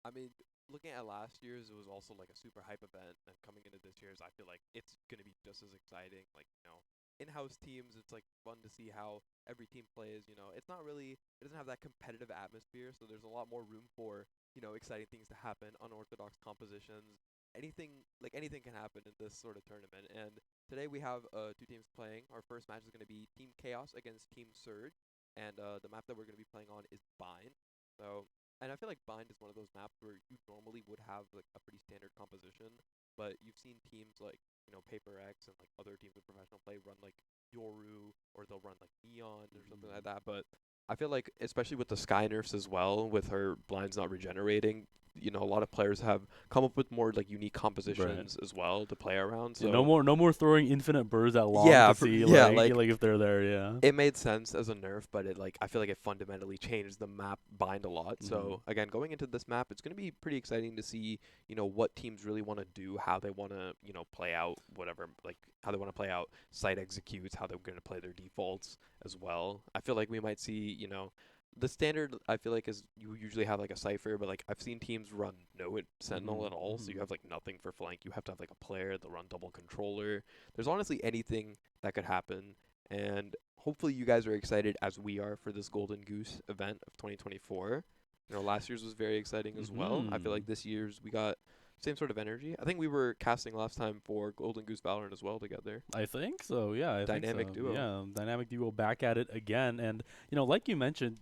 I mean, looking at last year's, it was also like a super hype event, and coming into this year's, I feel like it's gonna be just as exciting. Like, in-house teams, it's like fun to see how every team plays. It's not really, it doesn't have that competitive atmosphere, so there's a lot more room for exciting things to happen, unorthodox compositions. Anything can happen in this sort of tournament. And today we have two teams playing. Our first match is gonna be Team Chaos against Team Surge, and the map that we're gonna be playing on is Bind. So and I feel like Bind is one of those maps where you normally would have like a pretty standard composition, but you've seen teams like, Paper X and like other teams with professional play run like Yoru, or they'll run like Neon or something like that. But I feel like, especially with the Sky nerfs as well, with her blinds not regenerating, a lot of players have come up with more like unique Right. compositions as well to play around. Yeah, So no more throwing infinite birds at long yeah, to see yeah, like if they're there. Yeah. it made sense as a nerf, but I feel like it fundamentally changed the map bind a lot. Mm-hmm. So again, going into this map, it's going to be pretty exciting to see, what teams really want to do, how they want to, play out whatever, like how they want to play out site executes, how they're going to play their defaults as well. I feel like we might see, the standard I feel like is you usually have like a cipher, but like I've seen teams run no sentinel Mm-hmm. at all, so you Mm-hmm. have like nothing for flank. You have to have like a player, they'll run double controller. There's honestly anything that could happen, and hopefully you guys are excited as we are for this Golden Goose event of 2024. Last year's was very exciting as well. I feel Mm-hmm. like this year's we got same sort of energy. I think we were casting last time for Golden Goose Valorant as well together. I think so. Yeah, I think Dynamic so. duo. Yeah, dynamic duo back at it again, and like you mentioned,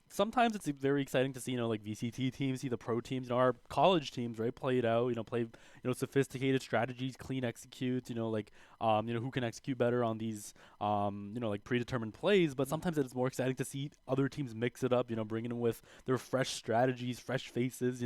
sometimes it's very exciting to see, like VCT teams, see the pro teams, our college teams, right, play it out, play, sophisticated strategies, clean executes, like, who can execute better on these, like predetermined plays. But Mhm. sometimes it's more exciting to see other teams mix it up, bringing in with their fresh strategies, fresh faces.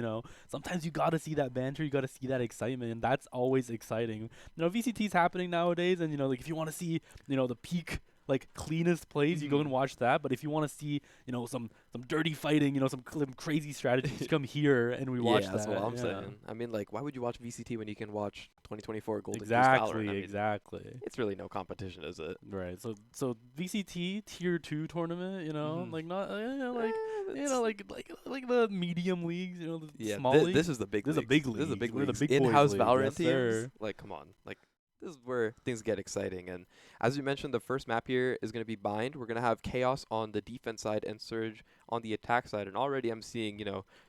Sometimes you got to see that banter, you got to see that excitement, and that's always exciting. VCT's happening nowadays, and, like if you want to see, the peak like cleanest plays, you go and Mhm. watch that. But if you want to see, some dirty fighting, some crazy strategies, come here and we watch Yeah, that's what that. I'm Yeah. saying. I mean, like, why would you watch VCT when you can watch 2024 Golden Goose Valorant? Exactly, I mean, exactly. it's really no competition, is it? Right. So VCT tier 2 tournament, Mhm. like not That's like the medium leagues, the yeah. small This leagues. is the big This is a leagues. big This is the league. big We're the leagues. big boys In-house league. Valorant Yes, teams. sir. Like, come on. Like, this is where things get exciting. And as you mentioned, the first map here is going to be Bind. We're going to have Chaos on the defense side and Surge on the attack side. And already I'm seeing,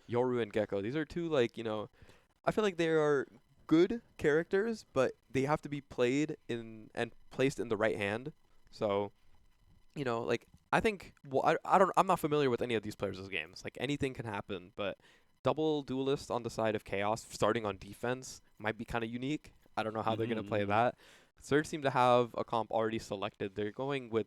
Yoru and Gecko. These are two, like, I feel like they are good characters, but they have to be played in and placed in the right hand. So, like, I think, well, I'm not familiar with any of these players' games. Like, anything can happen, but double duelist on the side of Chaos starting on defense might be kind of unique. I don't know how they're Mhm. gonna play Mhm. that. Surge seem to have a comp already selected. They're going with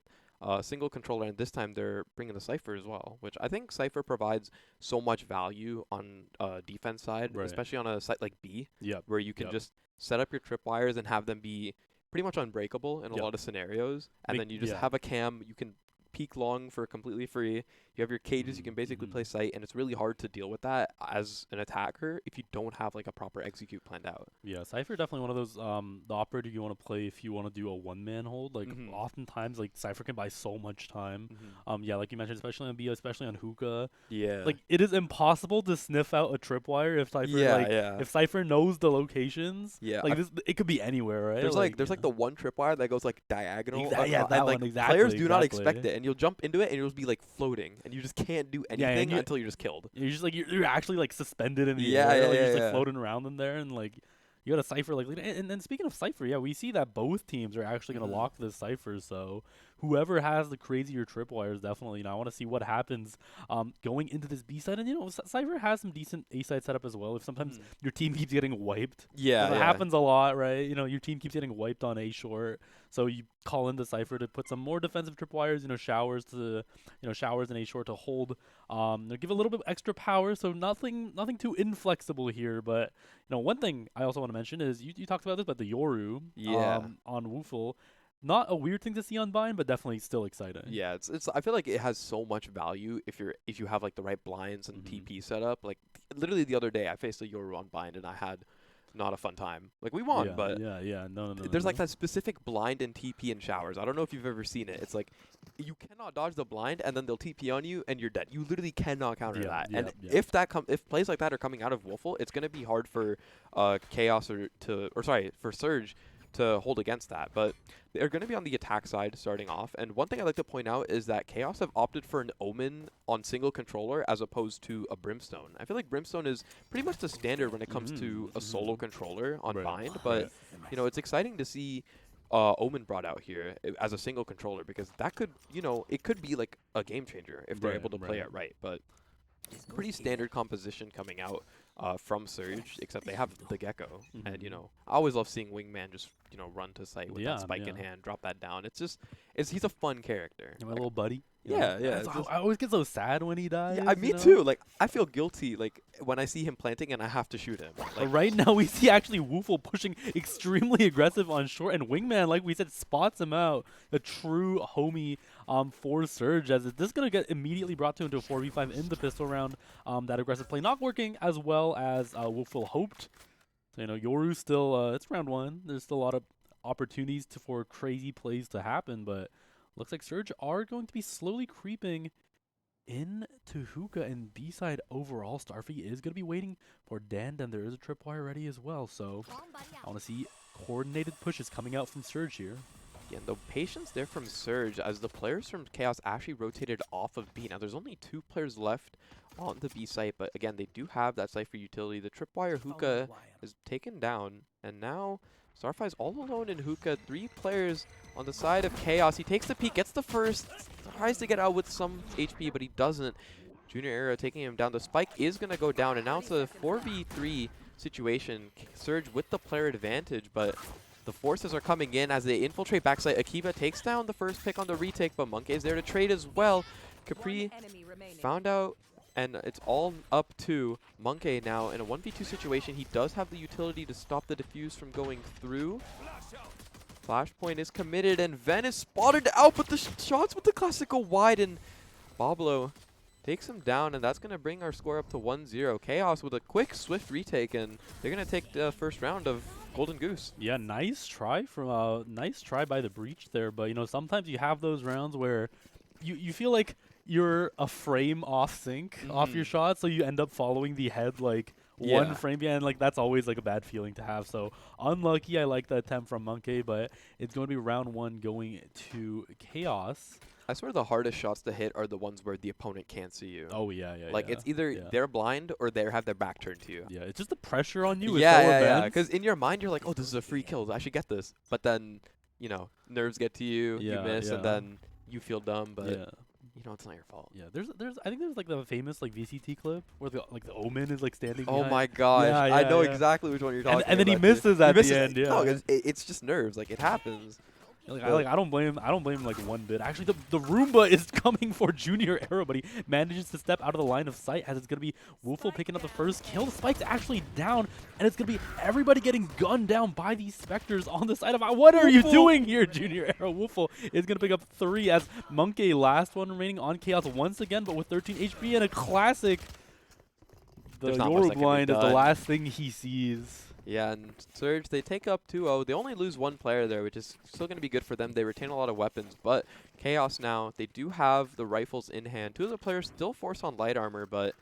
single controller, and this time they're bringing the Cypher as well, which I think Cypher provides so much value on defense side, Right. especially on a site like B, Yep. where you can Yep. just set up your tripwires and have them be pretty much unbreakable in a Yep. lot of scenarios, and Make then you just yeah. have a cam. You can peek long for completely free. You have your cages. You Mhm. can basically Mhm. play site, and it's really hard to deal with that as an attacker if you don't have like a proper execute planned out. Yeah, Cypher definitely one of those the operator you want to play if you want to do a one man hold. Like Mhm. oftentimes like Cypher can buy so much time. Mhm. Yeah, like you mentioned, especially on B, especially on Hookah. Yeah. Like it is impossible to sniff out a tripwire if Cypher Yeah. Yeah. if Cypher knows the locations. Yeah. Like this it could be anywhere, right? There's like the one tripwire that goes like diagonal Yeah, across, and that like one players exactly, do not expect exactly. it, and you'll jump into it, and you'll just be like floating, and you just can't do Yeah, and anything until you're just killed. you're just like you're actually like suspended in the Yeah. air, Yeah. like you're just like Yeah. floating around in there, and like you got a cipher like, and speaking of cipher, yeah, we see that both teams are actually Yeah. gonna Mhm. lock this cipher. So whoever has the crazier tripwires, definitely, I want to see what happens going into this B side. And cipher has some decent A side setup as well. If sometimes Mhm. your team keeps getting wiped, Yeah. that Yeah. happens a lot, right? Your team keeps getting wiped on A short, so you call in the cipher to put some more defensive tripwires, showers and A short to hold. They'll give a little bit extra power, so nothing too inflexible here. But one thing I also want to mention is you talked about this, but the Yoru Yeah. on Woofle, not a weird thing to see on Bind, but definitely still exciting. Yeah, it's I feel like it has so much value if you have like the right blinds and Hmm. TP set up. Like literally the other day I faced a Yoru on bind, and I had not a fun time. Like, we won, Yeah, but yeah. No. there's like that specific blind in TP in showers. I don't know if you've ever seen it. It's like you cannot dodge the blind, and then they'll TP on you, and you're dead. You literally cannot counter that. And if plays like that are coming out of Woeful, it's gonna be hard for Chaos for Surge to hold against that. But they're going to be on the attack side starting off. And one thing I'd like to point out is that Chaos have opted for an Omen on single controller as opposed to a Brimstone. I feel like Brimstone is pretty much the standard when it comes to a solo controller on Bind. But, you know, it's exciting to see Omen brought out here as a single controller, because that could, you know, it could be like a game changer if they're able to play it right. But pretty standard composition coming out from Surge, except they have the Gecko. And, you know, I always love seeing Wingman just, you know, run to site with that spike in hand, drop that down. It's just, he's a fun character. My little buddy. Yeah. I always get so sad when he dies. Yeah, me too. Like, I feel guilty, like, when I see him planting and I have to shoot him. Like, right now, we see actually Woeful pushing extremely aggressive on short, and Wingman, like we said, spots him out. A true homie for Surge, as this is going to get immediately brought into a 4v5 in the pistol round. That aggressive play not working as well as Woeful hoped. So, you know, Yoru still, it's round 1. There's still a lot of opportunities for crazy plays to happen, but looks like Surge are going to be slowly creeping into Hookah and B-side overall. Starfy is going to be waiting for Dan, and there is a tripwire ready as well. So I want to see coordinated pushes coming out from Surge here. Yeah, and the patience there from Surge as the players from Chaos actually rotated off of B. Now, there's only 2 players left on the B site, but again, they do have that Cypher utility. The tripwire Hookah is taken down, and now Starfy's all alone in Hookah. 3 players on the side of Chaos. He takes the peek, gets the first, tries to get out with some HP, but he doesn't. Junior Era taking him down. The spike is going to go down, and now it's a 4v3 situation. Surge with the player advantage, but the forces are coming in as they infiltrate backside. Akiba takes down the first pick on the retake, but Monkey is there to trade as well. Capri found out, and it's all up to Monkey now in a 1v2 situation. He does have the utility to stop the defuse from going through. Flashpoint is committed, and Ven is spotted out, but the shots with the classic go wide, and Pablo takes him down, and that's going to bring our score up to 1-0. Chaos with a quick, swift retake, and they're going to take the first round of Golden Goose. Yeah, nice try by the Breach there, but you know, sometimes you have those rounds where you feel like you're a frame off sync off your shot, so you end up following the head like one frame behind. Like, that's always like a bad feeling to have. So unlucky. I like the attempt from Monkey, but it's going to be round 1 going to Chaos. I swear the hardest shots to hit are the ones where the opponent can't see you. Oh, yeah. Like, it's either they're blind or they have their back turned to you. Yeah, it's just the pressure on you. Yeah. Because in your mind, you're like, oh, this is a free kill. I should get this. But then, you know, nerves get to you, you miss, and then you feel dumb. But, you know, it's not your fault. Yeah, I think there's like the famous like VCT clip where the Omen is like standing Oh behind. my gosh. I know exactly which one you're talking about. And then he misses at the end. Yeah. No, it's just nerves. Like, it happens. Like, I don't blame him like one bit. Actually, the Roomba is coming for Junior Arrow, but he manages to step out of the line of sight as it's going to be Woeful picking up the first kill. The spike's actually down, and it's going to be everybody getting gunned down by these Spectres on the side of... What are you doing here, Junior Arrow? Woeful is going to pick up 3 as Monkey, last one remaining on Chaos once again, but with 13 HP and a classic. The Yoru blind is the last thing he sees. Yeah, and Surge, they take up 2-0. They only lose 1 player there, which is still going to be good for them. They retain a lot of weapons, but Chaos now, they do have the rifles in hand. 2 of the players still force on light armor, but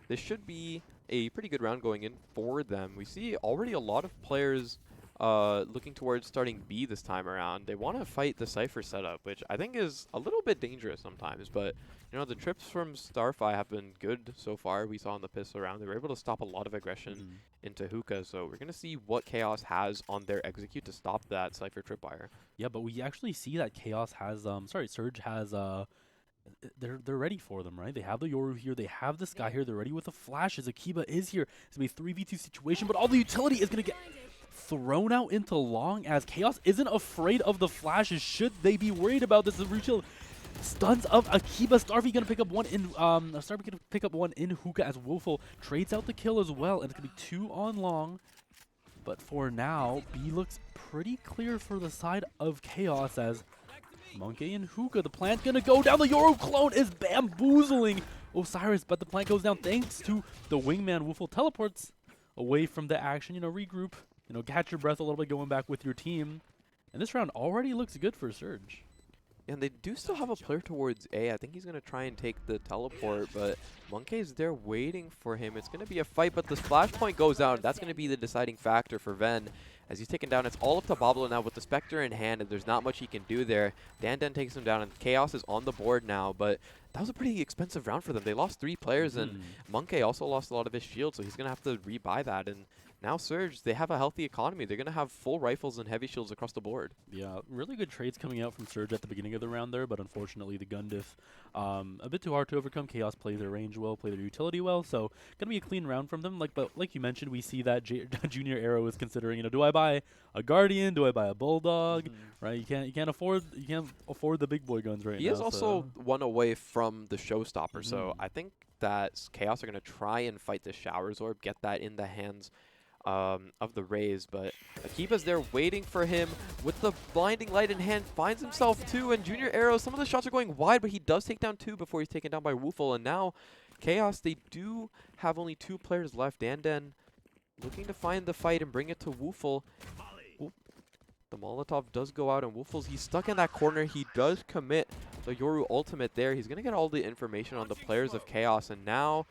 this should be a pretty good round going in for them. We see already a lot of players looking towards starting B this time around. They want to fight the Cypher setup, which I think is a little bit dangerous sometimes, but you know, the trips from Starfy have been good so far. We saw in the pistol round, they were able to stop a lot of aggression into Hookah, so we're going to see what Chaos has on their execute to stop that Cypher tripwire. Yeah, but we actually see that Chaos has, Surge has, they're ready for them, right? They have the Yoru here, they have this guy here, they're ready with the flashes. Akiba is here. It's going to be a 3v2 situation, but all the utility is going to get thrown out into long as Chaos isn't afraid of the flashes. Should they be worried about this? The retail stuns of Akiba. Starfy gonna pick up one in Hookah as Woeful trades out the kill as well, and it's gonna be 2 on long. But for now, B looks pretty clear for the side of Chaos as Monkey and Hookah. The plant gonna go down. The Yoru clone is bamboozling Osiris, but the plant goes down thanks to the Wingman. Woeful teleports away from the action, regroup, catch your breath a little bit going back with your team. And this round already looks good for Surge. And they do still have a player towards A. I think he's going to try and take the teleport, but Monkey's there waiting for him. It's going to be a fight, but the splash point goes out. That's going to be the deciding factor for Ven. As he's taken down, it's all up to Boblo now with the Spectre in hand, and there's not much he can do there. Dan takes him down, and Chaos is on the board now, but that was a pretty expensive round for them. They lost 3 players, and Monkey also lost a lot of his shield, so he's going to have to rebuy that. And now Surge, they have a healthy economy. They're going to have full rifles and heavy shields across the board. Yeah, really good trades coming out from Surge at the beginning of the round there, but unfortunately the gun diff a bit too hard to overcome. Chaos play their range well, play their utility well, so going to be a clean round from them. But like you mentioned, we see that Junior Arrow is considering, do I buy a Guardian? Do I buy a Bulldog? Right? You can't afford the big boy guns right now. He is also one away from the showstopper, so I think that Chaos are going to try and fight the Showers Orb, get that in the hands of the Rays, but Akiba's there waiting for him with the blinding light in hand, finds himself 2, and Junior Arrow, some of the shots are going wide, but he does take down 2 before he's taken down by Woofle, and now Chaos, they do have only 2 players left. Dan looking to find the fight and bring it to Woofle. The Molotov does go out, and Woofle's, he's stuck in that corner. He does commit the Yoru ultimate there. He's going to get all the information on the players of Chaos, and now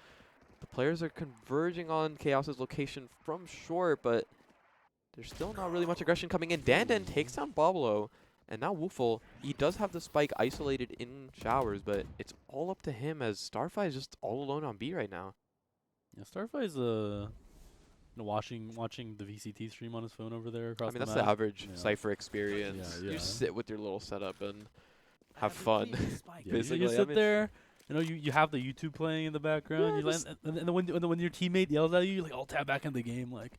the players are converging on Chaos's location from short, but there's still not really much aggression coming in. Dan takes down Boblo, and now Woofle, he does have the spike isolated in Showers, but it's all up to him as Starfy is just all alone on B right now. Yeah, Starfy's watching the VCT stream on his phone over there across the map. That's the average Cypher experience. You just sit with your little setup and have fun. Basically, you sit there. You have the YouTube playing in the background, and then when your teammate yells at you, you're like, I'll tap back in the game. Like,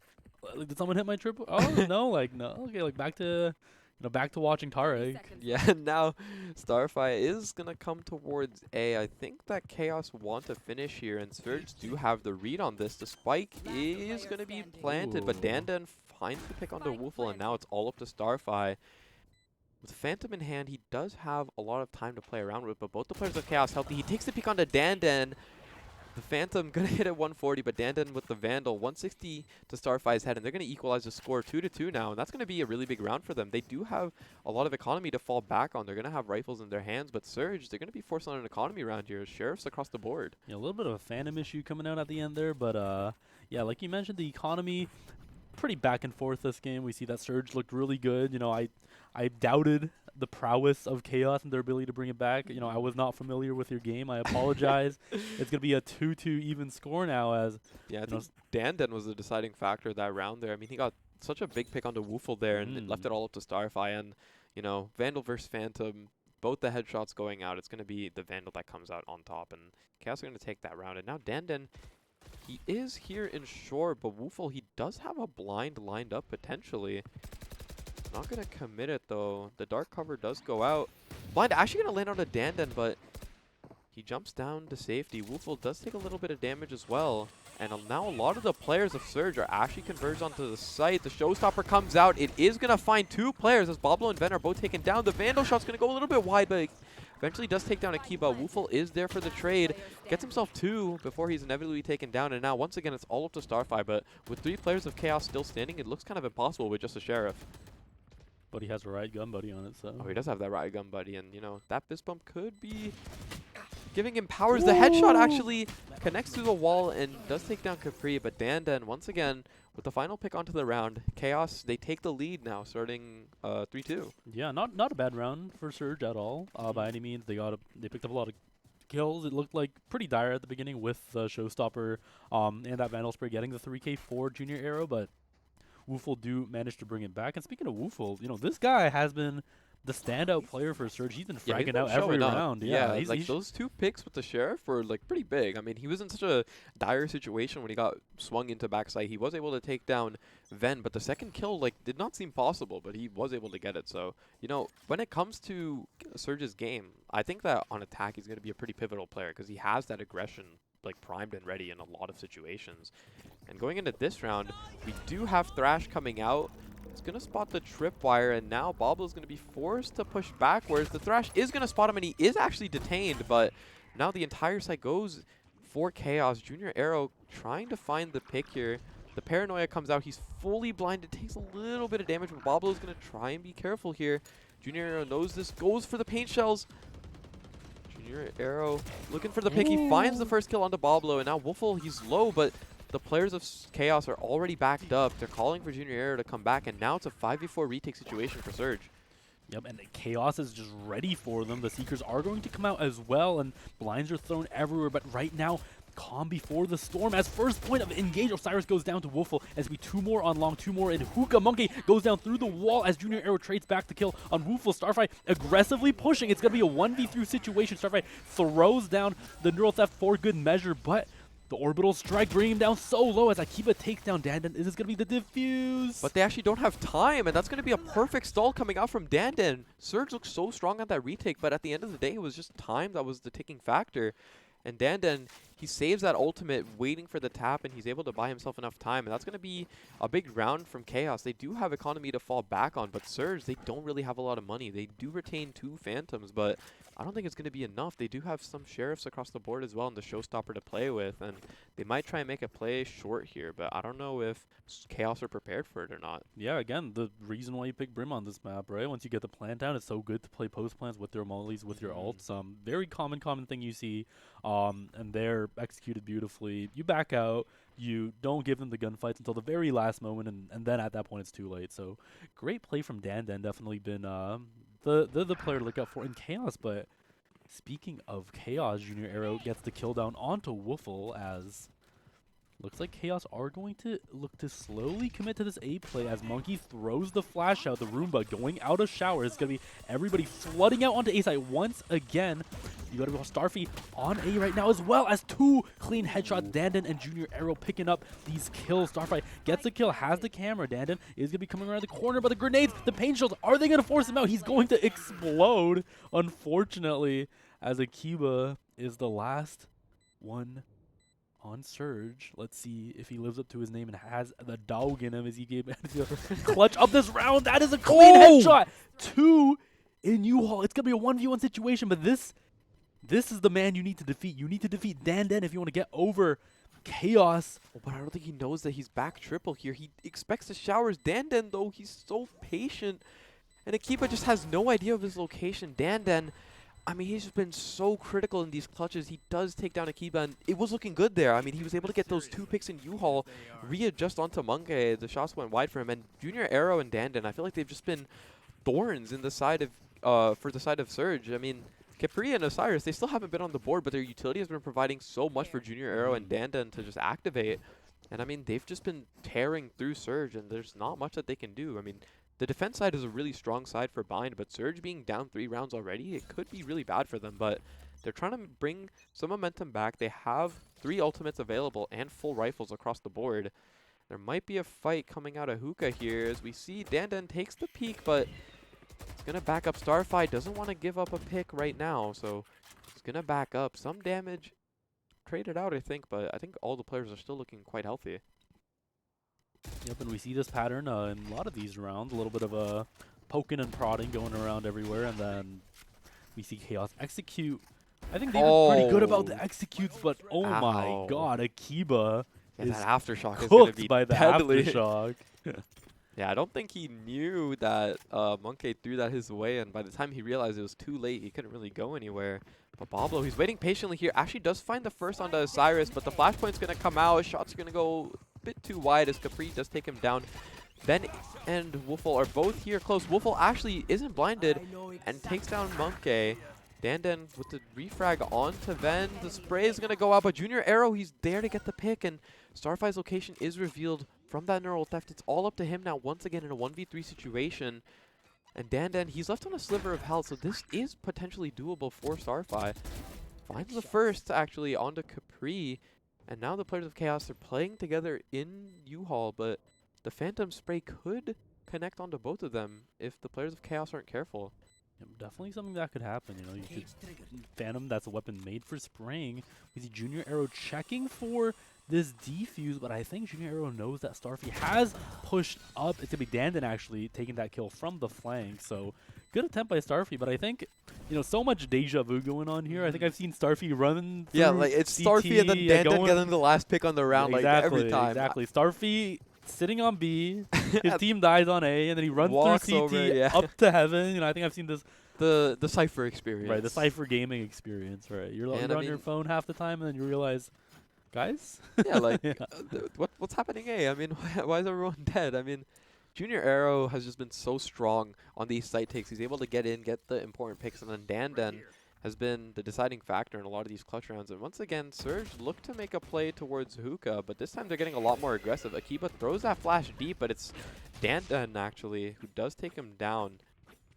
did someone hit my triple? Oh no, no. Okay, back to watching Tarek. Yeah, now Starfy is gonna come towards A. I think that Chaos want to finish here, and Surge do have the read on this. The spike is gonna be planted, but Dan finds the pick onto Woofle, and now it's all up to Starfy. With Phantom in hand, he does have a lot of time to play around with, but both the players of Chaos healthy. He takes the pick onto Dan. The Phantom going to hit at 140, but Dan with the Vandal, 160 to Starfy's head, and they're going to equalize the score 2-2 now, and that's going to be a really big round for them. They do have a lot of economy to fall back on. They're going to have rifles in their hands, but Surge, they're going to be forced on an economy round here. Sheriffs across the board. Yeah, a little bit of a Phantom issue coming out at the end there, but yeah, like you mentioned, the economy pretty back and forth this game. We see that Surge looked really good. I doubted the prowess of Chaos and their ability to bring it back. I was not familiar with your game. I apologize. It's going to be a 2-2 even score now as... Yeah, I think Dan was the deciding factor that round there. I mean, he got such a big pick onto Woofle there and it left it all up to Starfy. And, Vandal versus Phantom, both the headshots going out. It's going to be the Vandal that comes out on top. And Chaos are going to take that round. And now Dan, he is here in short, but Woofle, he does have a blind lined up potentially. Not going to commit it, though. The dark cover does go out. Blind actually going to land on a Dan, but he jumps down to safety. Woofle does take a little bit of damage as well. And now a lot of the players of Surge are actually converged onto the site. The showstopper comes out. It is going to find 2 players as Boblo and Ven are both taken down. The Vandal shot's going to go a little bit wide, but eventually does take down Akiba. Woofle is there for the trade. Gets himself 2 before he's inevitably taken down. And now, once again, it's all up to Starfy. But with 3 players of Chaos still standing, it looks kind of impossible with just a Sheriff. But he has a riot gun buddy on it, so... Oh, he does have that riot gun buddy, and, that fist bump could be giving him powers. The headshot actually connects to the wall and does take down Capri, but Dan, once again, with the final pick onto the round, Chaos, they take the lead now, starting 3-2. Yeah, not a bad round for Surge at all, by any means. They picked up a lot of kills. It looked like pretty dire at the beginning with the Showstopper and that Vandal Spray getting the 3K for Junior Arrow, but Woofle do manage to bring it back. And speaking of Woofle, this guy has been the standout player for Surge. He's been fragging out every round. Yeah, he's those 2 picks with the Sheriff were pretty big. I mean, he was in such a dire situation when he got swung into backside. He was able to take down Ven, but the second kill did not seem possible, but he was able to get it. So, when it comes to Surge's game, I think that on attack he's going to be a pretty pivotal player because he has that aggression primed and ready in a lot of situations. And going into this round, we do have Thrash coming out. He's going to spot the tripwire, and now Boblo's going to be forced to push backwards. The Thrash is going to spot him, and he is actually detained, but now the entire site goes for Chaos. Junior Arrow trying to find the pick here. The paranoia comes out. He's fully blinded. Takes a little bit of damage, but Bablo's going to try and be careful here. Junior Arrow knows this. Goes for the paint shells. Junior Arrow looking for the pick. He finds the first kill onto Bablo, and now Woofle, he's low, but the players of Chaos are already backed up. They're calling for Junior Arrow to come back, and now it's a 5v4 retake situation for Surge. Yep, and the Chaos is just ready for them. The Seekers are going to come out as well, and blinds are thrown everywhere, but right now, calm before the storm as first point of engage. Osiris goes down to Woofle as we 2 more on long, 2 more in Hookah. Monkey goes down through the wall as Junior Arrow trades back the kill on Woofle. Starfire aggressively pushing. It's going to be a 1v3 situation. Starfire throws down the Neural Theft for good measure, but the orbital strike bringing him down so low as Akiba takes down Dandan. This is going to be the defuse. But they actually don't have time, and that's going to be a perfect stall coming out from Dandan. Surge looks so strong on that retake, but at the end of the day, it was just time that was the ticking factor. And Dandan, he saves that ultimate waiting for the tap, and he's able to buy himself enough time. And that's going to be a big round from Chaos. They do have economy to fall back on, but Surge, they don't really have a lot of money. They do retain 2 Phantoms, but I don't think it's going to be enough. They do have some Sheriffs across the board as well and the Showstopper to play with. And they might try and make a play short here, but I don't know if Chaos are prepared for it or not. Yeah, again, the reason why you pick Brim on this map, right? Once you get the plant down, it's so good to play post plants with their mollies, with your ults. Very common thing you see. And they're executed beautifully. You back out, you don't give them the gunfights until the very last moment, and then at that point it's too late. So great play from Dandan, definitely been the player to look out for in Chaos. But speaking of Chaos, Junior Arrow gets the kill down onto Woofle as looks like Chaos are going to look to slowly commit to this A play as Monkey throws the flash out, the Roomba going out of shower. It's going to be everybody flooding out onto A side once again. You got to go Starfy on A right now as well as 2 clean headshots. Dandan and Junior Arrow picking up these kills. Starfy gets the kill, has the camera. Dandan is going to be coming around the corner, but the grenades, the paint shells, are they going to force him out? He's going to explode, unfortunately, as Akiba is the last one on Surge. Let's see if he lives up to his name and has the dog in him as he gave clutch up this round. That is a clean headshot. 2 in U-Haul. It's going to be a 1v1 situation, but this is the man you need to defeat. You need to defeat Dandan if you want to get over Chaos. Oh, but I don't think he knows that he's back triple here. He expects the showers. Dandan, though, he's so patient. And Akiba just has no idea of his location. Dandan, I mean, he's just been so critical in these clutches. He does take down Akiba, and it was looking good there. I mean, he was able to get those 2 picks in U-Haul, readjust onto Monkey. The shots went wide for him. And Junior Arrow and Dandan, I feel like they've just been thorns in the side of for the side of Surge. I mean, Capri and Osiris, they still haven't been on the board, but their utility has been providing so much for Junior Arrow and Dandan to just activate. And I mean, they've just been tearing through Surge, and there's not much that they can do. I mean, the defense side is a really strong side for Bind, but Surge being down 3 rounds already, it could be really bad for them. But they're trying to bring some momentum back. They have 3 ultimates available and full rifles across the board. There might be a fight coming out of Hookah here as we see Dandan takes the peek, but he's going to back up. Starfy doesn't want to give up a pick right now, so he's going to back up. Some damage traded out, I think, but I think all the players are still looking quite healthy. Yep, and we see this pattern in a lot of these rounds. A little bit of a poking and prodding going around everywhere, and then we see Chaos execute. I think they've been pretty good about the executes, but oh my god, Akiba is that aftershock is cooked be by the deadly. aftershock. Yeah, I don't think he knew that Monkey threw that his way, and by the time he realized it was too late, he couldn't really go anywhere. But Bablo, he's waiting patiently here, actually does find the first onto Osiris, but the flashpoint's going to come out. Shots are going to go a bit too wide as Capri does take him down. Ben and Woofle are both here close. Woofle actually isn't blinded and takes down Monkey. Dandan with the refrag onto Ven. The spray is going to go out, but Junior Arrow, he's there to get the pick, and Starfy's location is revealed from that Neural Theft. It's all up to him now once again in a 1v3 situation. And Dandan, he's left on a sliver of health, so this is potentially doable for Starfy. Finds the first, actually, onto Capri. And now the players of Chaos are playing together in U-Haul, but the Phantom Spray could connect onto both of them if the players of Chaos aren't careful. Definitely something that could happen, you know. You could Phantom, that's a weapon made for spraying. We see Junior Arrow checking for this defuse, but I think Junior Arrow knows that Starfy has pushed up. It's going to be Dandan actually taking that kill from the flank, so good attempt by Starfy, but I think, so much deja vu going on here. I think I've seen Starfy run through Yeah, like it's CT, Starfy and then Dan going getting the last pick on the round, like every time. Exactly. Starfy sitting on B, his And team dies on A, and then he runs walks through CT over, yeah. up to heaven. I think I've seen this. The Cypher experience. Right, the Cypher gaming experience, right? You're And I on your mean- phone half the time, and then you realize, guys? Yeah, like Yeah. what's happening? I mean, why is everyone dead? I mean, Junior Arrow has just been so strong on these site takes. He's able to get in, get the important picks, and then Dan has been the deciding factor in a lot of these clutch rounds. And once again, Surge looked to make a play towards Hookah, but this time they're getting a lot more aggressive. Akiba throws that flash deep, but it's Dan actually who does take him down.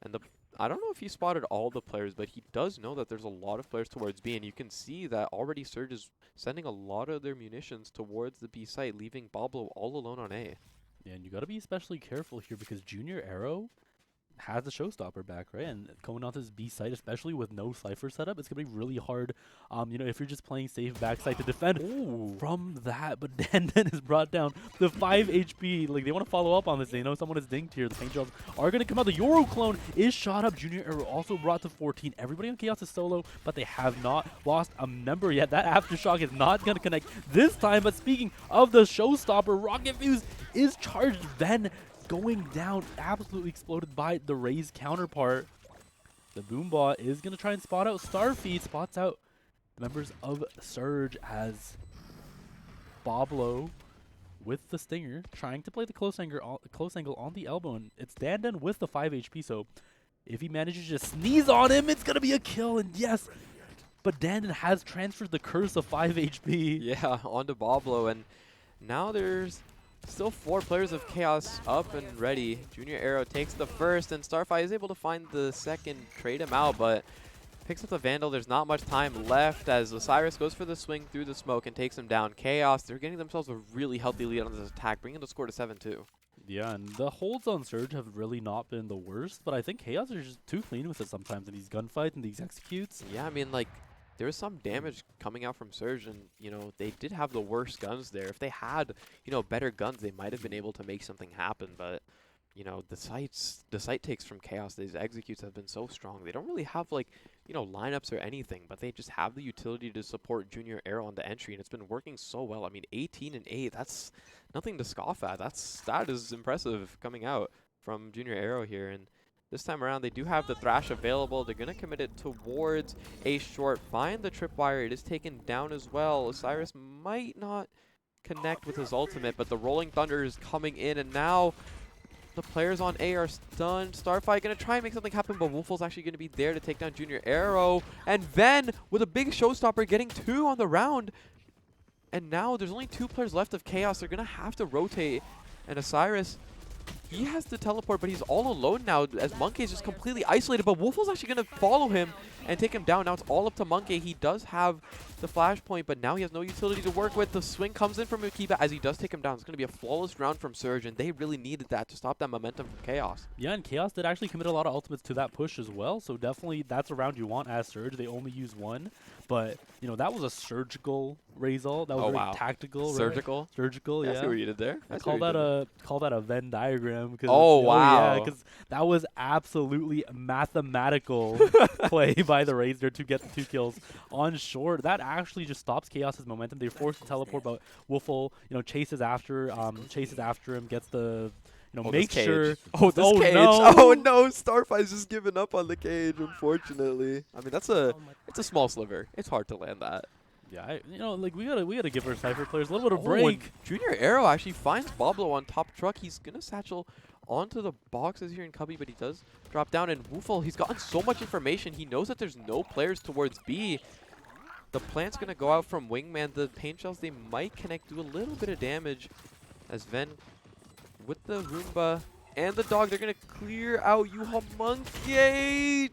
And I don't know if he spotted all the players, but he does know that there's a lot of players towards B, and you can see that already Surge is sending a lot of their munitions towards the B site, leaving Boblo all alone on A. Yeah, and you got to be especially careful here because Junior Arrow has the showstopper back, right? And going onto this B site, especially with no Cypher setup, it's going to be really hard, if you're just playing safe backside to defend from that. But Dan is brought down to 5 HP. Like, they want to follow up on this. They know someone is dinked here. The paint shells are going to come out. The Yoru clone is shot up. Junior Arrow also brought to 14. Everybody on Chaos is solo, but they have not lost a member yet. That Aftershock is not going to connect this time. But speaking of the showstopper, Rocket Fuse is charged. Then going down, absolutely exploded by the Raze counterpart. The Boombot is going to try and spot out Starfy. Spots out the members of Surge as Boblo with the Stinger trying to play the close angle on the elbow. And it's Dan with the 5 HP. So if he manages to sneeze on him, it's going to be a kill. And yes, but Dan has transferred the curse of 5 HP. Yeah, onto Boblo, and now there's still 4 players of Chaos up and ready. Junior Arrow takes the first, and Starfy is able to find the second, trade him out, but picks up the Vandal. There's not much time left as Osiris goes for the swing through the smoke and takes him down. Chaos, they're getting themselves a really healthy lead on this attack, bringing the score to 7-2. Yeah, and the holds on Surge have really not been the worst, but I think Chaos are just too clean with it sometimes in these gunfights and these executes. Yeah, I mean, like, there was some damage coming out from Surge, and, they did have the worst guns there. If they had, better guns, they might have been able to make something happen, but, the site takes from Chaos, these executes have been so strong. They don't really have, like, lineups or anything, but they just have the utility to support Junior Arrow on the entry, and it's been working so well. I mean, 18 and 8, that's nothing to scoff at. That is impressive coming out from Junior Arrow here, and this time around, they do have the Thrash available. They're going to commit it towards a short. Find the tripwire. It is taken down as well. Osiris might not connect with his ultimate, but the Rolling Thunder is coming in, and now the players on A are stunned. Starfy going to try and make something happen, but Wolfle's actually going to be there to take down Junior Arrow. And Ven with a big showstopper getting 2 on the round. And now there's only 2 players left of Chaos. They're going to have to rotate. And Osiris, he has to teleport, but he's all alone now as Monkey is just completely isolated. But Wolfle's actually going to follow him and take him down. Now it's all up to Monkey. He does have the flashpoint, but now he has no utility to work with. The swing comes in from Akiba as he does take him down. It's going to be a flawless round from Surge, and they really needed that to stop that momentum from Chaos. Yeah, and Chaos did actually commit a lot of ultimates to that push as well, so definitely that's a round you want as Surge. They only use 1, but, that was a surgical result. That was very tactical. Surgical? Right? Surgical, yeah. I see what you did there. Call that a Venn diagram. Because wow. Yeah, because that was absolutely mathematical play by the Razor to get the 2 kills on short. That actually just stops Chaos's momentum. They're forced to teleport, but Wolfle, chases after him, gets the, make sure. Oh, this cage. No. Oh no, Starfy's just giving up on the cage, unfortunately. I mean, it's a small sliver. It's hard to land that. Yeah, we gotta give our Cypher players a little bit of break. And Junior Arrow actually finds Boblo on top truck. He's gonna satchel onto the boxes here in Cubby, but he does drop down. And Woofle, he's gotten so much information. He knows that there's no players towards B. The plant's gonna go out from Wingman. The paint shells, they might connect, do a little bit of damage as Ven with the Roomba and the dog, they're gonna clear out Yuha Monkey.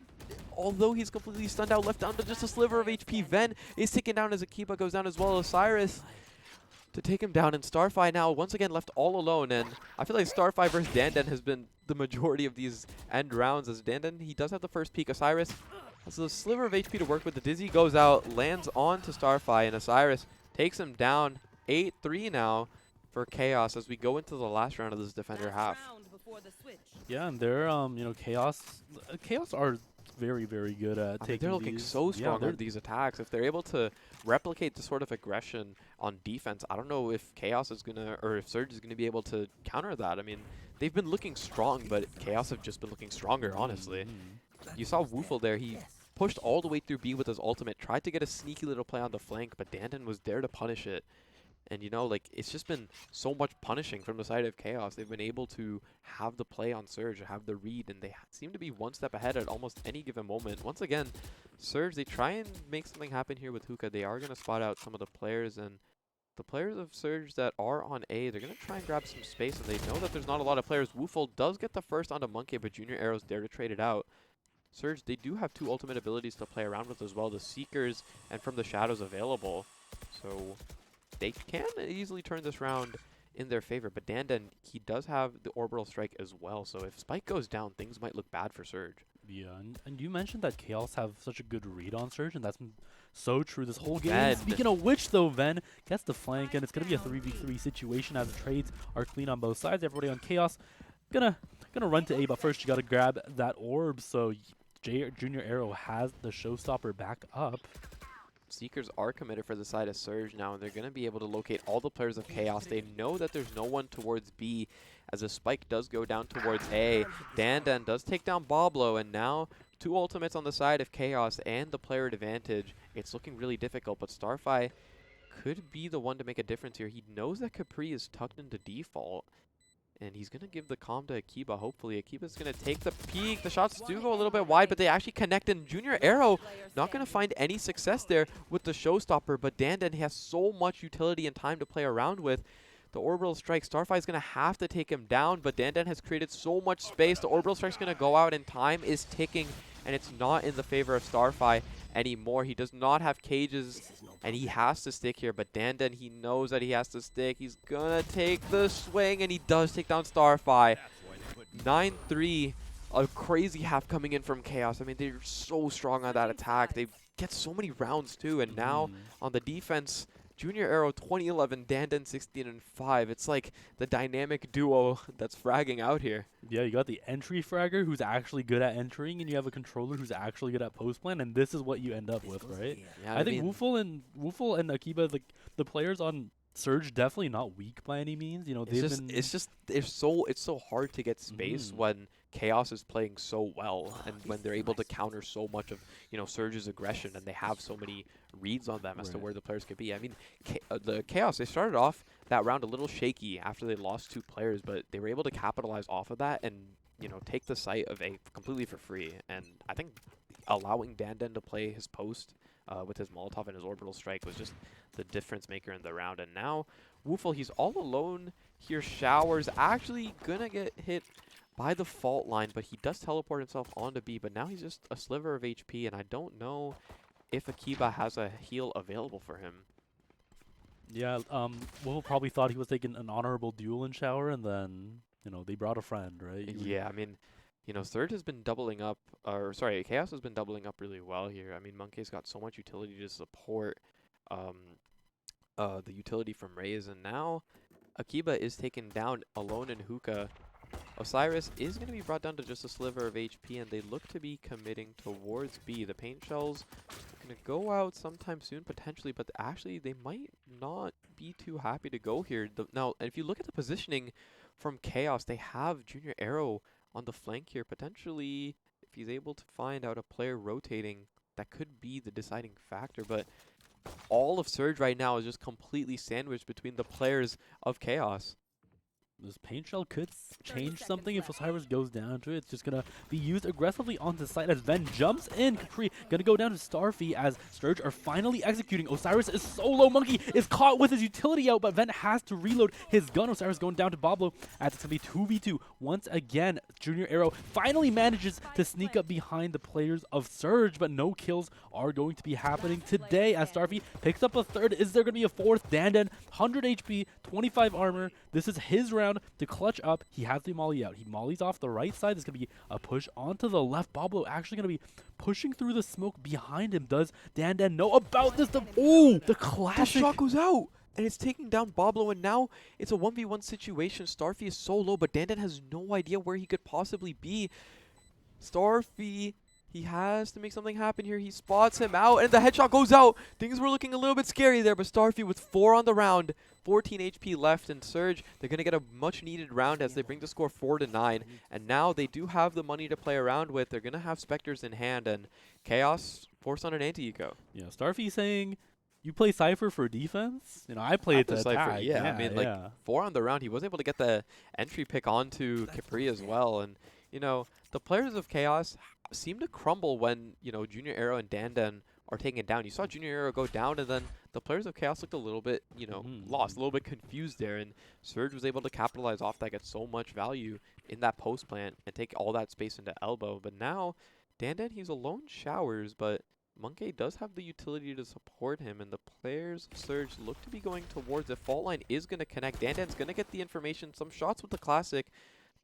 Although he's completely stunned out, left down to just a sliver of HP. Ven is taken down as Akiba goes down as well. Osiris to take him down, and Starfy now once again left all alone. And I feel like Starfy versus Dandan has been the majority of these end rounds, as Dandan, he does have the first peak. Osiris has a sliver of HP to work with. The Dizzy goes out, lands on to Starfy, and Osiris takes him down. 8-3 now for Chaos as we go into the last round of this Defender half. Yeah, and they're, Chaos are very, very good at I mean, taking they're looking these. so Yeah, strong they're on these attacks. If they're able to replicate the sort of aggression on defense, I don't know if Chaos is gonna, or if Surge is gonna be able to counter that. I mean, they've been looking strong, but Chaos have just been looking stronger, honestly. You saw Woofle there. He pushed all the way through B with his ultimate, tried to get a sneaky little play on the flank, but Dandan was there to punish it. And, you know, like, it's just been so much punishing from the side of Chaos. They've been able to have the play on Surge, have the read, and they seem to be one step ahead at almost any given moment. Once again, Surge, they try and make something happen here with Hookah. They are going to spot out some of the players, and the players of Surge that are on A, they're going to try and grab some space, and they know that there's not a lot of players. Woofle does get the first onto Monkey, but Junior Arrows dare to trade it out. Surge, they do have two ultimate abilities to play around with as well, the Seekers and From the Shadows available. So they can easily turn this round in their favor, but Dandan, he does have the Orbital Strike as well, so if Spike goes down, things might look bad for Surge. Yeah, and you mentioned that Chaos have such a good read on Surge, and that's so true this whole game. Ven. Speaking of which, though, Ven gets the flank, and it's going to be a 3v3 situation as the trades are clean on both sides. Everybody on Chaos gonna run to A, but first you got to grab that orb, so Junior Arrow has the showstopper back up. Seekers are committed for the side of Surge now, and they're going to be able to locate all the players of Chaos. They know that there's no one towards B, as a Spike does go down towards A. Dandan does take down Boblo, and now two ultimates on the side of Chaos and the player advantage. It's looking really difficult, but Starfy could be the one to make a difference here. He knows that Capri is tucked into default, and he's going to give the calm to Akiba, hopefully. Akiba's going to take the peek. The shots do go a little bit wide, but they actually connect, and Junior Arrow not going to find any success there with the showstopper, but Dandan has so much utility and time to play around with. The Orbital Strike, Starfy is going to have to take him down, but Dandan has created so much space. The Orbital Strike's going to go out, and time is ticking, and it's not in the favor of Starfy anymore. He does not have cages, and he has to stick here, but Dandan, he knows that he has to stick. He's going to take the swing, and he does take down Starfy. 9-3, a crazy half coming in from Chaos. I mean, they're so strong on that attack. They get so many rounds, too, and now on the defense, Junior Arrow 2011, Dandan 16-5. It's like the dynamic duo that's fragging out here. Yeah, you got the entry fragger who's actually good at entering, and you have a controller who's actually good at post plan, and this is what you end up with, right? Yeah, I think Woofle and Akiba, the players on Surge, definitely not weak by any means. You know, it's so hard to get space when Chaos is playing so well, and when they're able to counter so much of, you know, Surge's aggression, and they have so many reads on them as to where the players could be. I mean, the Chaos, they started off that round a little shaky after they lost two players, but they were able to capitalize off of that and, you know, take the site of A completely for free. And I think allowing Dandan to play his post with his Molotov and his Orbital Strike was just the difference maker in the round. And now Woofle, he's all alone here. Showers actually gonna get hit by the fault line, but he does teleport himself onto B, but now he's just a sliver of HP, and I don't know if Akiba has a heal available for him. Yeah, Will probably thought he was taking an honorable duel in Shower, and then, you know, they brought a friend, right? Yeah, I mean, you know, Third has been doubling up, or sorry, Chaos has been doubling up really well here. I mean, Monkey's got so much utility to support the utility from Raze, and now Akiba is taken down alone in Hookah. Osiris is going to be brought down to just a sliver of HP, and they look to be committing towards B. The paint shells are going to go out sometime soon, potentially, but actually they might not be too happy to go here. Now, if you look at the positioning from Chaos, they have Junior Arrow on the flank here. Potentially, if he's able to find out a player rotating, that could be the deciding factor, but all of Surge right now is just completely sandwiched between the players of Chaos. This paint shell could change something if Osiris goes down to it. It's just going to be used aggressively on the side as Ven jumps in. Capri going to go down to Starfy as Surge are finally executing. Osiris is solo. Monkey is caught with his utility out, but Ven has to reload his gun. Osiris going down to Boblo as it's going to be 2v2. Once again, Junior Arrow finally manages to sneak up behind the players of Surge, but no kills are going to be happening today as Starfy picks up a third. Is there going to be a fourth? Dandan, 100 HP, 25 armor. This is his round to clutch up. He has the molly out. He mollies off the right side. There's going to be a push onto the left. Boblo actually going to be pushing through the smoke behind him. Does Dandan know about this? The classic. The shot goes out, and it's taking down Boblo, and now it's a 1v1 situation. Starfy is so low, but Dandan has no idea where he could possibly be. Starfy He has to make something happen here. He spots him out, and the headshot goes out. Things were looking a little bit scary there, but Starfy with 4 on the round, 14 HP left, and Surge, they're going to get a much-needed round as they bring the score 4-9. And now they do have the money to play around with. They're going to have Spectres in hand, and Chaos forced on an anti-eco. You know, Starfy saying, you play Cypher for defense? You know, I play it to attack. Yeah, I mean, like, 4 on the round, he was able to get the entry pick onto Capri as well. And, you know, the players of Chaos seem to crumble when, you know, Junior Arrow and Dandan are taken down. You saw Junior Arrow go down, and then the players of Chaos looked a little bit, you know, lost, a little bit confused there. And Surge was able to capitalize off that, get so much value in that post plant, and take all that space into elbow. But now, Dandan, he's alone showers, but Monkey does have the utility to support him, and the players of Surge look to be going towards it. Fault line is going to connect. Dandan's going to get the information. Some shots with the Classic.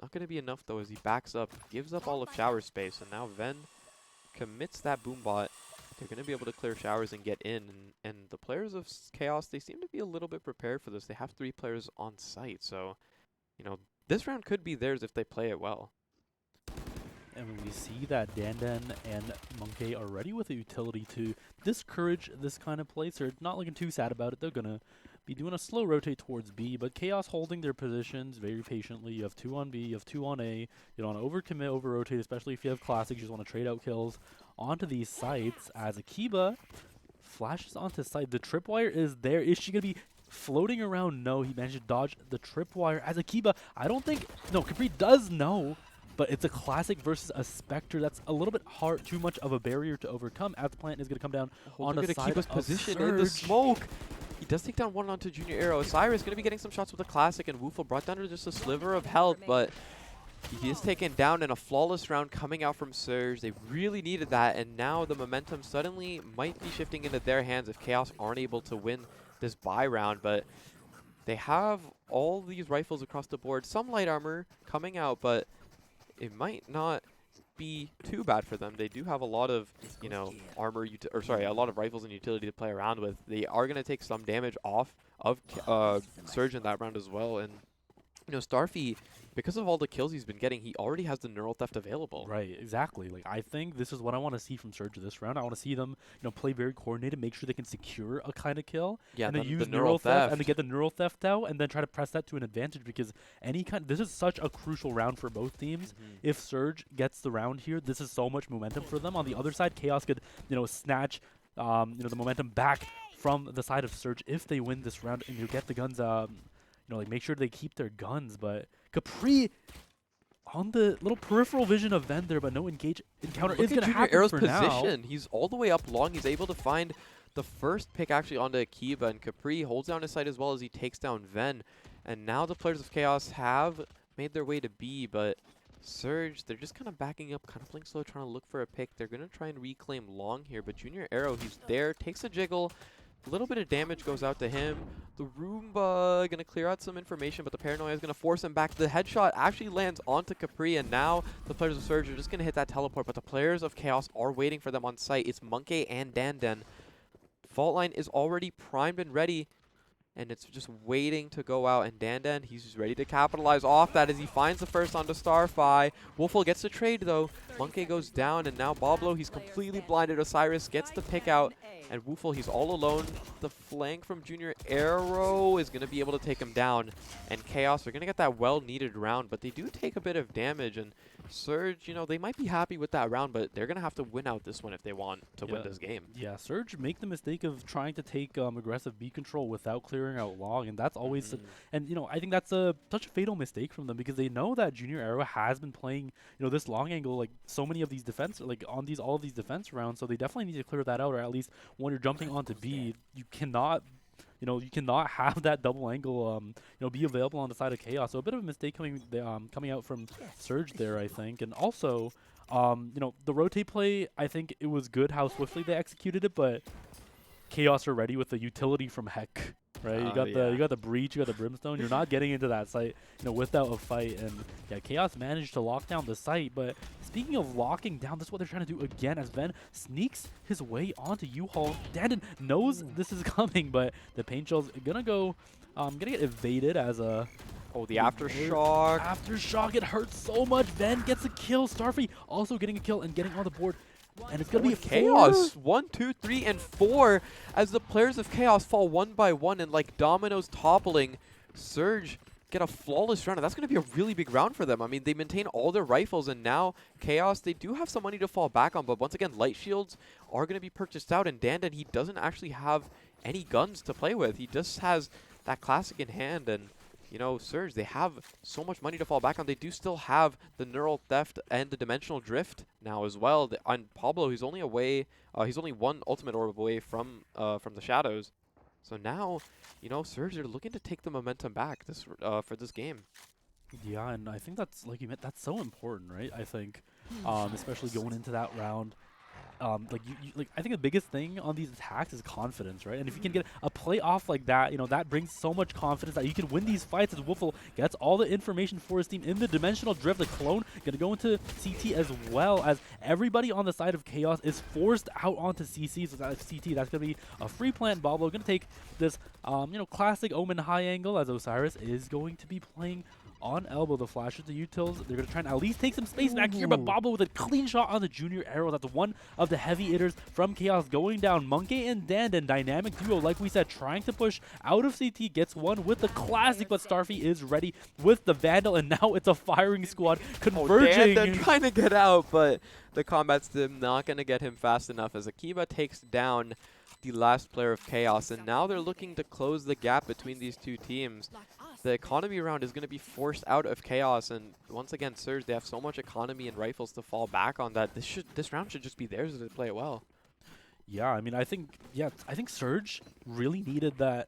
Not going to be enough, though, as he backs up, gives up all of shower space, and now Ven commits that boom bot. They're going to be able to clear showers and get in, and the players of Chaos, they seem to be a little bit prepared for this. They have 3 players on site, so, you know, this round could be theirs if they play it well. And when we see that Dandan and Monkey are ready with a utility to discourage this kind of play, so they're not looking too sad about it. They're going to be doing a slow rotate towards B, but Chaos holding their positions very patiently. You have 2 on B, you have 2 on A. You don't want to overcommit, over-rotate, especially if you have Classic. You just want to trade out kills onto these sites as Akiba flashes onto site. The tripwire is there. Is she going to be floating around? No, he managed to dodge the tripwire as Akiba. I don't think... No, Capri does know, but it's a Classic versus a Spectre. That's a little bit hard, too much of a barrier to overcome, as the plant is going to come down on the side of position Surge. in the smoke. He does take down one onto Junior Arrow. Cyrus going to be getting some shots with the Classic, and Woofle brought down to just a sliver of health, but he is taken down in a flawless round coming out from Surge. They really needed that, and now the momentum suddenly might be shifting into their hands if Chaos aren't able to win this buy round, but they have all these rifles across the board. Some light armor coming out, but it might not be too bad for them. They do have a lot of, you know, armor, a lot of rifles and utility to play around with. They are going to take some damage off of Surge in that round as well. And, you know, Starfy, because of all the kills he's been getting, he already has the neural theft available. Right, exactly. Like, I think this is what I want to see from Surge this round. I want to see them, you know, play very coordinated, make sure they can secure a kind of kill, yeah, and then use neural theft and to get the neural theft out, and then try to press that to an advantage, because this is such a crucial round for both teams. If Surge gets the round here, this is so much momentum for them. On the other side, Chaos could, you know, snatch, you know, the momentum back from the side of Surge if they win this round, and you get the guns, you know, like, make sure they keep their guns. But Capri on the little peripheral vision of Ven there, but no encounter is going to happen Arrow's for position. now. He's all the way up long. He's able to find the first pick actually onto Akiba, and Capri holds down his side as well as he takes down Ven. And now the players of Chaos have made their way to B, but Surge, they're just kind of backing up, kind of playing slow, trying to look for a pick. They're going to try and reclaim long here, but Junior Arrow, he's there, takes a jiggle. A little bit of damage goes out to him. The Roomba going to clear out some information, but the Paranoia is going to force him back. The headshot actually lands onto Capri, and now the players of Surge are just going to hit that teleport, but the players of Chaos are waiting for them on site. It's Monkey and Dandan. Fault line is already primed and ready, and it's just waiting to go out. And Dandan, he's just ready to capitalize off that as he finds the first onto Starfy. Woofle gets the trade, though. Monkey goes down, and now Boblo, he's completely blinded. Osiris gets the pick out. And Woofle, he's all alone. The flank from Junior Arrow is going to be able to take him down. And Chaos are going to get that well-needed round, but they do take a bit of damage. And Surge, you know, they might be happy with that round, but they're going to have to win out this one if they want to win this game. Yeah, Surge make the mistake of trying to take aggressive B control without clearing out long, and that's always... And, you know, I think that's such a fatal mistake from them, because they know that Junior Arrow has been playing, you know, this long angle, like, so many of these defense, like, on all of these defense rounds, so they definitely need to clear that out, or at least when you're jumping onto B, you cannot have that double angle, you know, be available on the side of Chaos. So a bit of a mistake coming out from Surge there, I think. And also, you know, the rotate play, I think it was good how swiftly they executed it, but Chaos are ready with the utility from Heck. Right, you got the breach, you got the brimstone. You're not getting into that site, you know, without a fight. And yeah, Chaos managed to lock down the site. But speaking of locking down, this is what they're trying to do again as Ven sneaks his way onto U-Haul. Dandan knows this is coming, but the paint shell's gonna get evaded as a... Oh, the aftershock. Aftershock, it hurts so much. Ven gets a kill. Starfy also getting a kill and getting on the board. And it's going to be Chaos. 4. 1, 2, 3, and 4 as the players of Chaos fall one by one and like dominoes toppling. Surge get a flawless round, and that's going to be a really big round for them. I mean, they maintain all their rifles, and now Chaos, they do have some money to fall back on, but once again, light shields are going to be purchased out, and Dandan, he doesn't actually have any guns to play with. He just has that classic in hand, and you know, Surge, they have so much money to fall back on. They do still have the Neural Theft and the Dimensional Drift now as well. On Pablo, he's only away, he's only one Ultimate Orb away from the Shadows. So now, you know, Surge are looking to take the momentum back this for this game. Yeah, and I think that's, like you meant, that's so important, right? I think, especially going into that round. Like I think the biggest thing on these attacks is confidence, right? And if you can get a play off like that, you know, that brings so much confidence that you can win these fights as Woofle gets all the information for his team in the Dimensional Drift. The Clone gonna go into CT as well, as everybody on the side of Chaos is forced out onto CC. So that's CT, that's gonna be a free plant. Boblo gonna take this, you know, classic Omen high angle, as Osiris is going to be playing on elbow. The flashes, the utils, they're going to try and at least take some space back here, but Boblo with a clean shot on the Junior Arrow. That's one of the heavy hitters from Chaos going down. Monkey and Dandan, dynamic duo, like we said, trying to push out of CT, gets one with the classic, but Starfy is ready with the Vandal, and now it's a firing squad converging. Dandan trying to get out, but the combat stim not going to get him fast enough as Akiba takes down the last player of Chaos, and now they're looking to close the gap between these two teams. The economy round is going to be forced out of Chaos, and once again, Surge, they have so much economy and rifles to fall back on that this round should just be theirs if they play it well. Yeah, I mean, I think Surge really needed that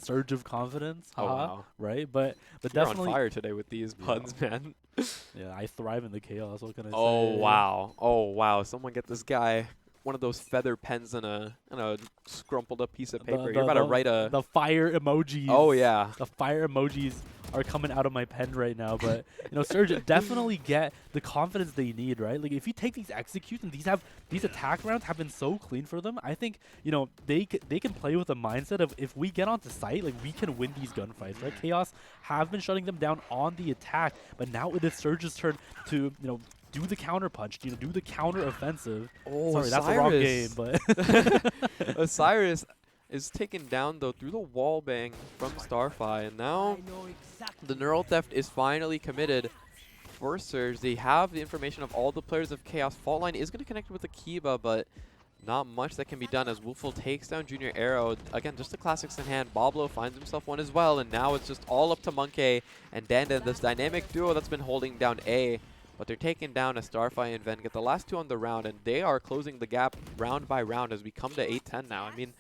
surge of confidence. Oh, wow. Right? But You're definitely on fire today with these puns, man. Yeah, I thrive in the chaos. What can I say? Oh wow! Someone get this guy one of those feather pens and a scrumpled up piece of paper. You're about to write a... The fire emojis. Oh, yeah. The fire emojis are coming out of my pen right now. But, you know, Surge definitely get the confidence they need, right? Like, if you take these executes and these attack rounds have been so clean for them, I think, you know, they can play with a mindset of if we get onto site, like, we can win these gunfights, right? Chaos have been shutting them down on the attack, but now it is Surge's turn to, you know, do the counter punch, you know, do the counter offensive. Oh, sorry, that's the wrong game, but Osiris is taken down though through the wall bang from Starfy, and now the Neural Theft is finally committed for Surge. They have the information of all the players of Chaos. Fault line is going to connect with Akiba, but not much that can be done as Woofle takes down Junior Arrow. Again, just the classics in hand. Boblo finds himself one as well, and now it's just all up to Monkey and Dandan, this dynamic duo that's been holding down A. But they're taking down as Starfy and Ven get the last two on the round, and they are closing the gap round by round as we come to 8-10 now. I mean,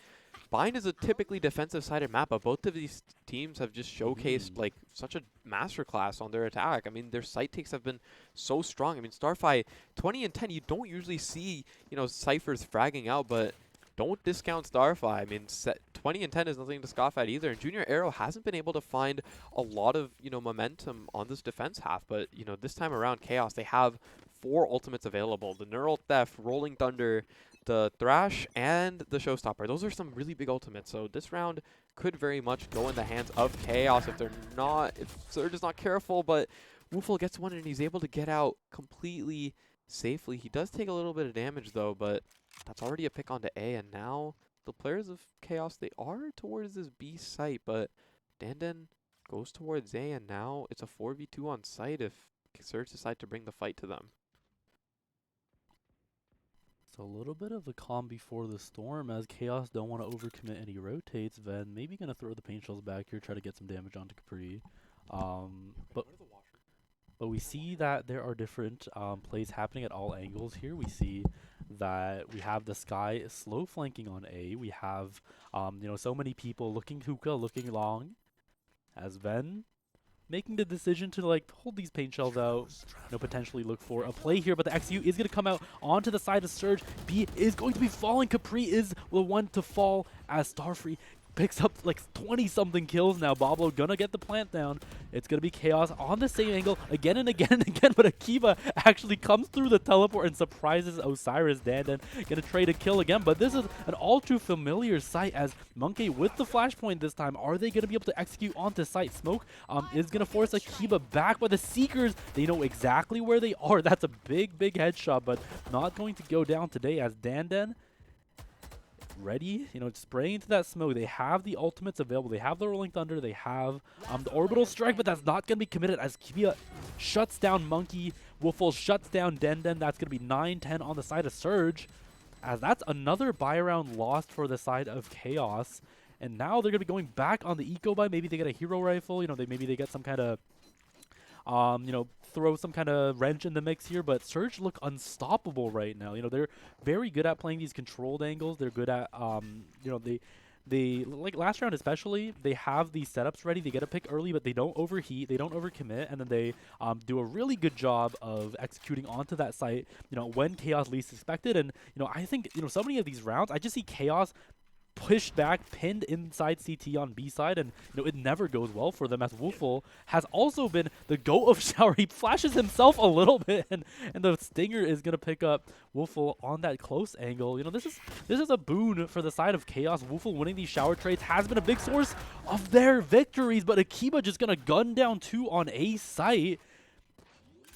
Bind is a typically defensive-sided map, but both of these teams have just showcased like such a masterclass on their attack. I mean, their site takes have been so strong. I mean, Starfy 20 and 10, you don't usually see, you know, ciphers fragging out, but don't discount Starfy. I mean, 20 and 10 is nothing to scoff at either. And Junior Arrow hasn't been able to find a lot of, you know, momentum on this defense half. But, you know, this time around, Chaos, they have 4 ultimates available. The Neural Theft, Rolling Thunder, the Thrash, and the Showstopper. Those are some really big ultimates. So this round could very much go in the hands of Chaos if Surge is not careful. But Woofle gets one and he's able to get out completely safely. He does take a little bit of damage though, but that's already a pick onto A, and now the players of Chaos, they are towards this B site, but Dandan goes towards A, and now it's a 4v2 on site if Surge decide to bring the fight to them. It's a little bit of a calm before the storm, as Chaos don't want to overcommit any rotates. Ven maybe going to throw the paint shells back here, try to get some damage onto Capri. But we see that there are different plays happening at all angles here. We see that we have the Sky slow flanking on A. We have, you know, so many people looking hookah, looking long, as Ven making the decision to like hold these paint shells out, you know, potentially look for a play here. But the XU is going to come out onto the side of Surge. B is going to be falling. Capri is the one to fall as Starfree picks up like 20-something kills now. Bablo gonna get the plant down. It's gonna be Chaos on the same angle again and again and again, but Akiba actually comes through the teleport and surprises Osiris. Dandan gonna trade a kill again, but this is an all too familiar sight as Monkey with the flashpoint this time. Are they gonna be able to execute onto site? Smoke is gonna force Akiba back, but the Seekers, they know exactly where they are. That's a big headshot, but not going to go down today as Dandan ready, spraying into that smoke. They have the ultimates available. They have the Rolling Thunder. They have the Orbital Strike, but that's not going to be committed as Kia shuts down Monkey. Woofle shuts down Denden. That's going to be 9-10 on the side of Surge, as that's another buy round lost for the side of Chaos. And now they're going to be going back on the Eco Buy. Maybe they get a Hero Rifle. Maybe they get some kind of, throw some kind of wrench in the mix here, but Surge look unstoppable right now. They're very good at playing these controlled angles. They're good at, they like last round especially, they have these setups ready. They get a pick early, but they don't overheat, they don't overcommit, and then they do a really good job of executing onto that site, when Chaos least expected. And, I think, so many of these rounds, I just see Chaos pushed back, pinned inside CT on B side, and it never goes well for them as Woofle has also been the goat of shower. He flashes himself a little bit, and the Stinger is gonna pick up Woofle on that close angle. This is a boon for the side of Chaos. Woofle winning these shower trades has been a big source of their victories, but Akiba just gonna gun down 2 on A site.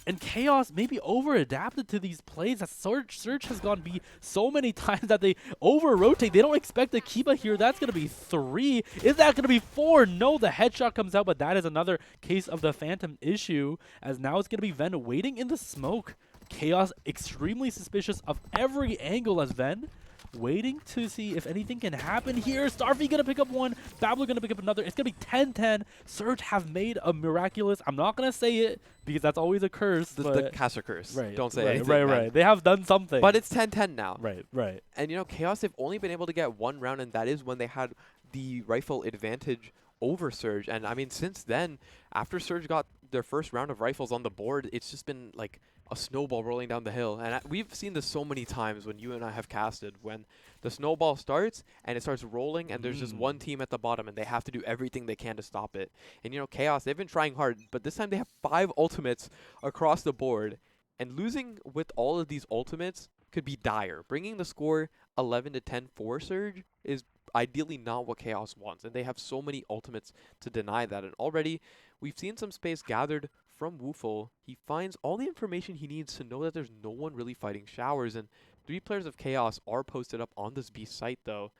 And Chaos maybe over-adapted to these plays as Surge has gone B so many times that they over-rotate. They don't expect Akiba here. That's going to be 3. Is that going to be 4? No, the headshot comes out, but that is another case of the Phantom issue, as now it's going to be Ven waiting in the smoke. Chaos extremely suspicious of every angle as Ven waiting to see if anything can happen here. Starfy gonna pick up one, Bablo gonna pick up another. It's gonna be 10-10. Surge have made a miraculous, I'm not gonna say it because that's always a curse. The caster curse. Right. Don't say right, anything. Right. They have done something. But it's 10-10 now. Right. And Chaos, they've only been able to get one round, and that is when they had the rifle advantage over Surge. And I mean, since then, after Surge got their first round of rifles on the board, it's just been like a snowball rolling down the hill. And we've seen this so many times when you and I have casted, when the snowball starts and it starts rolling and there's just one team at the bottom and they have to do everything they can to stop it. And Chaos, they've been trying hard, but this time they have 5 ultimates across the board, and losing with all of these ultimates could be dire. Bringing the score 11-10 for Surge is ideally not what Chaos wants, and they have so many ultimates to deny that. And already we've seen some space gathered from Woofle. He finds all the information he needs to know that there's no one really fighting showers, and 3 players of Chaos are posted up on this B site though.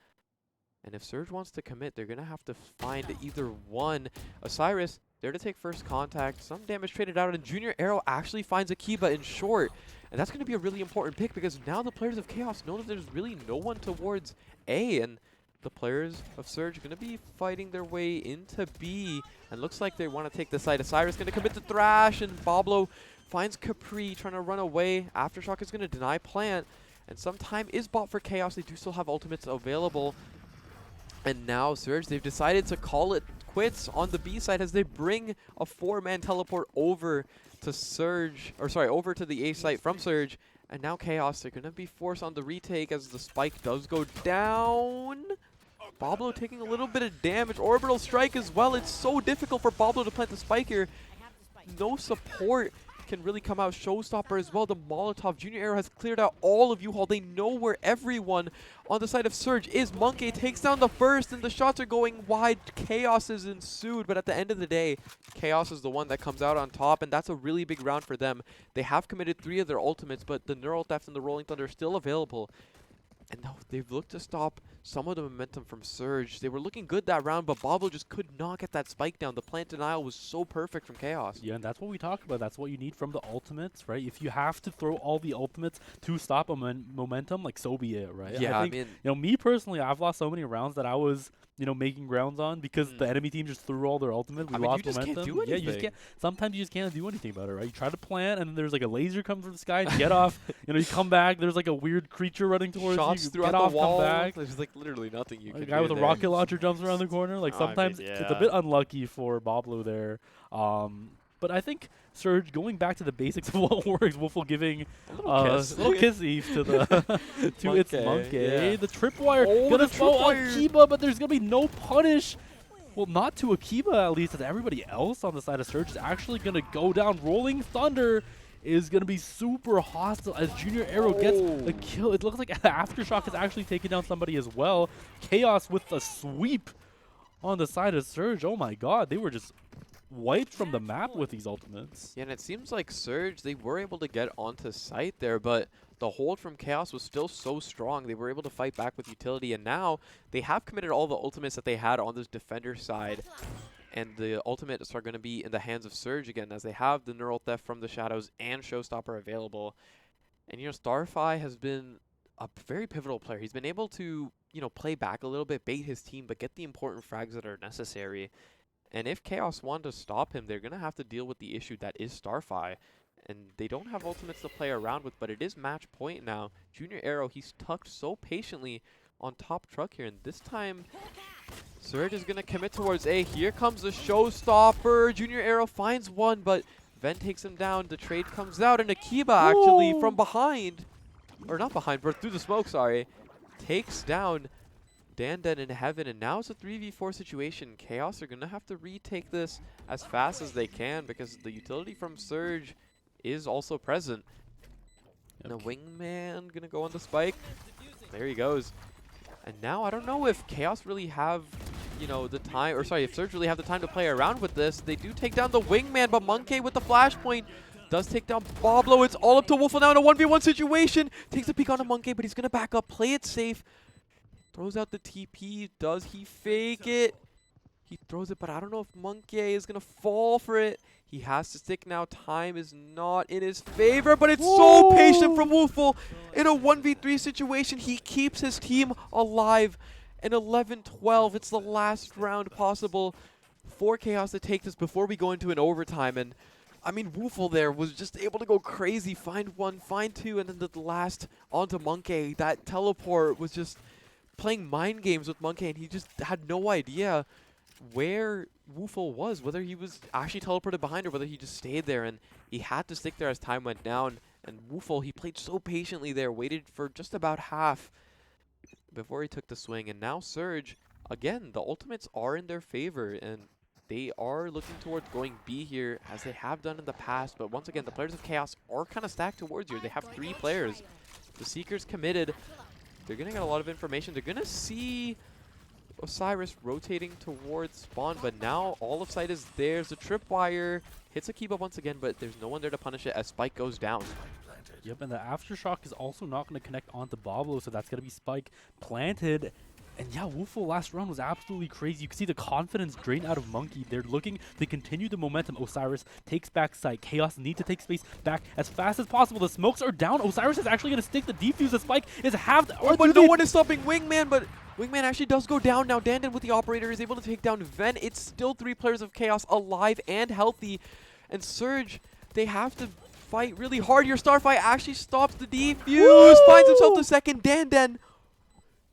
And if Surge wants to commit, they're gonna have to find either one. Osiris there to take first contact, some damage traded out, and Junior Arrow actually finds Akiba in short. And that's going to be a really important pick, because now the players of Chaos know that there's really no one towards A, and the players of Surge are going to be fighting their way into B, and looks like they want to take the side. Osiris going to commit to Thrash, and Bablo finds Capri trying to run away. Aftershock is going to deny plant, and some time is bought for Chaos. They do still have ultimates available. And now Surge, they've decided to call it quits on the B side as they bring a 4-man teleport over to Surge, or sorry, over to the A site from Surge. And now Chaos, they're going to be forced on the retake as the spike does go down. Bablo taking a little bit of damage. Orbital strike as well. It's so difficult for Bablo to plant the spike here. No support can really come out. Showstopper as well. The Molotov. Junior Arrow has cleared out all of U-Haul. They know where everyone on the side of Surge is. Monkey takes down the first, and the shots are going wide. Chaos is ensued, but at the end of the day, Chaos is the one that comes out on top, and that's a really big round for them. They have committed 3 of their ultimates, but the Neural Theft and the Rolling Thunder are still available. And no, they've looked to stop some of the momentum from Surge. They were looking good that round, but Bablo just could not get that spike down. The plant denial was so perfect from Chaos. Yeah, and that's what we talked about. That's what you need from the ultimates, right? If you have to throw all the ultimates to stop a momentum, like, so be it, right? Yeah, I think, me personally, I've lost so many rounds that I was, making rounds on because the enemy team just threw all their ultimate. We lost you just momentum. Can't do anything. Yeah, you just can't. Sometimes you just can't do anything about it, right? You try to plant, and then there's like a laser comes from the sky, and you get off. You come back. There's like a weird creature running towards Shots you. Throughout get off, the wall. come back. There's like literally nothing you can do. A guy with a there. rocket launcher jumps around the corner. Like, sometimes yeah. it's a bit unlucky for Bablo there. But I think Surge, going back to the basics of what works, Woofle giving Little kiss. eve to the to its Monkey, monkey. yeah. The tripwire Oh, gonna the throw tripwire. Akiba, but there's gonna be no punish. Well, not to Akiba at least, as everybody else on the side of Surge is actually gonna go down. Rolling Thunder is gonna be super hostile as Junior Arrow gets a kill. It looks like Aftershock has actually taken down somebody as well. Chaos with the sweep on the side of Surge. Oh my god, they were just wiped from the map with these ultimates. Yeah, and it seems like Surge, they were able to get onto site there, but the hold from Chaos was still so strong. They were able to fight back with utility, and now they have committed all the ultimates that they had on this defender side. And the ultimates are going to be in the hands of Surge again, as they have the Neural Theft from the Shadows and Showstopper available. And, you know, Starfy has been a very pivotal player. He's been able to, you know, play back a little bit, bait his team, but get the important frags that are necessary. And if Chaos want to stop him, they're going to have to deal with the issue that is Starfy. And they don't have ultimates to play around with, but it is match point now. Junior Arrow, he's tucked so patiently on top truck here, and this time Surge is going to commit towards A. Here comes the Showstopper. Junior Arrow finds one, but Ven takes him down. The trade comes out, and Akiba actually from behind, or not behind, but through the smoke, sorry, takes down Dandan in Heaven, and now it's a 3v4 situation. Chaos are going to have to retake this as fast as they can because the utility from Surge is also present. And the Wingman going to go on the spike. There he goes. And now I don't know if Chaos really have, you know, the time, or sorry, if Surge really have the time to play around with this. They do take down the Wingman, but Monkey with the flashpoint does take down Boblo. It's all up to Woofle now in a 1v1 situation. Takes a peek on a Monkey, but he's going to back up, play it safe. Throws out the TP. Does he fake it? He throws it, but I don't know if Monkey is going to fall for it. He has to stick now. Time is not in his favor, but it's so patient from Woofle. In a 1v3 situation, he keeps his team alive. In 11-12, it's the last round possible for Chaos to take this before we go into an overtime. And I mean, Woofle there was just able to go crazy. Find one, find two, and then the last onto Monkey. That teleport was just playing mind games with Monkey, and he just had no idea where Woofle was, whether he was actually teleported behind or whether he just stayed there, and he had to stick there as time went down. And Woofle, he played so patiently there, waited for just about half before he took the swing. And now Surge, again, the ultimates are in their favor, and they are looking towards going B here, as they have done in the past. But once again, the players of Chaos are kind of stacked towards you. They have 3 players. The Seeker's committed. They're going to get a lot of information. They're going to see Osiris rotating towards spawn, but now all of sight is theirs. The tripwire hits Akiba once again, but there's no one there to punish it as Spike goes down. Yep, and the Aftershock is also not going to connect onto Boblo, so that's going to be Spike planted. And yeah, Woofle last round was absolutely crazy. You can see the confidence drain out of Monkey. They're looking to continue the momentum. Osiris takes back site. Chaos need to take space back as fast as possible. The smokes are down. Osiris is actually going to stick the defuse. The Spike is halved. Oh, but no one is stopping Wingman, but Wingman actually does go down now. Dandan with the operator is able to take down Ven. It's still 3 players of Chaos alive and healthy. And Surge, they have to fight really hard here. Starfire actually stops the defuse, finds himself the second. Dandan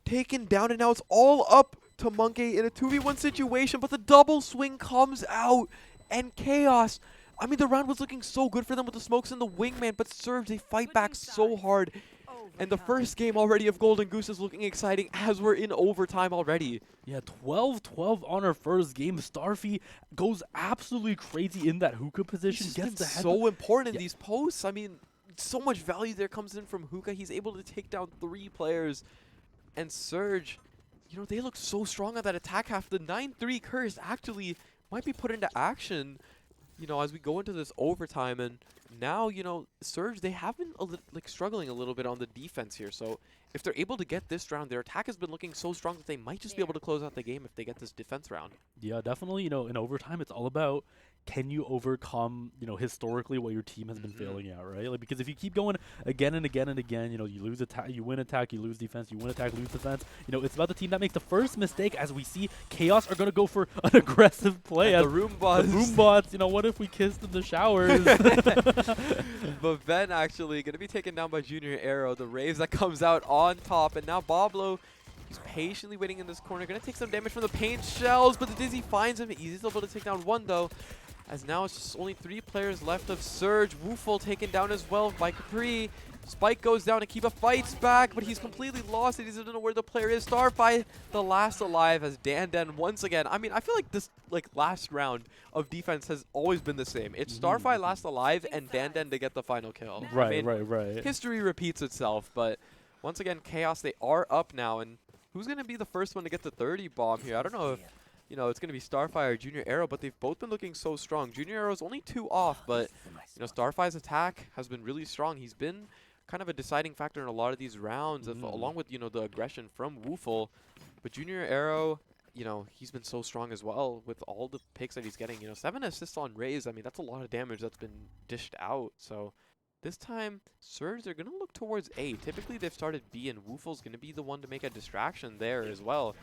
taken down, and now it's all up to Monkey in a 2v1 situation, but the double swing comes out, and Chaos, I mean, the round was looking so good for them with the smokes and the Wingman, but Surge, they fight back so hard. And the first game already of Golden Goose is looking exciting as we're in overtime already. Yeah, 12-12 on our first game. Starfy goes absolutely crazy in that hookah position. He's gets so important in these posts. I mean, so much value there comes in from hookah. He's able to take down 3 players. And Surge, you know, they look so strong on that attack half. The 9-3 curse actually might be put into action, you know, as we go into this overtime. And now, you know, Surge, they have been like struggling a little bit on the defense here. So if they're able to get this round, their attack has been looking so strong that they might just be able to close out the game if they get this defense round. Yeah, definitely. You know, in overtime, it's all about, can you overcome, you know, historically what your team has been failing at, right? Like, because if you keep going again and again and again, you know, you lose attack, you win attack, you lose defense, you win attack, lose defense. You know, it's about the team that makes the first mistake. As we see, Chaos are going to go for an aggressive play. And the room bots. The room bots, you know, what if we kissed in the showers? But Ven actually going to be taken down by Junior Arrow. The Raves that comes out on top. And now Boblo, he's patiently waiting in this corner. Going to take some damage from the paint shells, but the Dizzy finds him. He's able to take down one, though. as now it's just only 3 players left of Surge. Woofle taken down as well by Capri. Spike goes down, Akiba fights back, but he's completely lost it. He doesn't know where the player is. Starfy, the last alive, as Dan once again. I mean, I feel like this last round of defense has always been the same. It's Starfy last alive and Dan to get the final kill. Right, I mean, right. history repeats itself, but once again, Chaos, they are up now, and who's going to be the first one to get the 30 bomb here? I don't know if, you know, it's going to be Starfire or Junior Arrow, but they've both been looking so strong. Junior Arrow's only 2 off, but, you know, Starfire's attack has been really strong. He's been kind of a deciding factor in a lot of these rounds, along with, you know, the aggression from Woofle. But Junior Arrow, you know, he's been so strong as well with all the picks that he's getting. You know, 7 assists on Raze. I mean, that's a lot of damage that's been dished out. So this time, Surge, they're going to look towards A. Typically, they've started B, and Woofle's going to be the one to make a distraction there as well.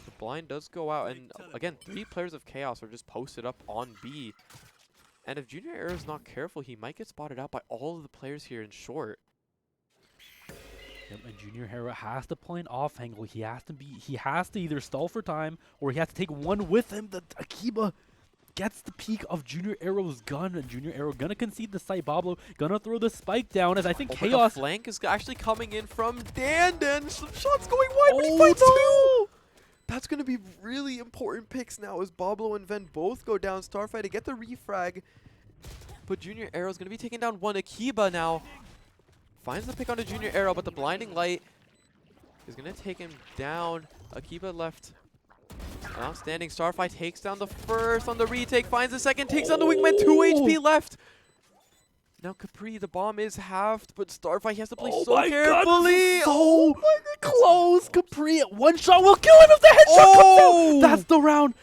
The blind does go out, and again, 3 players of Chaos are just posted up on B. And if Junior Arrow's not careful, he might get spotted out by all of the players here in short. Yep, and Junior Hero has to play an off angle. He has to either stall for time or he has to take one with him. The Akiba gets the peak of Junior Arrow's gun, and Junior Arrow gonna concede the site. Pablo gonna throw the spike down, as I think Chaos the flank is actually coming in from Dan. Some shots going wide, but he Oh, fights no! 2. That's gonna be really important picks now as Pablo and Ven both go down. Starfire to get the refrag, but Junior Arrow's gonna be taking down one. Akiba now finds the pick onto Junior Arrow, but the blinding light is gonna take him down. Akiba left outstanding. Starfire takes down the first on the retake, finds the second, takes down the wingman. 2 HP left. Now Capri, the bomb is halved, but Starfire, he has to play so carefully. Oh my god, close. Capri at 1 shot will kill him if the headshot comes out. That's the round.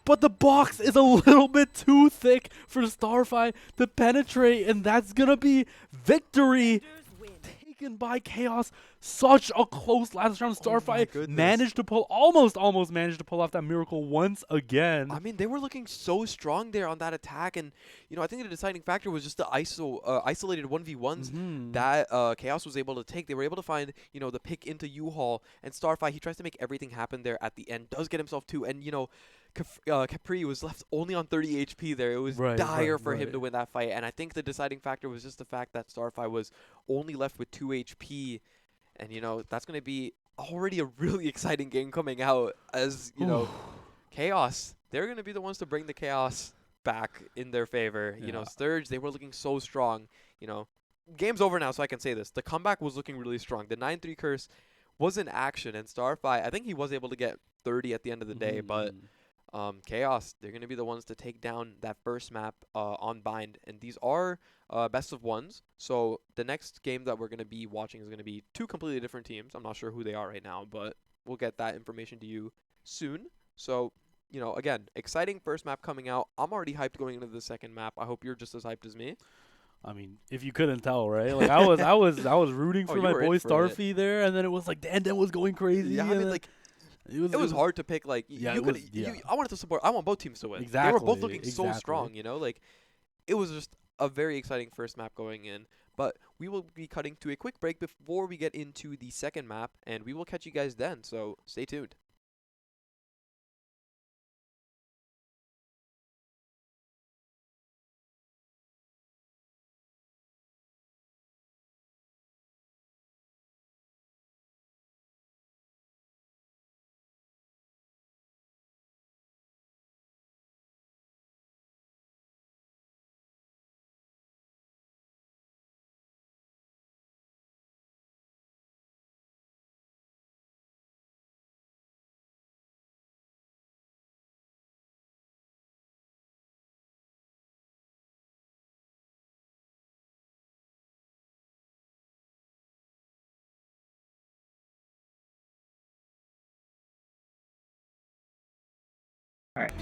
But the box is a little bit too thick for Starfire to penetrate, and that's gonna be victory taken by Chaos. Such a close last round. Starfire managed to almost managed to pull off that miracle once again. I mean, they were looking so strong there on that attack, and you know, I think the deciding factor was just the isolated 1v1s that Chaos was able to take. They were able to find, you know, the pick into U-Haul, and Starfire, he tries to make everything happen there at the end, does get himself 2, and you know, Capri was left only on 30 HP there. It was dire for him to win that fight, and I think the deciding factor was just the fact that Starfire was only left with 2 HP, and you know, that's going to be already a really exciting game coming out, as you know, Chaos, they're going to be the ones to bring the Chaos back in their favor. You know, Sturge, they were looking so strong. You know, game's over now, so I can say this. The comeback was looking really strong. The 9-3 curse was in action, and Starfire, I think he was able to get 30 at the end of the day, but Chaos, they're going to be the ones to take down that first map on Bind. And these are best of ones. So the next game that we're going to be watching is going to be 2 completely different teams. I'm not sure who they are right now, but we'll get that information to you soon. So, you know, again, exciting first map coming out. I'm already hyped going into the second map. I hope you're just as hyped as me. I mean, if you couldn't tell, right? Like I was rooting for my boy Starfy there, and then it was like Dan was going crazy. Yeah, I mean, like, it was hard to pick. Like, I wanted to support. I want both teams to win. Exactly. They were both looking so strong. You know, like, it was just a very exciting first map going in. But we will be cutting to a quick break before we get into the second map, and we will catch you guys then. So stay tuned. All right.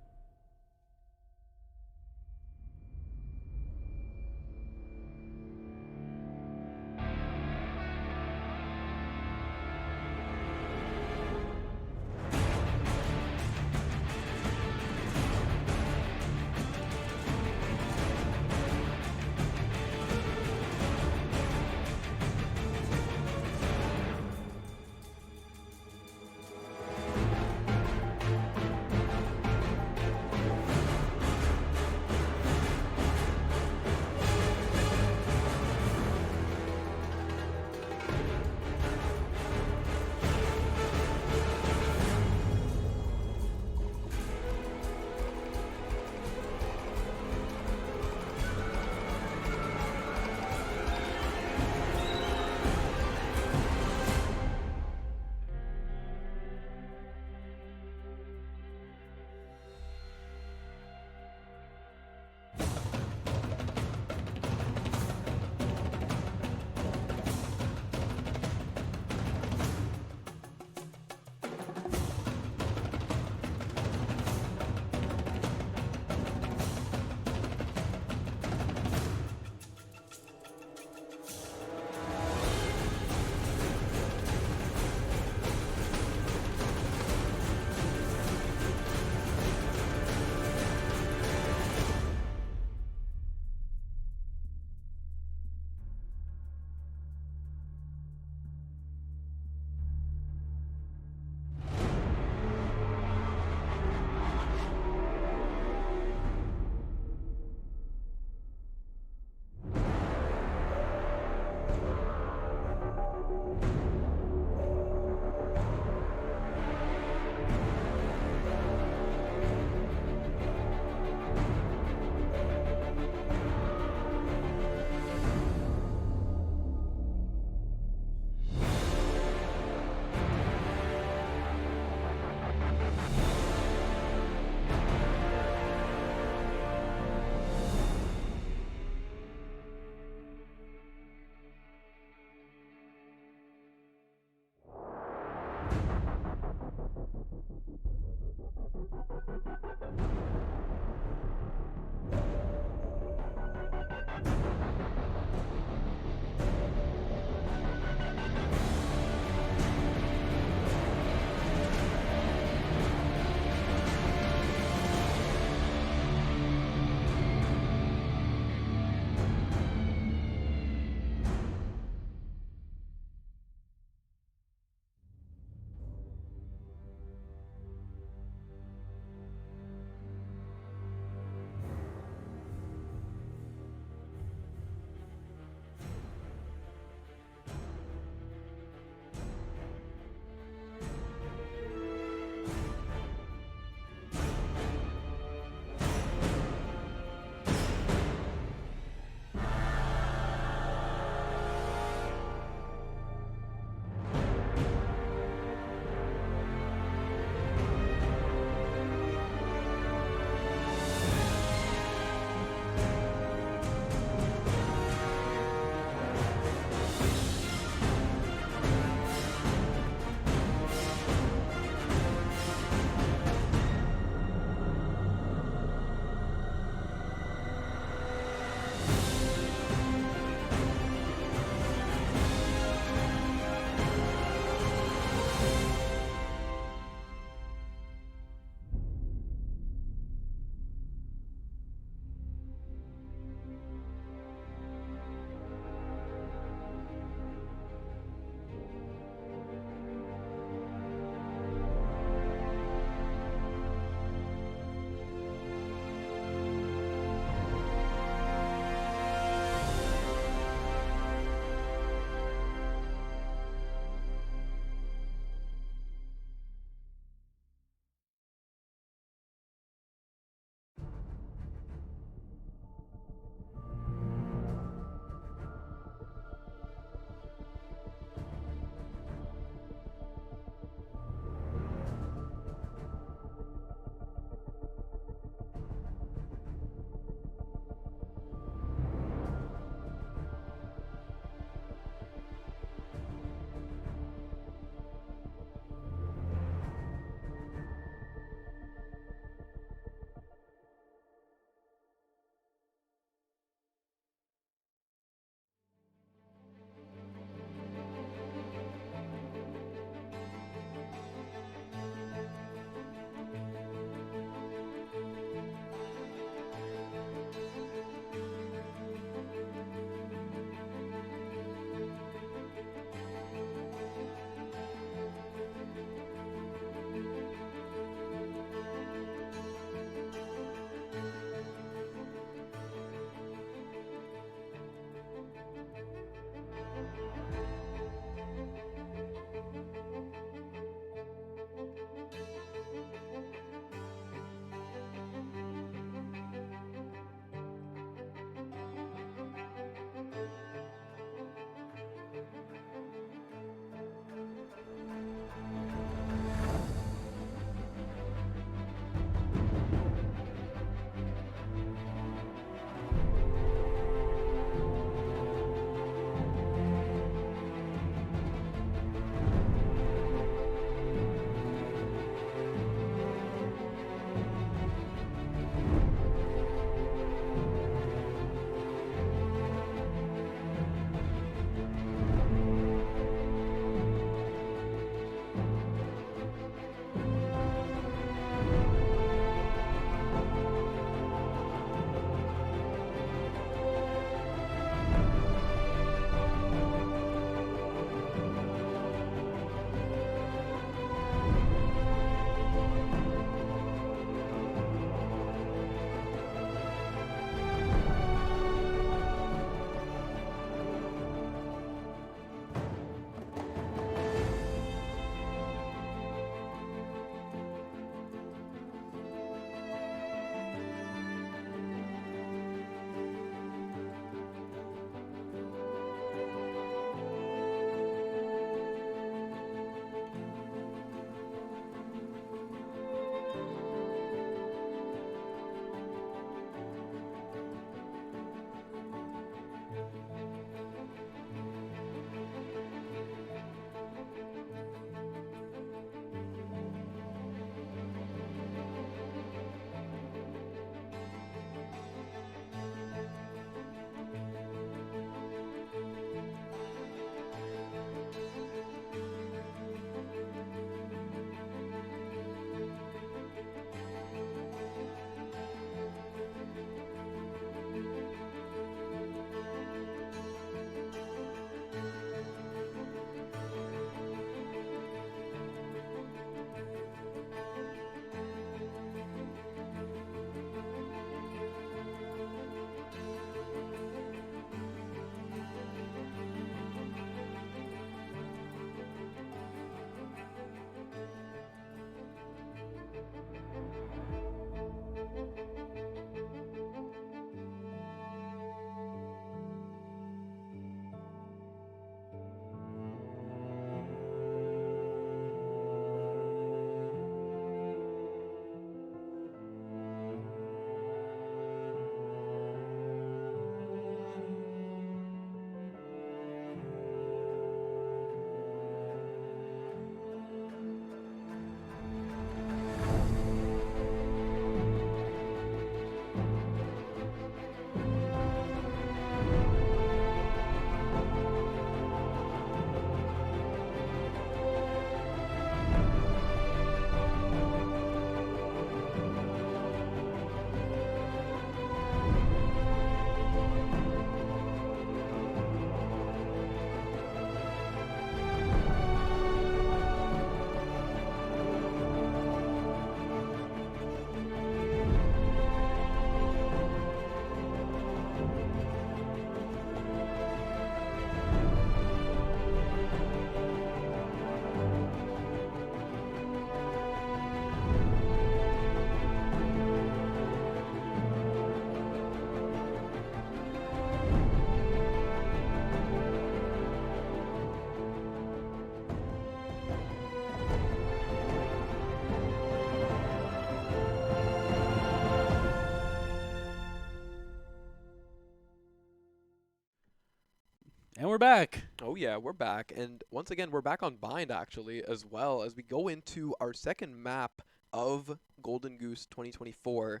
back. Oh yeah, we're back, and once again we're back on Bind actually as well as we go into our second map of Golden Goose 2024.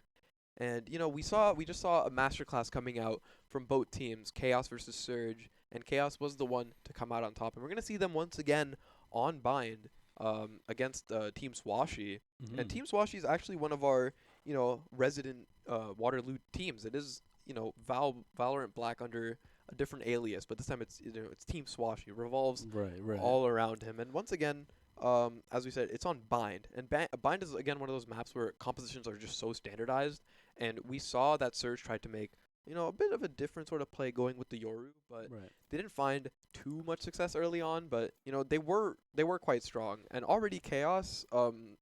And you know, we just saw a masterclass coming out from both teams, Chaos versus Surge, and Chaos was the one to come out on top. And we're gonna see them once again on Bind against Team Swashy. And Team Swashy is actually one of our resident Waterloo teams. It is Valorant Black under a different alias, but this time it's it's Team Swashy. It revolves all around him. And once again, as we said, it's on Bind, and Bind is again one of those maps where compositions are just so standardized. And we saw that Surge tried to make a bit of a different sort of play going with the Yoru, but they didn't find too much success early on. But they were quite strong, and already Chaos, Team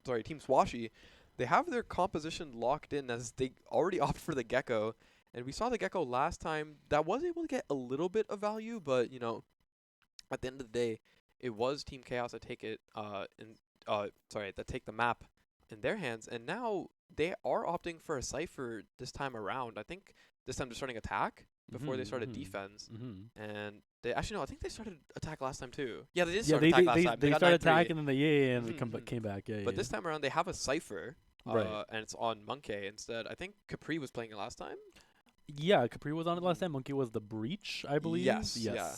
Swashy, they have their composition locked in as they already opted for the Gecko. And we saw the Gecko last time that was able to get a little bit of value, but at the end of the day, it was Team Chaos that take the map in their hands, and now they are opting for a Cypher this time around. I think this time they're starting attack before they started defense, and they I think they started attack last time too. Yeah, they did start attack last time. They started attack and then they came back. But this time around they have a Cypher, and it's on Monkey instead. I think Capri was playing it last time. Yeah, Capri was on it last time. Monkey was the Breach, I believe. Yes. Yeah.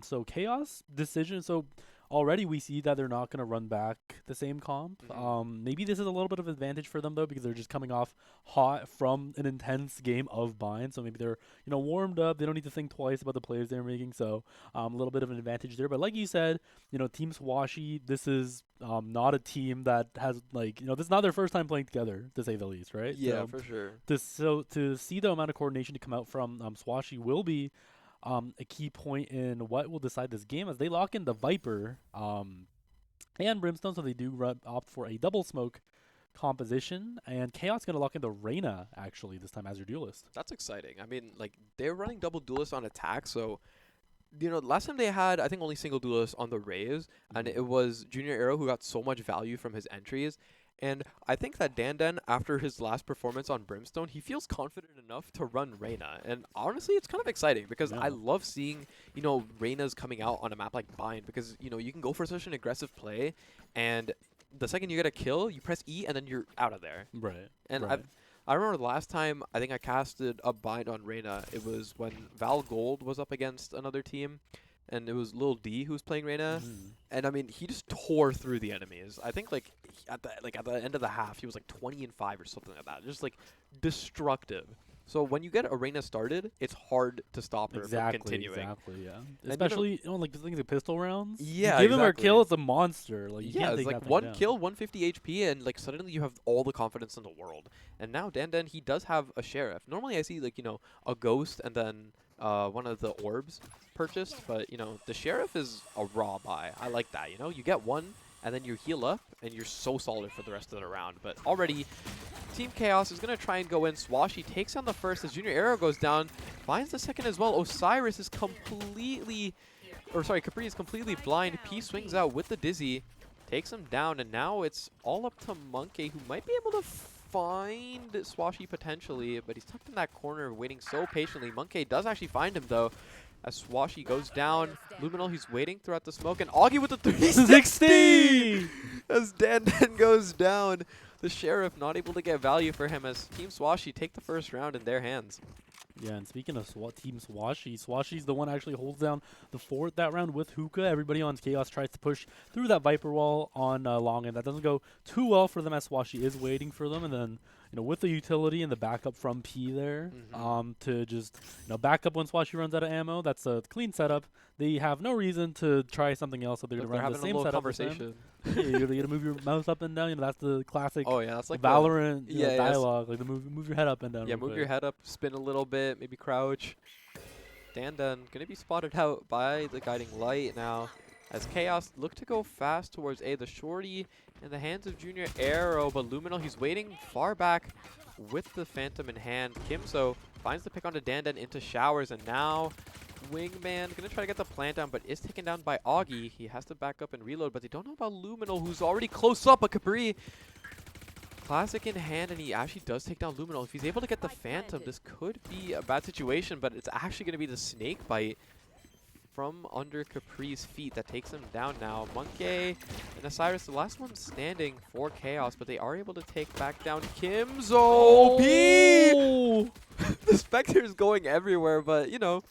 So Chaos decision. So already we see that they're not going to run back the same comp. Maybe this is a little bit of advantage for them though, because they're just coming off hot from an intense game of Bind. So maybe they're warmed up. They don't need to think twice about the plays they're making. So a little bit of an advantage there. But like you said, Team Swashy, this is not a team that has this is not their first time playing together, to say the least, right? Yeah, for sure. To see the amount of coordination to come out from Swashy will be a key point in what will decide this game, as they lock in the Viper and Brimstone, so they do opt for a double smoke composition, and Chaos going to lock in the Reyna actually this time as your duelist. That's exciting. I mean, they're running double duelist on attack, so last time they had I think only single duelist on the Rays, and it was Junior Arrow who got so much value from his entries. And I think that Dan, after his last performance on Brimstone, he feels confident enough to run Reyna. And honestly, it's kind of exciting because I love seeing, Reyna's coming out on a map like Bind, because, you can go for such an aggressive play, and the second you get a kill, you press E, and then you're out of there. And I remember the last time I think I casted a Bind on Reyna, it was when Val Gold was up against another team. And it was Lil D who was playing Reyna, and I mean he just tore through the enemies. I think at the end of the half he was 20-5 or something like that, just destructive. So when you get a Reyna started, it's hard to stop her from continuing. Exactly, yeah. Especially the pistol rounds. Yeah, you give him a kill, it's a monster. It's one kill, 150 HP, and suddenly you have all the confidence in the world. And now Dan he does have a Sheriff. Normally I see a Ghost and then one of the orbs purchased, but the Sheriff is a raw buy. I like that. You get one and then you heal up and you're so solid for the rest of the round. But already Team Chaos is gonna try and go in. Swashy takes on the first as Junior Arrow goes down, finds the second as well. Osiris is Capri is completely blind. P swings out with the Dizzy, takes him down, and now it's all up to Monkey, who might be able to find Swashy potentially, but he's tucked in that corner waiting so patiently. Monkey does actually find him though, as Swashy goes down. Luminal, he's waiting throughout the smoke, and Augie with the 360 as Dan goes down. The Sheriff not able to get value for him as Team Swashy take the first round in their hands. Yeah, and speaking of Team Swashy, Swashy's the one who actually holds down the fort that round with Hookah. Everybody on Chaos tries to push through that Viper wall on long, and that doesn't go too well for them as Swashy is waiting for them. And then, with the utility and the backup from P there, to just, back up when Swashy runs out of ammo, that's a clean setup. They have no reason to try something else other than run the same setup. Conversation. Yeah, you gotta move your mouse up and down. That's the classic that's Valorant dialogue. Move your head up and down. Yeah, move your head up, spin a little bit, maybe crouch. Dan gonna be spotted out by the guiding light now, as Chaos look to go fast towards A. The shorty in the hands of Junior Arrow, but Luminal, he's waiting far back with the Phantom in hand. Kimso finds the pick onto Dan into showers, and now Wingman gonna try to get the plant down, but is taken down by Augie. He has to back up and reload, but they don't know about Luminal, who's already close up. But Capri Classic in hand, and he actually does take down Luminal. If he's able to get the Phantom, this could be a bad situation, but it's actually going to be the Snake Bite from under Capri's feet that takes him down now. Monkey and Osiris, the last one standing for Chaos, but they are able to take back down Kimzo. Oh! The Spectre is going everywhere, but, you know,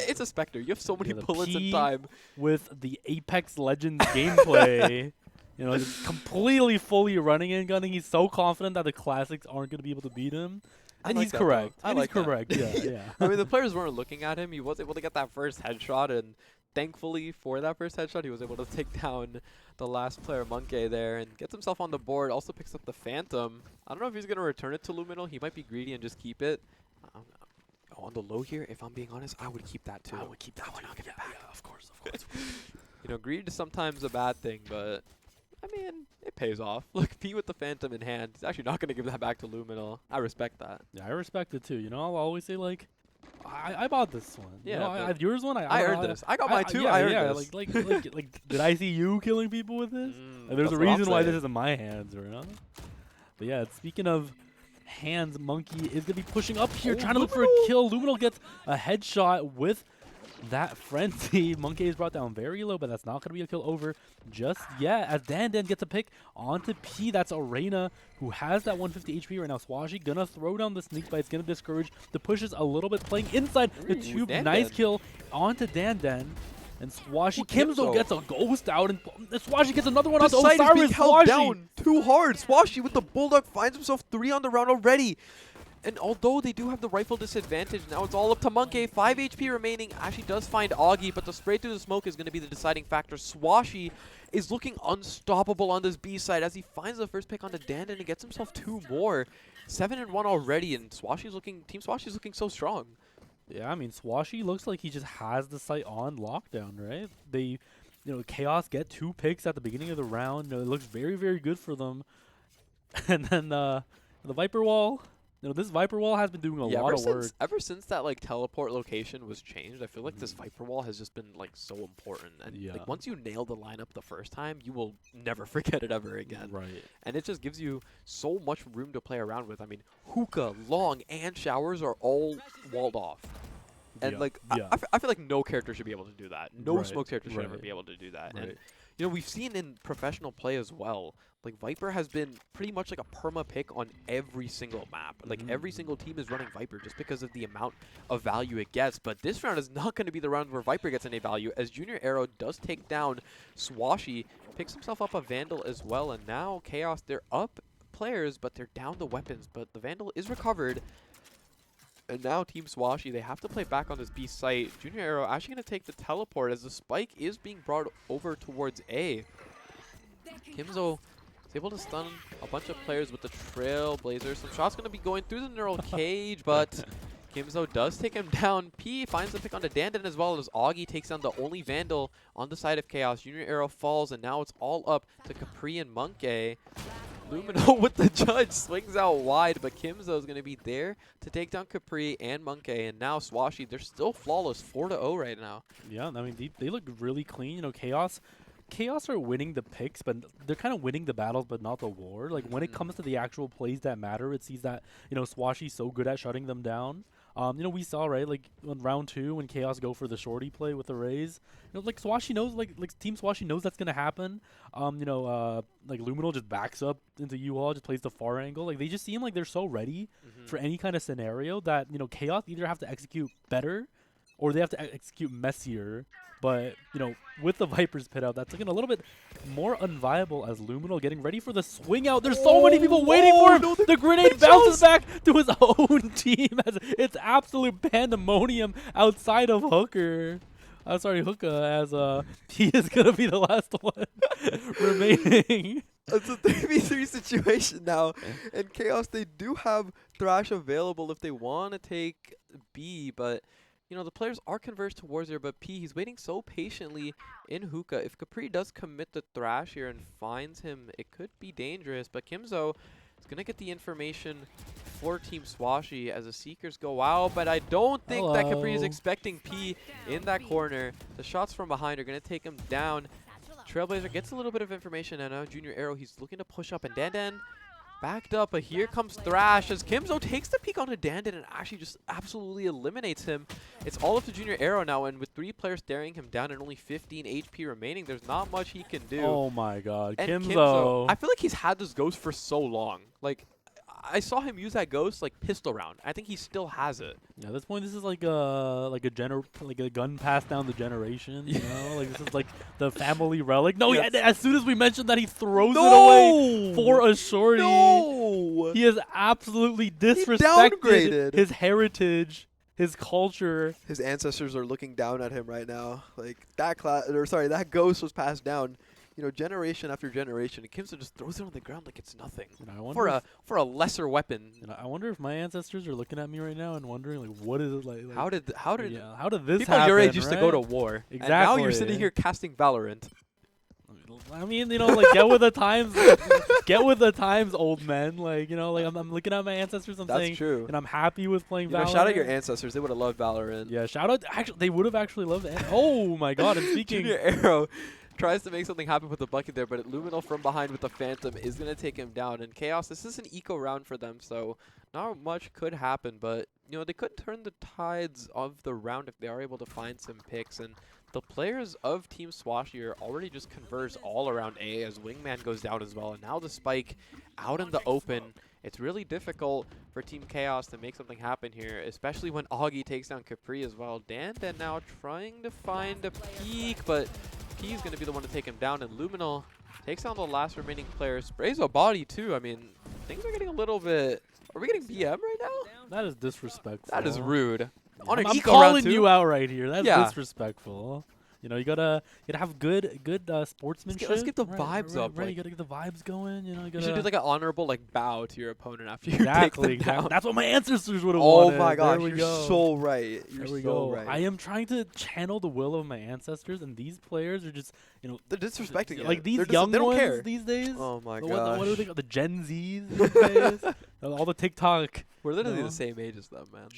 it's a Spectre. You have so many The bullets in P time. with the Apex Legends gameplay. You know, just completely fully running and gunning. He's so confident that the classics aren't going to be able to beat him. And he's correct. I like that. correct. Yeah, yeah. I mean, the players weren't looking at him. He was able to get that first headshot, and thankfully for that first headshot, he was able to take down the last player, Monkey, there, and gets himself on the board. Also picks up the Phantom. I don't know if he's going to return it to Luminal. He might be greedy and just keep it. On the low here, if I'm being honest, I would keep that too. I would keep that one. Not give it back. Yeah, of course, of course. You know, greed is sometimes a bad thing, but I mean, it pays off. Look, P with the Phantom in hand. He's actually not going to give that back to Luminal. I respect that. Yeah, I respect it too. You know, I'll always say, like, I bought this one. Yeah, You know, yours one, I earned this. I got mine too. Yeah, I earned yeah, this. like, did I see you killing people with this? Like, there's That's a what I'm reason why this saying. is in my hands, you know? But yeah, speaking of hands, Monkey is going to be pushing up here, trying to look for a kill. Luminal gets a headshot with that frenzy. Monkey is brought down very low, but that's not going to be a kill over just yet, as Dan gets a pick onto P. That's Arena, who has that 150 HP right now. Swashy gonna throw down the sneak bite. It's gonna discourage the pushes a little bit, playing inside the tube. Nice kill onto Dan. And Swashy Kimzo gets a ghost out, and Swashy gets another one onto Side is being Osiris. held down too hard. Swashy with the Bulldog finds himself 3 on the round already. And although they do have the rifle disadvantage, now it's all up to Monkey. 5 HP remaining. Actually does find Augie, but the spray through the smoke is going to be the deciding factor. Swashy is looking unstoppable on this B side as he finds the first pick onto Dandan and gets himself 2 more. 7-1 already, and Team Swashy's looking so strong. Yeah, I mean, Swashy looks like he just has the site on lockdown, right? They, Chaos get 2 picks at the beginning of the round. It looks very, very good for them. And then the Viper Wall. This Viper Wall has been doing a lot of work. Ever since that teleport location was changed, I feel like this Viper Wall has just been so important. And once you nail the lineup the first time, you will never forget it ever again. Right. And it just gives you so much room to play around with. I mean, hookah, long, and showers are all walled off. And I feel like no character should be able to do that. No smoke character should ever be able to do that. Right. And we've seen in professional play as well. Viper has been pretty much like a perma pick on every single map. Every single team is running Viper just because of the amount of value it gets. But this round is not going to be the round where Viper gets any value, as Junior Arrow does take down Swashy, picks himself up a Vandal as well, and now Chaos, they're up players, but they're down the weapons. But the Vandal is recovered. And now Team Swashy, they have to play back on this B site. Junior Arrow actually going to take the teleport as the spike is being brought over towards A. Kimzo is able to stun a bunch of players with the Trailblazer. Some shots going to be going through the neural cage, but Kimzo does take him down. P finds the pick onto Dandan as well as Augie takes down the only Vandal on the side of Chaos. Junior Arrow falls, and now it's all up to Capri and Monkey. Lumino with the judge swings out wide, but Kimzo is going to be there to take down Capri and Monkey, and now Swashy, they're still flawless, 4-0 right now. Yeah, I mean, they look really clean. Chaos are winning the picks, but they're kind of winning the battles, but not the war. When it comes to the actual plays that matter, it sees that, Swashy's so good at shutting them down. We saw, right, in round 2 when Chaos go for the shorty play with the Raze. Swashy knows, Team Swashy knows that's going to happen. Luminal just backs up into U-Haul, just plays the far angle. They just seem like they're so ready for any kind of scenario that, Chaos either have to execute better or they have to execute messier. But, with the Viper's pit out, that's looking a little bit more unviable as Luminal getting ready for the swing out. There's so many people waiting for him. No, the grenade bounces back to his own team as it's absolute pandemonium outside of Hookah, as he is going to be the last one remaining. It's a 3v3 situation now. And Chaos, they do have Thrash available if they want to take B, but the players are converged towards there, but P, he's waiting so patiently in Hookah. If Capri does commit the Thrash here and finds him, it could be dangerous, but Kimzo is going to get the information for Team Swashy as the Seekers go out, but I don't think that Capri is expecting P in that corner. The shots from behind are going to take him down. Trailblazer gets a little bit of information, and now Junior Arrow, he's looking to push up, and Dandan backed up, but here comes Thrash as Kimzo takes the peek onto Dandan and actually just absolutely eliminates him. It's all up to Junior Arrow now, and with 3 players staring him down and only 15 HP remaining, there's not much he can do. Oh my god, And Kimzo. I feel like he's had this Ghost for so long. Like, I saw him use that Ghost like pistol round. I think he still has it. Yeah, at this point, this is like a gun passed down the generation. You know, like this is like the family relic. No, Yes. as soon as we mentioned that, he throws it away for a shorty. No! He has absolutely disrespected downgraded. his heritage, his culture. His ancestors are looking down at him right now. Like that Ghost was passed down, you know, generation after generation. And Kimzo just throws it on the ground like it's nothing. You know, I wonder For a lesser weapon. you know, I wonder if my ancestors are looking at me right now and wondering like, what is it like? How did how did this people happen? your age used to go to right? war? Exactly. And now you're sitting here casting Valorant. I mean, you know, like get with the times, get with the times, old men. Like, you know, like I'm looking at my ancestors. I'm That's saying, true. and I'm happy with playing You know, Valorant. shout out your ancestors. They would have loved Valorant. Yeah, shout out. Actually, they would have actually loved it. Oh my god! And speaking, Junior Arrow tries to make something happen with the bucket there, but Luminal from behind with the Phantom is going to take him down. And Chaos, this is an eco round for them, so not much could happen. But, you know, they could turn the tides of the round if they are able to find some picks. And the players of Team Swashy are already just converged all around A as Wingman goes down as well. And now the spike out in the open. It's really difficult for Team Chaos to make something happen here, especially when Augie takes down Capri as well. Dandan now trying to find a peek, but P is going to be the one to take him down, and Luminal takes down the last remaining player. Sprays a body too. I mean, things are getting a little bit... Are we getting BM right now? that is disrespectful. That is rude. On an I'm eco round calling too? you out right here. That's Yeah. disrespectful. You know, you gotta have good sportsmanship. Let's get the right, vibes right, up. Right, Like, you gotta get the vibes going. You know, you you gotta. should do like an honorable like bow to your opponent after you exactly, take them down. That's what my ancestors would have Oh wanted. my gosh, there we you're go. so right. You're There we so go. right. I am trying to channel the will of my ancestors, and these players are just, you know, They're disrespecting it. like these They're young they don't ones care. these days. Oh my the, gosh. what do they call the Gen Zs these days? All the TikTok. We're literally No. the same age as them, man.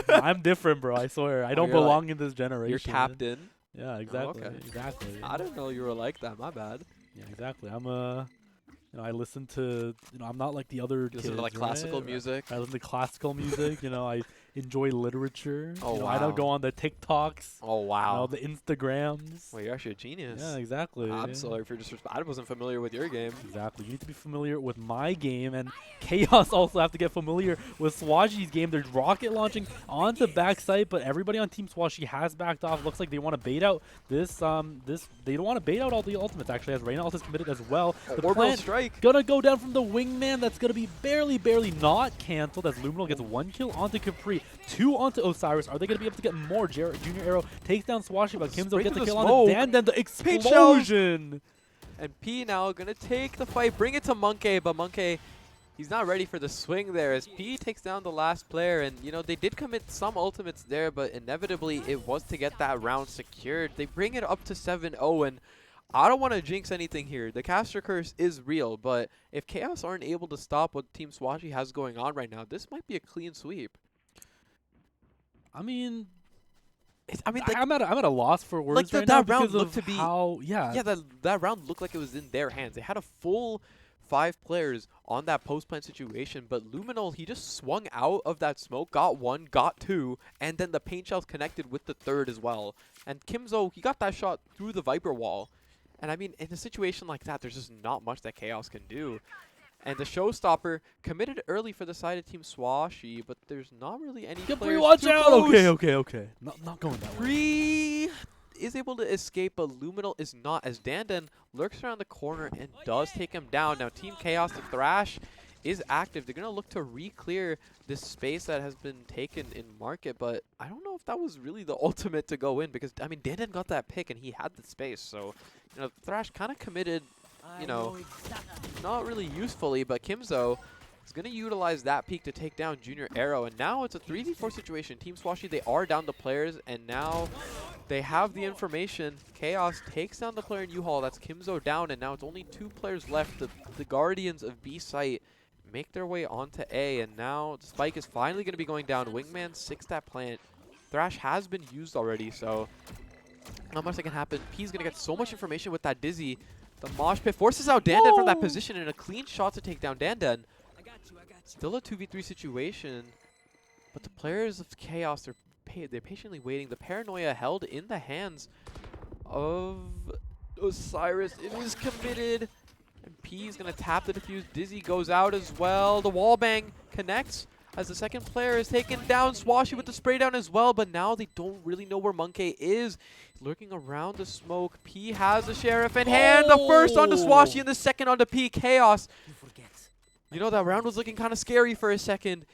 I'm different, bro. I swear. I don't you're like- belong in this generation. You're tapped in. Yeah, exactly. okay. Exactly. I didn't know you were like that. My bad. Yeah, exactly. I'm you know, I listen to, you know, I'm not like the other You kids. listen to like classical right? music. I listen to classical music. You know, I enjoy literature. Oh, you know, I don't wow. go on the TikToks. Oh You know, wow. the Instagrams. Well, you're actually a genius. Yeah, exactly. I'm sorry for just. I wasn't familiar with your game. Exactly. You need to be familiar with my game, and Chaos also have to get familiar with Swashy's game. There's rocket launching onto backside, but everybody on Team Swashy has backed off. Looks like they want to bait out this. They don't want to bait out all the ultimates. Actually, as Reynolds is committed as well. The Orbital plant strike. gonna go down from the wingman. That's gonna be barely not canceled as Luminal gets 1 kill onto Capri, 2 onto Osiris. Are they gonna be able to get more? Junior Arrow takes down Swashy, but Kimzo Straight gets to the the kill on smoke. the Dan. Then the Pink shells. explosion. And P now gonna take the fight, bring it to Monkey, but Monkey, he's not ready for the swing there as P takes down the last player. And, you know, they did commit some ultimates there, but inevitably it was to get that round secured. They bring it up to 7-0, and I don't want to jinx anything here. The caster curse is real, but if Chaos aren't able to stop what Team Swashy has going on right now, this might be a clean sweep. I mean, Like, I'm at a loss for words like right now that round because looked of to be how yeah, that round looked like it was in their hands. They had a full 5 players on that post plant situation, but Luminal, he just swung out of that smoke, got 1, got 2, and then the paint shells connected with the 3rd as well. And Kimzo, he got that shot through the Viper wall. And I mean, in a situation like that, there's just not much that Chaos can do. And the showstopper committed early for the side of Team Swashy, but there's not really any Capri, players watch too out! close. Okay. Not going that way. Free is able to escape, but Luminal is not, as Dandan lurks around the corner and does take him down. Now Team Chaos, the Thrash, is active. They're going to look to re-clear this space that has been taken in market, but I don't know if that was really the ultimate to go in, because, I mean, Dandan got that pick and he had the space, so, you know, Thrash kind of committed, you know, not really usefully, but Kimzo is going to utilize that peek to take down Junior Arrow, and now it's a 3v4 situation. Team Swashy, they are down the players, and now they have the information. Chaos takes down the player in U-Haul. That's Kimzo down, and now it's only 2 players left. The Guardians of B site make their way onto A, and now the spike is finally going to be going down. Wingman 6 that plant. Thrash has been used already, so not much that can happen. P's going to get so much information with that Dizzy. The mosh pit forces out Dandan from that position, and a clean shot to take down Dandan. Still a 2v3 situation, but the players of Chaos, they're patiently waiting. The paranoia held in the hands of Osiris. It is committed, and P is going to tap the defuse. Dizzy goes out as well. The wall bang connects as the second player is taken down. Swashy with the spray down as well, but now they don't really know where Monkey is. He's lurking around the smoke. P has the Sheriff in hand. The first onto Swashy and the second onto P. Chaos. You know, that round was looking kind of scary for a second.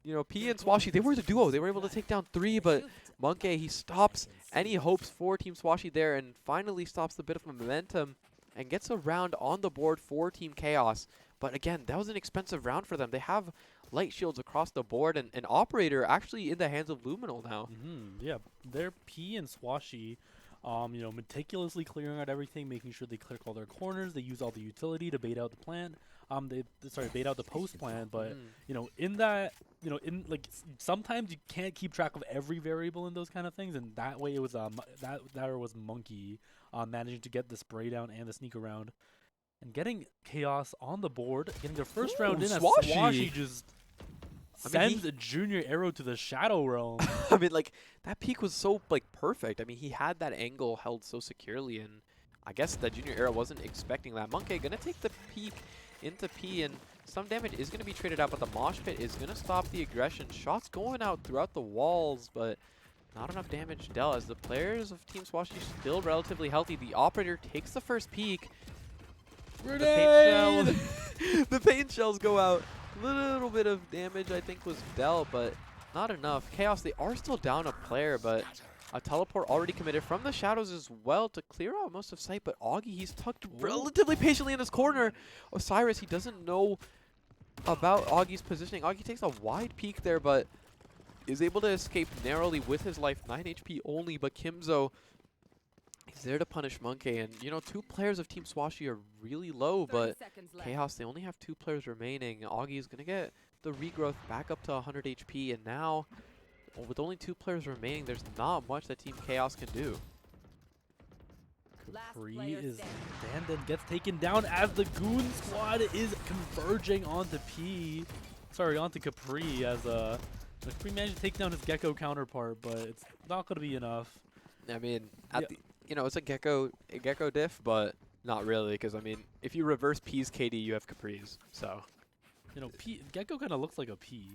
You know, P and Swashy, they were the duo. They were able to take down 3, but Monkey, he stops any hopes for Team Swashy there and finally stops the bit of momentum and gets a round on the board for Team Chaos. But again, that was an expensive round for them. They have light shields across the board and an operator actually in the hands of Luminal now. Yeah, they're P and Swashy, you know, meticulously clearing out everything, making sure they clear all their corners. They use all the utility to bait out the plant. Bait out the post plant. But you know, in that, you know, in like sometimes you can't keep track of every variable in those kind of things, and that way it was that was Monkey managing to get the spray down and the sneak around. And getting Chaos on the board, getting their first round in, as Swashy just sends a junior arrow to the Shadow Realm. I mean, like, that peak was so, like, perfect. I mean, he had that angle held so securely, and I guess the junior arrow wasn't expecting that. Monkey gonna take the peak into P, and some damage is gonna be traded out, but the mosh pit is gonna stop the aggression. Shots going out throughout the walls, but not enough damage dealt as the players of Team Swashy still relatively healthy. The operator takes the first peak. The paint shells go out. Little bit of damage, I think, was dealt, but not enough. Chaos, they are still down a player, but a teleport already committed from the shadows as well to clear out most of sight. But Augie, he's tucked relatively patiently in his corner. Osiris, he doesn't know about Augie's positioning. Augie takes a wide peek there, but is able to escape narrowly with his life. 9 HP only, but Kimzo, he's there to punish Monkey. And, you know, 2 players of Team Swashy are really low, but Chaos, they only have 2 players remaining. Augie is going to get the regrowth back up to 100 HP. And now, with only 2 players remaining, there's not much that Team Chaos can do. Capri is Dandan gets taken down as the Goon squad is converging onto onto Capri as Capri managed to take down his Gecko counterpart, but it's not going to be enough. I mean, you know, it's a Gecko diff, but not really, because I mean, if you reverse P's KD, you have Capri's. So, you know, Gecko kind of looks like a P.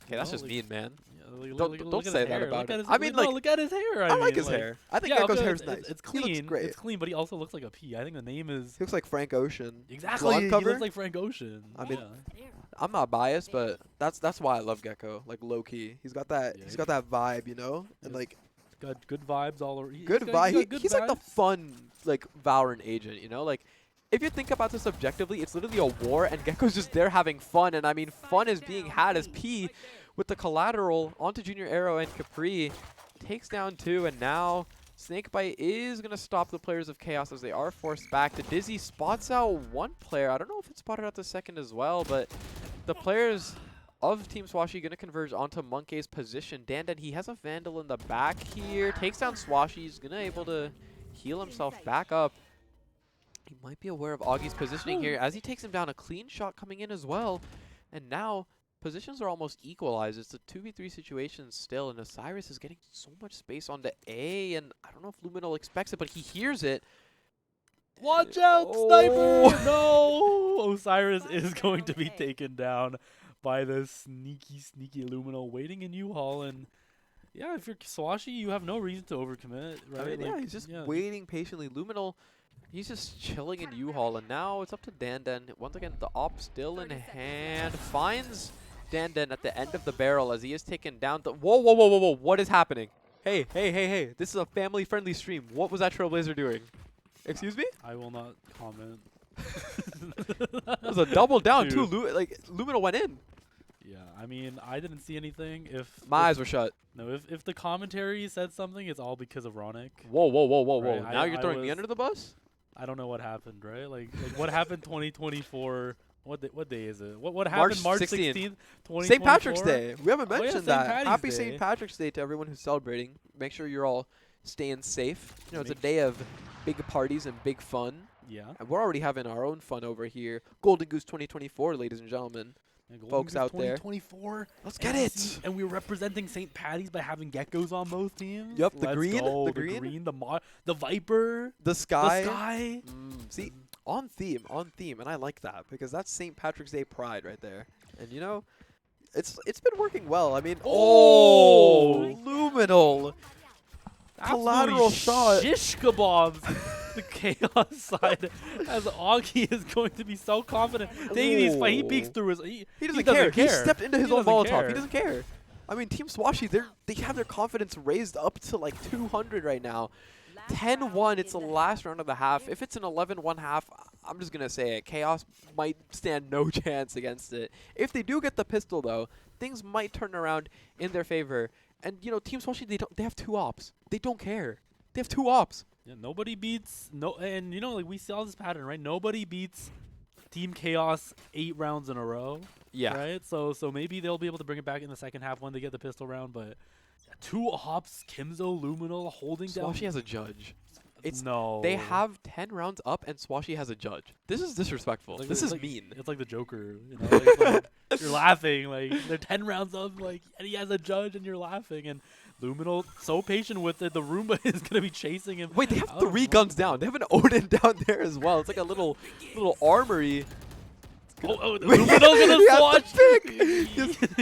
Okay, that's just mean, man. Yeah, don't say that about him. I mean, like, look at his hair. I like his hair. I think Gecko's hair is nice. It's clean. He looks great. It's clean, but he also looks like a P. I think the name is. He looks like Frank Ocean. Exactly. He looks like Frank Ocean. I mean, I'm not biased, but that's why I love Gecko. Like, low key, he's got that. He's got that vibe, you know, and like. Got good vibes all over. Good vibe. He's like the fun, like, Valorant agent, you know, like. If you think about this objectively, it's literally a war, and Gecko's just there having fun, and I mean, fun is being had as P with the collateral onto Junior Arrow, and Capri takes down 2, and now Snakebite is going to stop the players of Chaos as they are forced back. The Dizzy spots out 1 player. I don't know if it spotted out the second as well, but the players of Team Swashy going to converge onto Monkey's position. Dandan, he has a Vandal in the back here, takes down Swashy. He's going to able to heal himself back up. He might be aware of Augie's positioning here as he takes him down. A clean shot coming in as well. And now positions are almost equalized. It's a 2v3 situation still, and Osiris is getting so much space onto A, and I don't know if Luminal expects it, but he hears it. Watch out, Sniper! No! Osiris is going to be taken down by the sneaky Luminal waiting in U-Haul, and yeah, if you're Swashy, you have no reason to overcommit, right? I mean, like, yeah, he's just waiting patiently. Luminal, he's just chilling in U-Haul, and now it's up to Dandan. Once again, the op still in hand. Finds Dandan at the end of the barrel as he is taken down. Whoa. What is happening? Hey. This is a family-friendly stream. What was that Trailblazer doing? Excuse me? I will not comment. It was a double down, too. Luminal went in. Yeah, I mean, I didn't see anything. My eyes were shut. No, if the commentary said something, it's all because of Ronick. Whoa. Right, now you're throwing me under the bus? I don't know what happened, right? Like what happened 2024? What day is it? What happened March 16th, 2024? St. Patrick's Day. We haven't mentioned that. Happy Day. St. Patrick's Day to everyone who's celebrating. Make sure you're all staying safe. You know, it's a day of big parties and big fun. Yeah. And we're already having our own fun over here. Golden Goose 2024, ladies and gentlemen. Folks out there. 2024. Let's get it. And we're representing St. Patty's by having geckos on both teams. Yep, the Let's green, go. the green. The Viper, The sky. the sky. See, on theme, and I like that because that's St. Patrick's Day pride right there. And you know, it's been working well. I mean, Luminal. Collateral shot. Shish kebabs. The Chaos side, as Augie is going to be so confident taking these fights. He peeks through his. He doesn't care. He stepped into his own Molotov. He doesn't care. I mean, Team Swashy, they have their confidence raised up to like 200 right now. 10-1. It's the last round of the half. If it's an 11-1 half, I'm just gonna say it. Chaos might stand no chance against it. If they do get the pistol, though, things might turn around in their favor. And you know, Team Swashy, they have 2 ops. They don't care. They have 2 ops. Yeah, nobody beats and you know, like we saw this pattern, right? Nobody beats Team Chaos 8 rounds in a row. Yeah. Right. So maybe they'll be able to bring it back in the second half when they get the pistol round. But 2 ops, Kimzo, Luminal holding down. Swashy has a judge. They have 10 rounds up and Swashy has a judge. This is disrespectful. Like, this is like, mean. It's like the Joker, you know. Like, you're laughing, like they're 10 rounds up, like, and he has a judge, and you're laughing. And Luminal so patient with it. The Roomba is gonna be chasing him. Wait, they have 3 guns down. They have an Odin down there as well. It's like a little armory. Luminal's gonna swatch.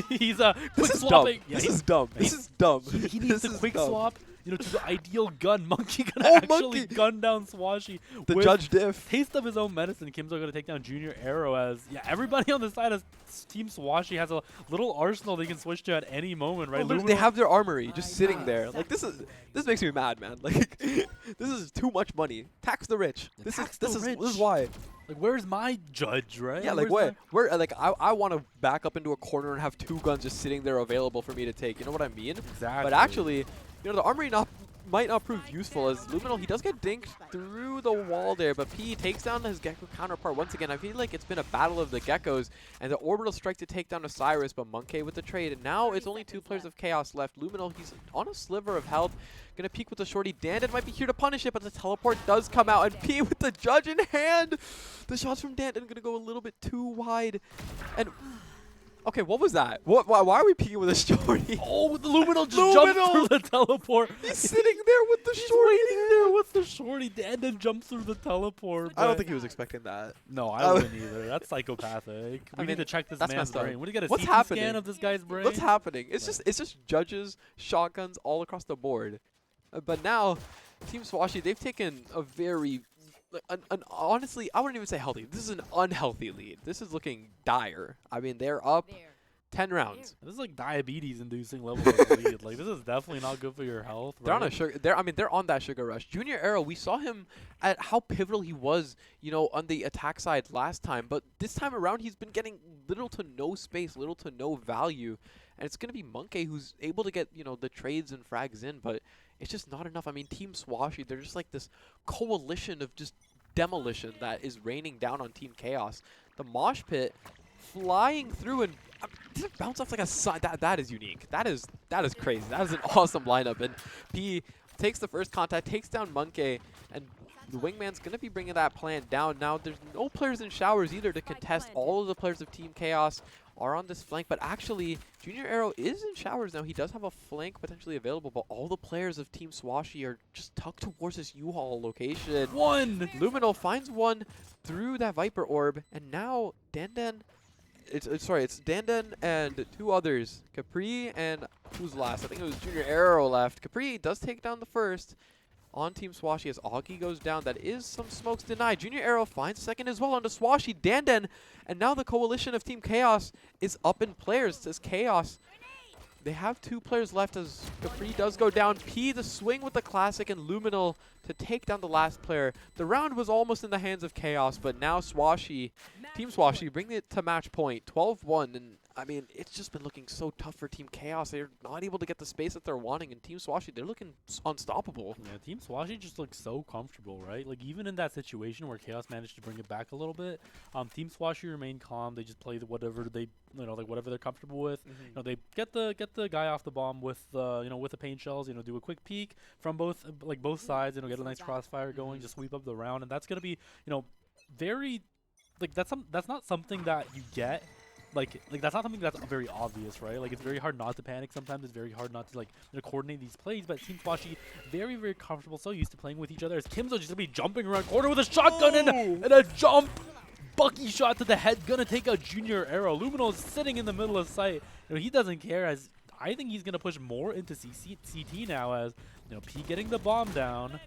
He's quick swapping. This is dumb. This is dumb. He needs to quick swap. You know, to the ideal gun. Monkey gonna actually gun down Swashy. The judge diff. Taste of his own medicine. Kimzo gonna take down Junior Arrow as everybody on the side of Team Swashy has a little arsenal they can switch to at any moment, right? They have their armory just sitting there. Like this makes me mad, man. Like this is too much money. Tax the rich. This is why. Like, where's my judge, right? Yeah, like where like I want to back up into a corner and have 2 guns just sitting there available for me to take. You know what I mean? Exactly. But actually, you know, the armory might not prove useful as Luminal, he does get dinked through the wall there, but P takes down his Gecko counterpart once again. I feel like it's been a battle of the Geckos and the orbital strike to take down Osiris, but Monkey with the trade. And now it's only 2 players of Chaos left. Luminal, he's on a sliver of health. Gonna peek with the shorty. Dandan might be here to punish it, but the teleport does come out, and P with the judge in hand. The shots from Dandan gonna go a little bit too wide. And okay, what was that? Why are we peeking with a shorty? Oh, the Luminal just jumped through the teleport. He's sitting there with the shorty. He's waiting there with the shorty, and then jumps through the teleport. I don't think he was expecting that. No, I wouldn't either. That's psychopathic. We need to check this man's brain. We need to get a CT scan of this guy's brain. What's happening? It's just judges, shotguns all across the board. But now, Team Swashy, they've taken a very, honestly, I wouldn't even say healthy. This is an unhealthy lead. This is looking dire. I mean, they're up 10 rounds. This is like diabetes-inducing level of lead. Like, this is definitely not good for your health. They're on a sugar. They're on that sugar rush. Junior Arrow, we saw him at how pivotal he was, you know, on the attack side last time. But this time around, he's been getting little to no space, little to no value, and it's gonna be Monkey who's able to get, you know, the trades and frags in, but it's just not enough. I mean, Team Swashy, they're just like this coalition of just demolition that is raining down on Team Chaos. The mosh pit flying through and did it bounce off like a side? That is unique. That is crazy. That is an awesome lineup. And P takes the first contact, takes down Monkey, and the Wingman's going to be bringing that plant down. Now, there's no players in showers either to contest. All of the players of Team Chaos are on this flank, but actually, Junior Arrow is in showers now. He does have a flank potentially available, but all the players of Team Swashy are just tucked towards this U-Haul location. Luminal finds one through that Viper orb, and now Dandan, it's Dandan and 2 others, Capri and who's last? I think it was Junior Arrow left. Capri does take down the first on Team Swashy as Augie goes down. That is some smokes denied. Junior Arrow finds second as well onto Swashy. Dandan, and now the coalition of Team Chaos is up in players. It says Chaos. They have 2 players left as Capri does go down. P the swing with the classic and Luminal to take down the last player. The round was almost in the hands of Chaos, but now Swashy, Team Swashy bring it to match point, 12-1. And I mean, it's just been looking so tough for Team Chaos. They're not able to get the space that they're wanting, and Team Swashi, they're looking unstoppable. Yeah, Team Swashi just looks so comfortable, right? Like, even in that situation where Chaos managed to bring it back a little bit, Team Swashi remained calm. They just play whatever they, like whatever they're comfortable with. They get the guy off the bomb with, with the paint shells. Do a quick peek from both sides. Get a nice crossfire going, just sweep up the round, and that's gonna be, very, like that's not something that you get. Like that's not something that's very obvious, right? Like, it's very hard not to panic sometimes. It's very hard not to coordinate these plays. But Team Swashi, very, very comfortable, so used to playing with each other. As Kimzo just gonna be jumping around corner with a shotgun and a jump. Bucky shot to the head, gonna take a junior arrow. Luminal is sitting in the middle of sight. He doesn't care, as I think he's gonna push more into CT now, as P getting the bomb down.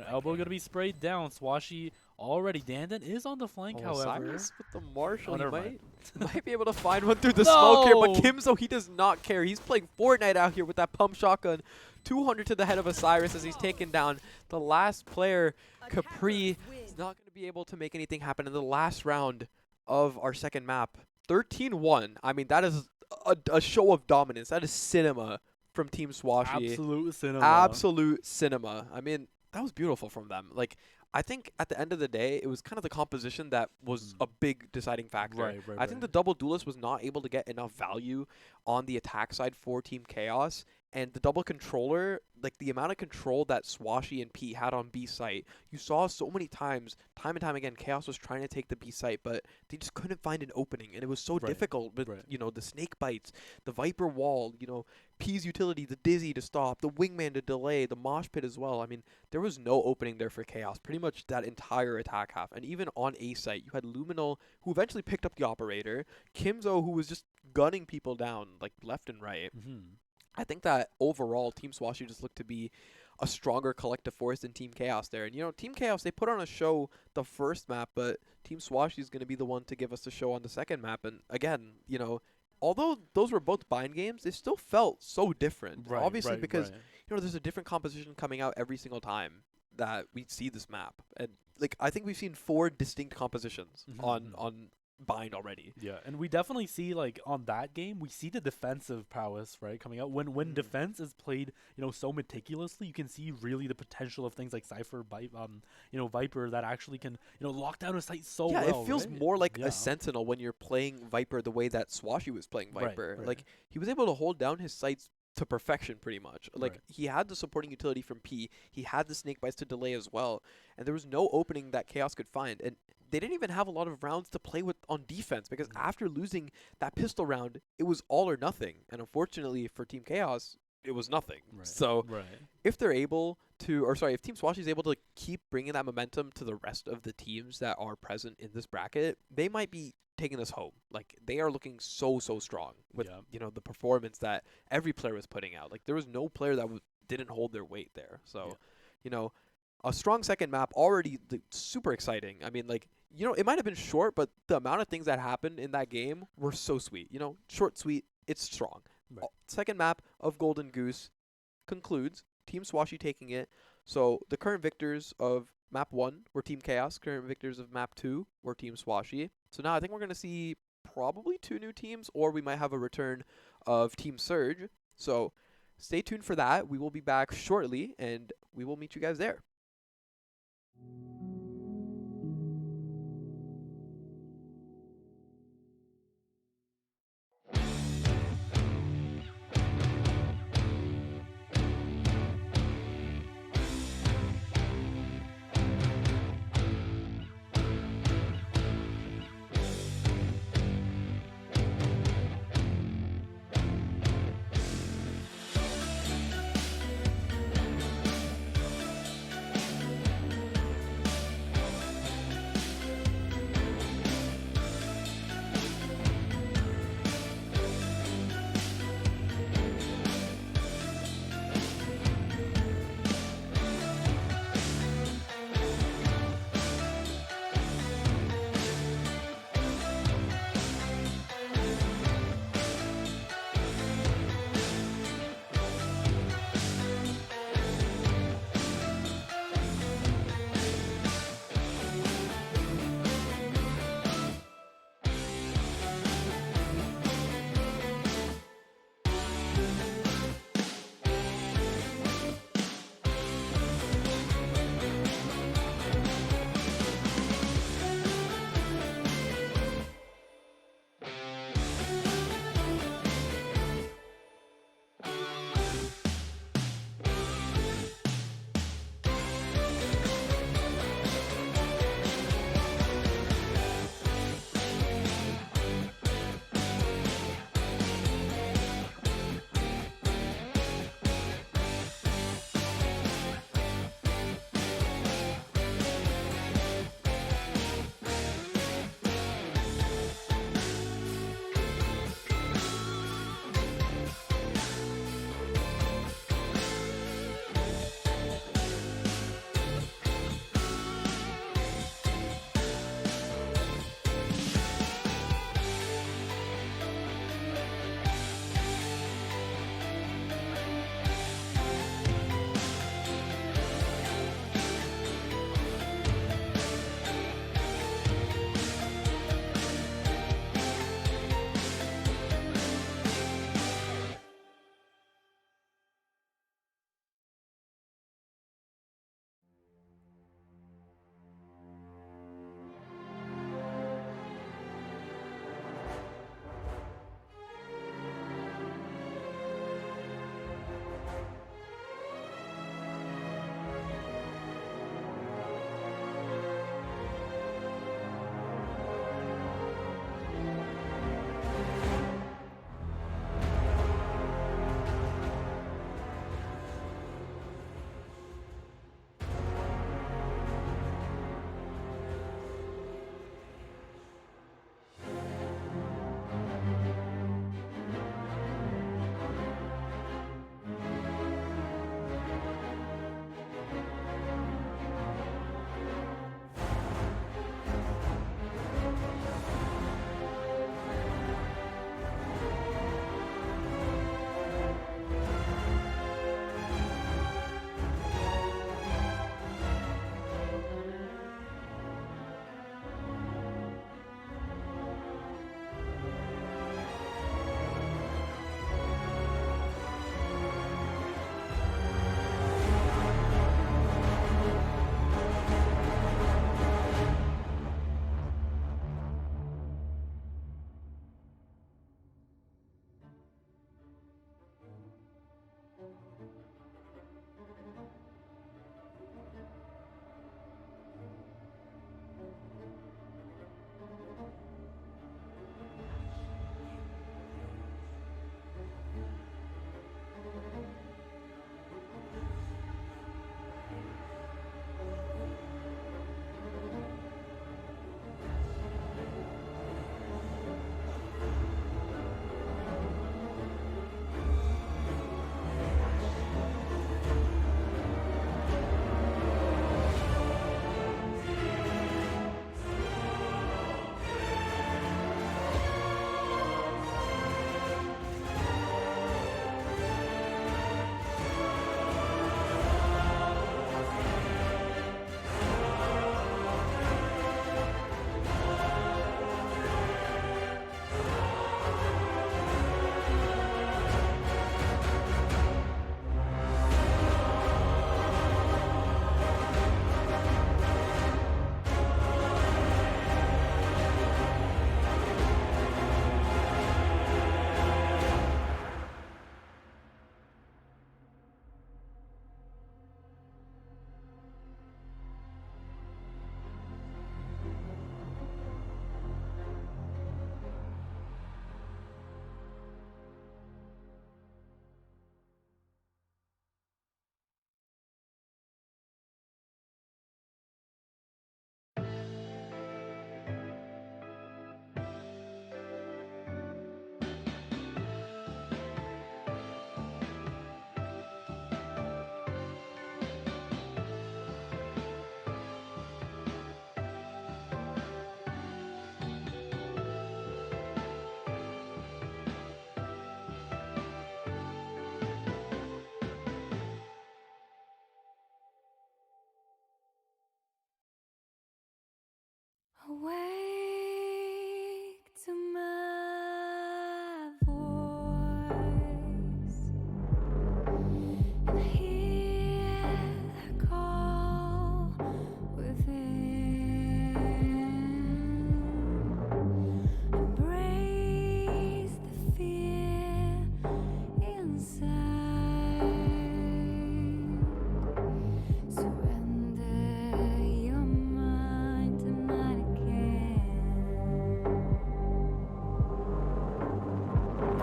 Elbow gonna be sprayed down. Swashi already. Dandan is on the flank, however. Cyrus with the Marshall, Oh, he might be able to find one through the smoke here, but Kimzo, he does not care. He's playing Fortnite out here with that pump shotgun. 200 to the head of Osiris as he's taken down the last player. Capri is not going to be able to make anything happen in the last round of our second map. 13-1. I mean, that is a show of dominance. That is cinema from Team Swashi. Absolute cinema. Absolute cinema. I mean, that was beautiful from them. Like, I think at the end of the day, it was kind of the composition that was a big deciding factor. Right, I think the double duelist was not able to get enough value on the attack side for Team Chaos. And the double controller, like the amount of control that Swashi and Pete had on B site, you saw so many times, time and time again, Chaos was trying to take the B site, but they just couldn't find an opening. And it was so difficult with, the snake bites, the Viper wall, P's utility, the Dizzy to stop, the Wingman to delay, the Mosh Pit as well. I mean, there was no opening there for Chaos, pretty much that entire attack half. And even on A site, you had Luminal, who eventually picked up the operator, Kimzo, who was just gunning people down, like, left and right. I think that overall, Team Swashi just looked to be a stronger collective force than Team Chaos there. And, Team Chaos, they put on a show the first map, but Team Swashi is going to be the one to give us the show on the second map. And, again, although those were both bind games, they still felt so different. Obviously, because, there's a different composition coming out every single time that we see this map. And, I think we've seen 4 distinct compositions on bind already. Yeah, and we definitely see, on that game, we see the defensive prowess, right, coming out. When defense is played, so meticulously, you can see really the potential of things like Cypher, Viper, that actually can, lock down a site so well. Yeah, it feels more like a Sentinel when you're playing Viper the way that Swashi was playing Viper. Like, he was able to hold down his sites to perfection, pretty much. He had the supporting utility from P. He had the snake bites to delay as well. And there was no opening that Chaos could find. And they didn't even have a lot of rounds to play with on defense, because after losing that pistol round, it was all or nothing. And unfortunately for Team Chaos, it was nothing. So if they're able to, if Team Swashi is able to keep bringing that momentum to the rest of the teams that are present in this bracket, they might be taking this home. Like, they are looking so strong with the performance that every player was putting out. Like, there was no player that didn't hold their weight there. So a strong second map, already super exciting. I mean, it might have been short, but the amount of things that happened in that game were so sweet. Short, sweet, it's strong. Second map of Golden Goose concludes. Team Swashi taking it. So the current victors of map 1 were Team Chaos. Current victors of map 2 were Team Swashi. So now I think we're going to see probably 2 new teams, or we might have a return of Team Surge. So stay tuned for that. We will be back shortly, and we will meet you guys there.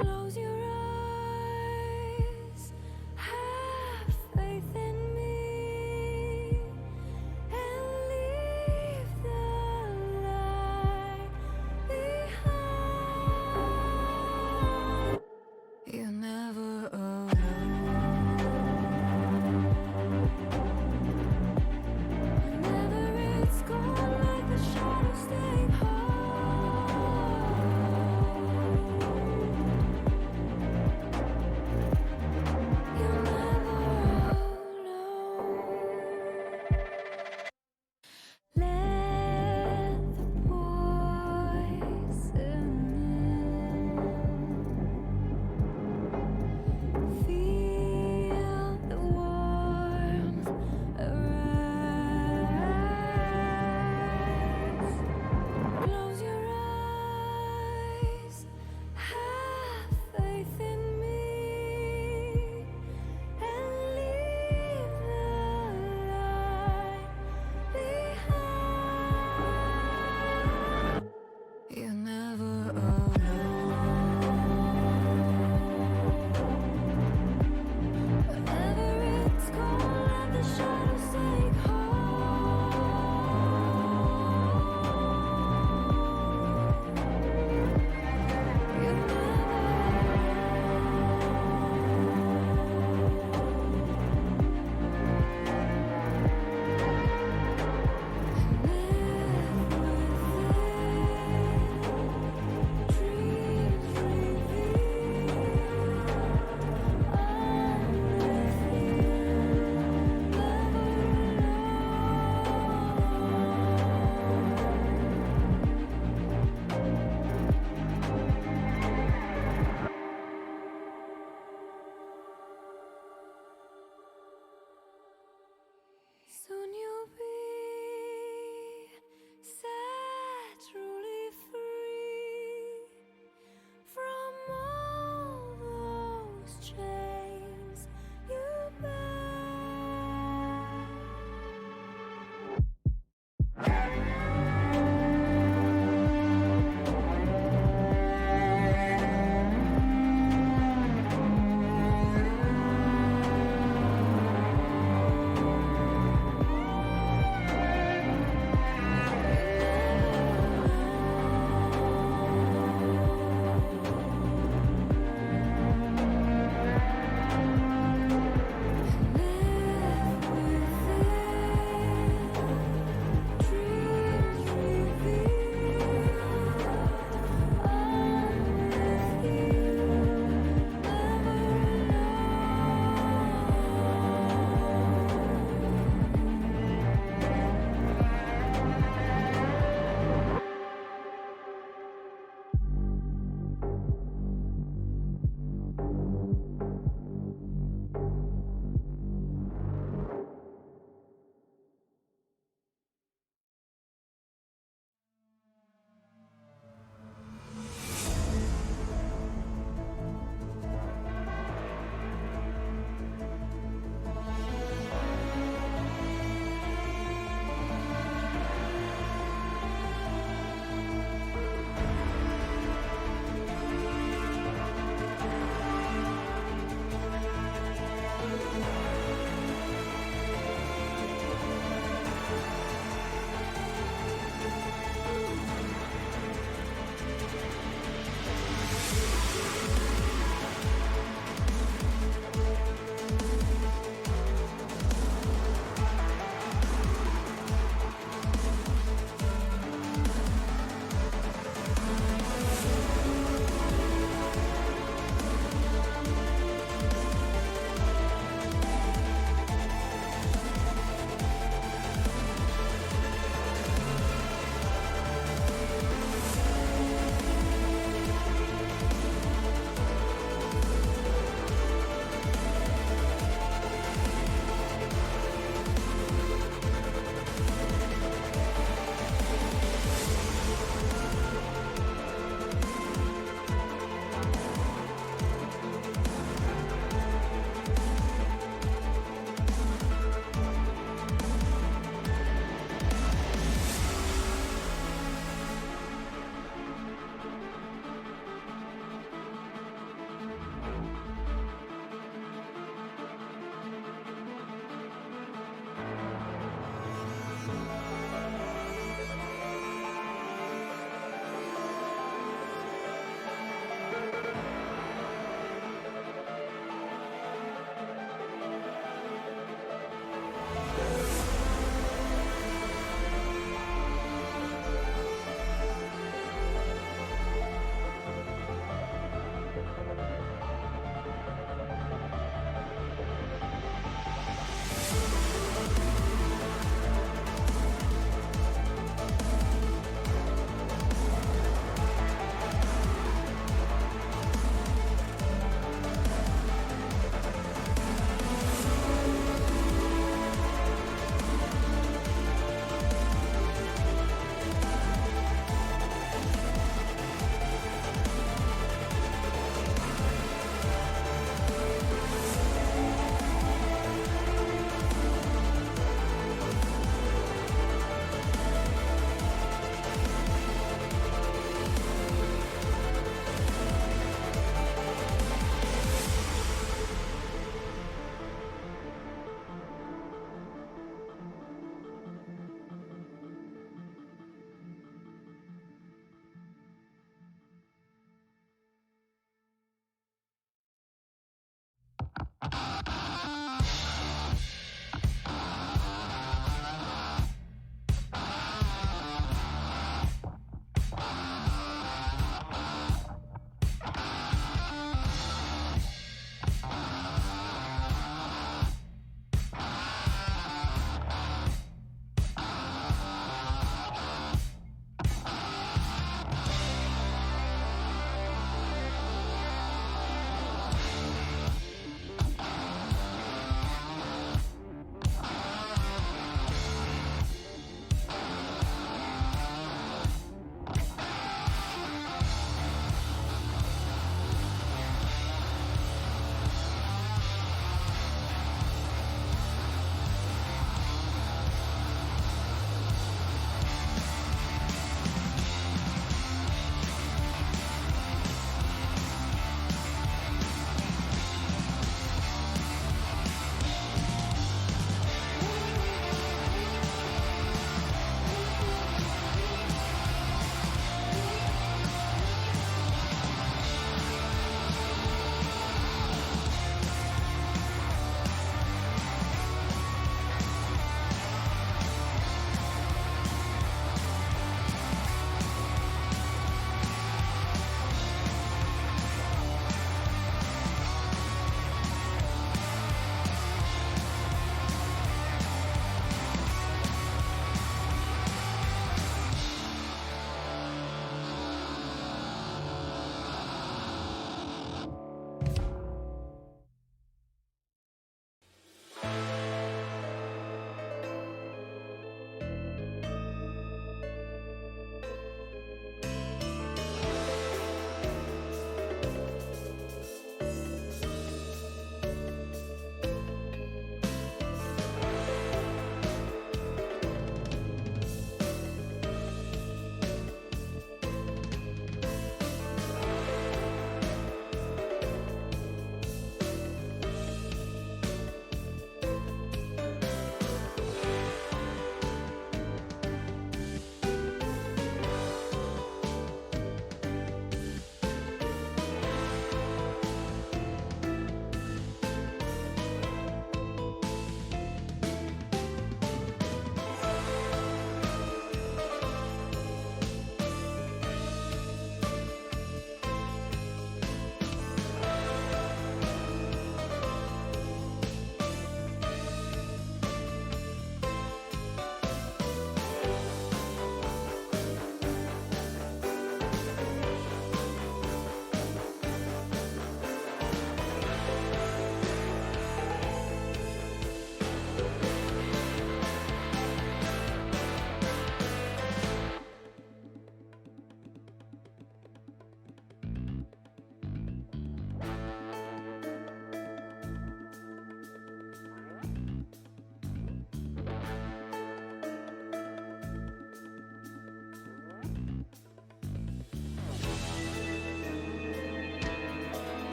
Close your eyes, have faith in me, and leave the light behind. You're never alone. Whenever it's gone, like the shadows stay home.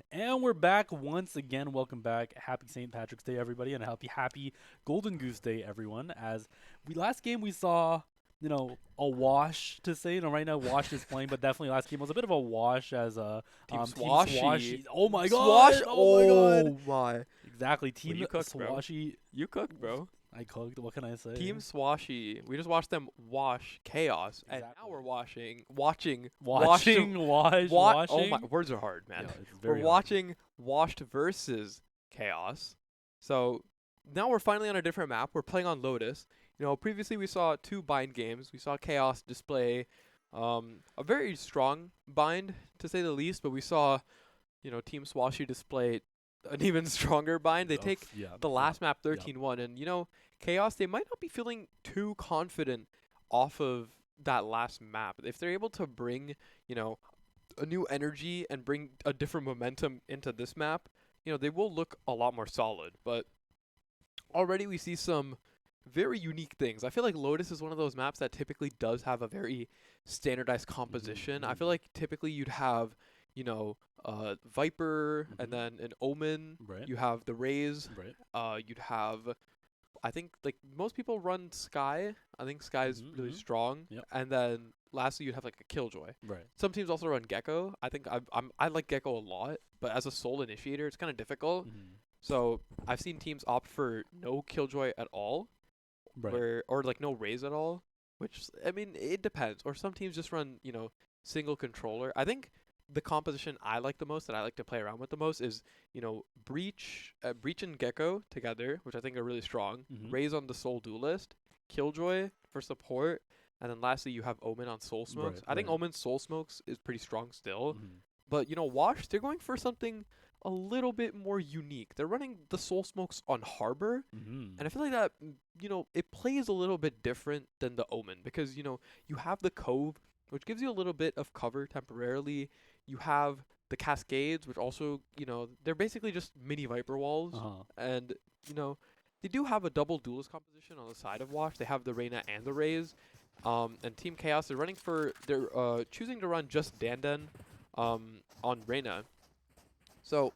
And we're back once again. Welcome back. Happy St. Patrick's Day, everybody, and happy Golden Goose Day, everyone. As last game we saw, a wash to say. Right now, Wash is playing, but definitely last game was a bit of a wash as Team Team Swashy. Swashy. Oh my god! Swash. Oh my god! my. Exactly, Team you cooked, bro. Swashy. You cooked, bro. I cooked. What can I say? Team Swashy. We just watched them wash Chaos, and now Exactly. we're watching. Washing. Oh my, words are hard, man. Yeah, it's We're very hard. watching Washed versus Chaos. So now we're finally on a different map. We're playing on Lotus. Previously we saw 2 bind games. We saw Chaos display a very strong bind, to say the least, but we saw, Team Swashy display an even stronger bind. They take the last map 13-1, and Chaos, they might not be feeling too confident off of that last map. If they're able to bring, a new energy and bring a different momentum into this map, they will look a lot more solid. But already we see some very unique things. I feel like Lotus is one of those maps that typically does have a very standardized composition. I feel like typically you'd have, Viper and then an Omen. Right. You have the Raze. Right. You'd have, I think, like most people run Sky. I think Sky is really strong. Yep. And then lastly, you'd have like a Killjoy. Right. Some teams also run Gecko. I think I like Gecko a lot, but as a sole initiator, it's kind of difficult. So I've seen teams opt for no Killjoy at all, Right. or like no Raze at all. Which, I mean, it depends. Or some teams just run single controller. I think the composition I like the most, that I like to play around with the most, is Breach and Gecko together, which I think are really strong. Raze on the Soul Duelist, Killjoy for support, and then lastly you have Omen on Soul Smokes. I think Omen Soul Smokes is pretty strong still, but Wash, they're going for something a little bit more unique. They're running the Soul Smokes on Harbor, and I feel like that it plays a little bit different than the Omen, because you have the Cove, which gives you a little bit of cover temporarily. You have the Cascades, which also, they're basically just mini Viper walls. And, they do have a double duelist composition on the side of Wash. They have the Reyna and the Raze. And Team Chaos, they're choosing to run just Dandan on Reyna. So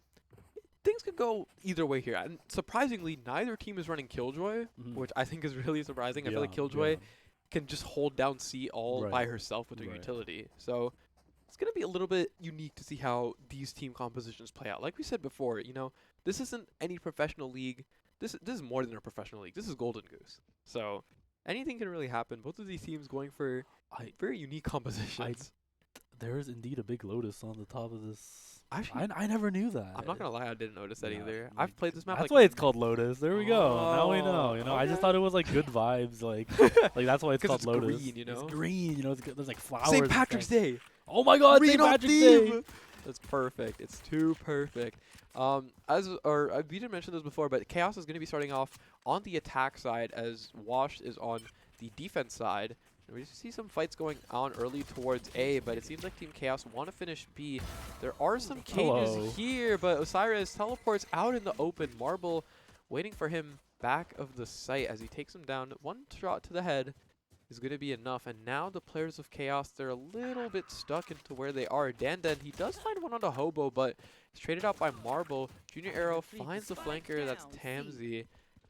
things could go either way here. And surprisingly, neither team is running Killjoy, which I think is really surprising. I feel like Killjoy can just hold down C all by herself with her utility. So it's going to be a little bit unique to see how these team compositions play out. Like we said before, this isn't any professional league. This is more than a professional league. This is Golden Goose. So anything can really happen. Both of these teams going for very unique compositions. There is indeed a big Lotus on the top of this. Actually, I never knew that. I'm not going to lie, I didn't notice that either. I've played this map That's like why it's called Lotus. There we go. Now we know. I just okay. thought it was like good vibes. Like that's why it's called it's Lotus. green, It's green. There's like flowers. St. and Patrick's stuff. Day. Oh my God, Green St. on Patrick's theme. Day. That's perfect. It's too perfect. We didn't mention this before, but Chaos is going to be starting off on the attack side as Wash is on the defense side. And we see some fights going on early towards A, but it seems like Team Chaos want to finish B. There are some cages here, but Osiris teleports out in the open. Marble waiting for him back of the site as he takes him down. One shot to the head is going to be enough. And now the players of Chaos, they're a little bit stuck into where they are. Dandan, he does find one on the Hobo, but it's traded out by Marble. Junior Arrow finds the flanker, that's Tamzy.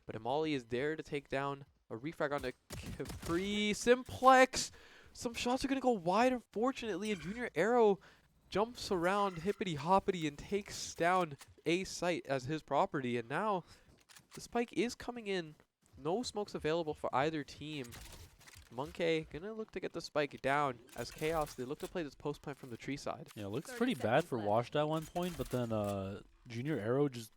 But Amali is there to take down a refrag on the Capri. Simplex! Some shots are going to go wide, unfortunately, and Junior Arrow jumps around hippity-hoppity and takes down A site as his property. And now the spike is coming in. No smokes available for either team. Monkey gonna look to get the spike down as Chaos, they look to play this post plant from the tree side. Yeah, it looks pretty bad for Washed at one point, but then Junior Arrow just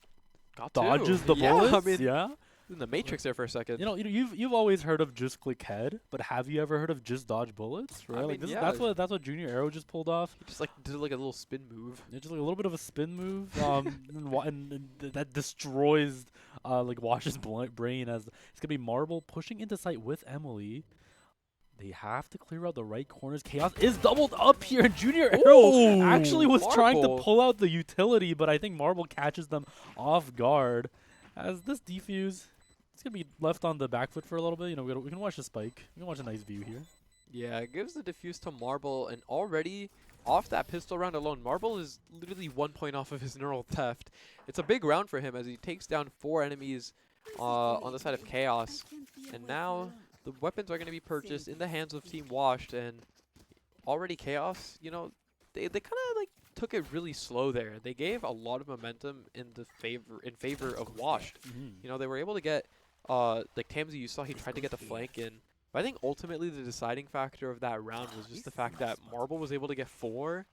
Got dodges to. the bullets. I mean, Yeah. in the Matrix there for a second. You've always heard of just click head, but have you ever heard of just dodge bullets? Right? I Like mean, that's what Junior Arrow just pulled off. He just like did like a little spin move. Yeah, just like a little bit of a spin move, and that destroys like Wash's brain, as it's gonna be Marble pushing into sight with Emily. They have to clear out the right corners. Chaos is doubled up here, and Junior Arrow actually was trying to pull out the utility, but I think Marble catches them off guard. As this defuse, it's going to be left on the back foot for a little bit. You know, we can watch the spike. We can watch a nice view here. Yeah, it gives the defuse to Marble, and already off that pistol round alone, Marble is literally 1 point off of his neural theft. It's a big round for him as he takes down 4 enemies on the side of Chaos, and now the weapons are going to be purchased in the hands of Team Washed, and already Chaos, you know, they kind of like took it really slow there. They gave a lot of momentum in favor of Washed. You know, they were able to get like Tamzy, you saw he tried to get the flank in. But I think ultimately the deciding factor of that round was just the fact that Marble was able to get 4.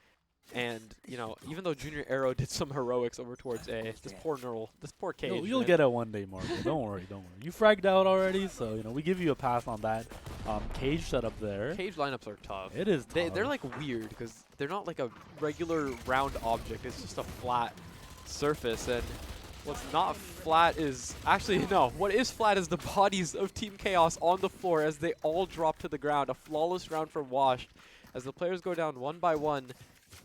And, you know, even though Junior Arrow did some heroics over towards A, this poor Neural, this poor Cage. You'll get it one day, Marble. Don't worry, don't worry. You fragged out already, so, you know, we give you a pass on that. Cage setup there. Cage lineups are tough. It is tough. They're like weird because they're not like a regular round object. It's just a flat surface. And what's not flat is actually, no, what is flat is the bodies of Team Chaos on the floor as they all drop to the ground. A flawless round for Washed as the players go down one by one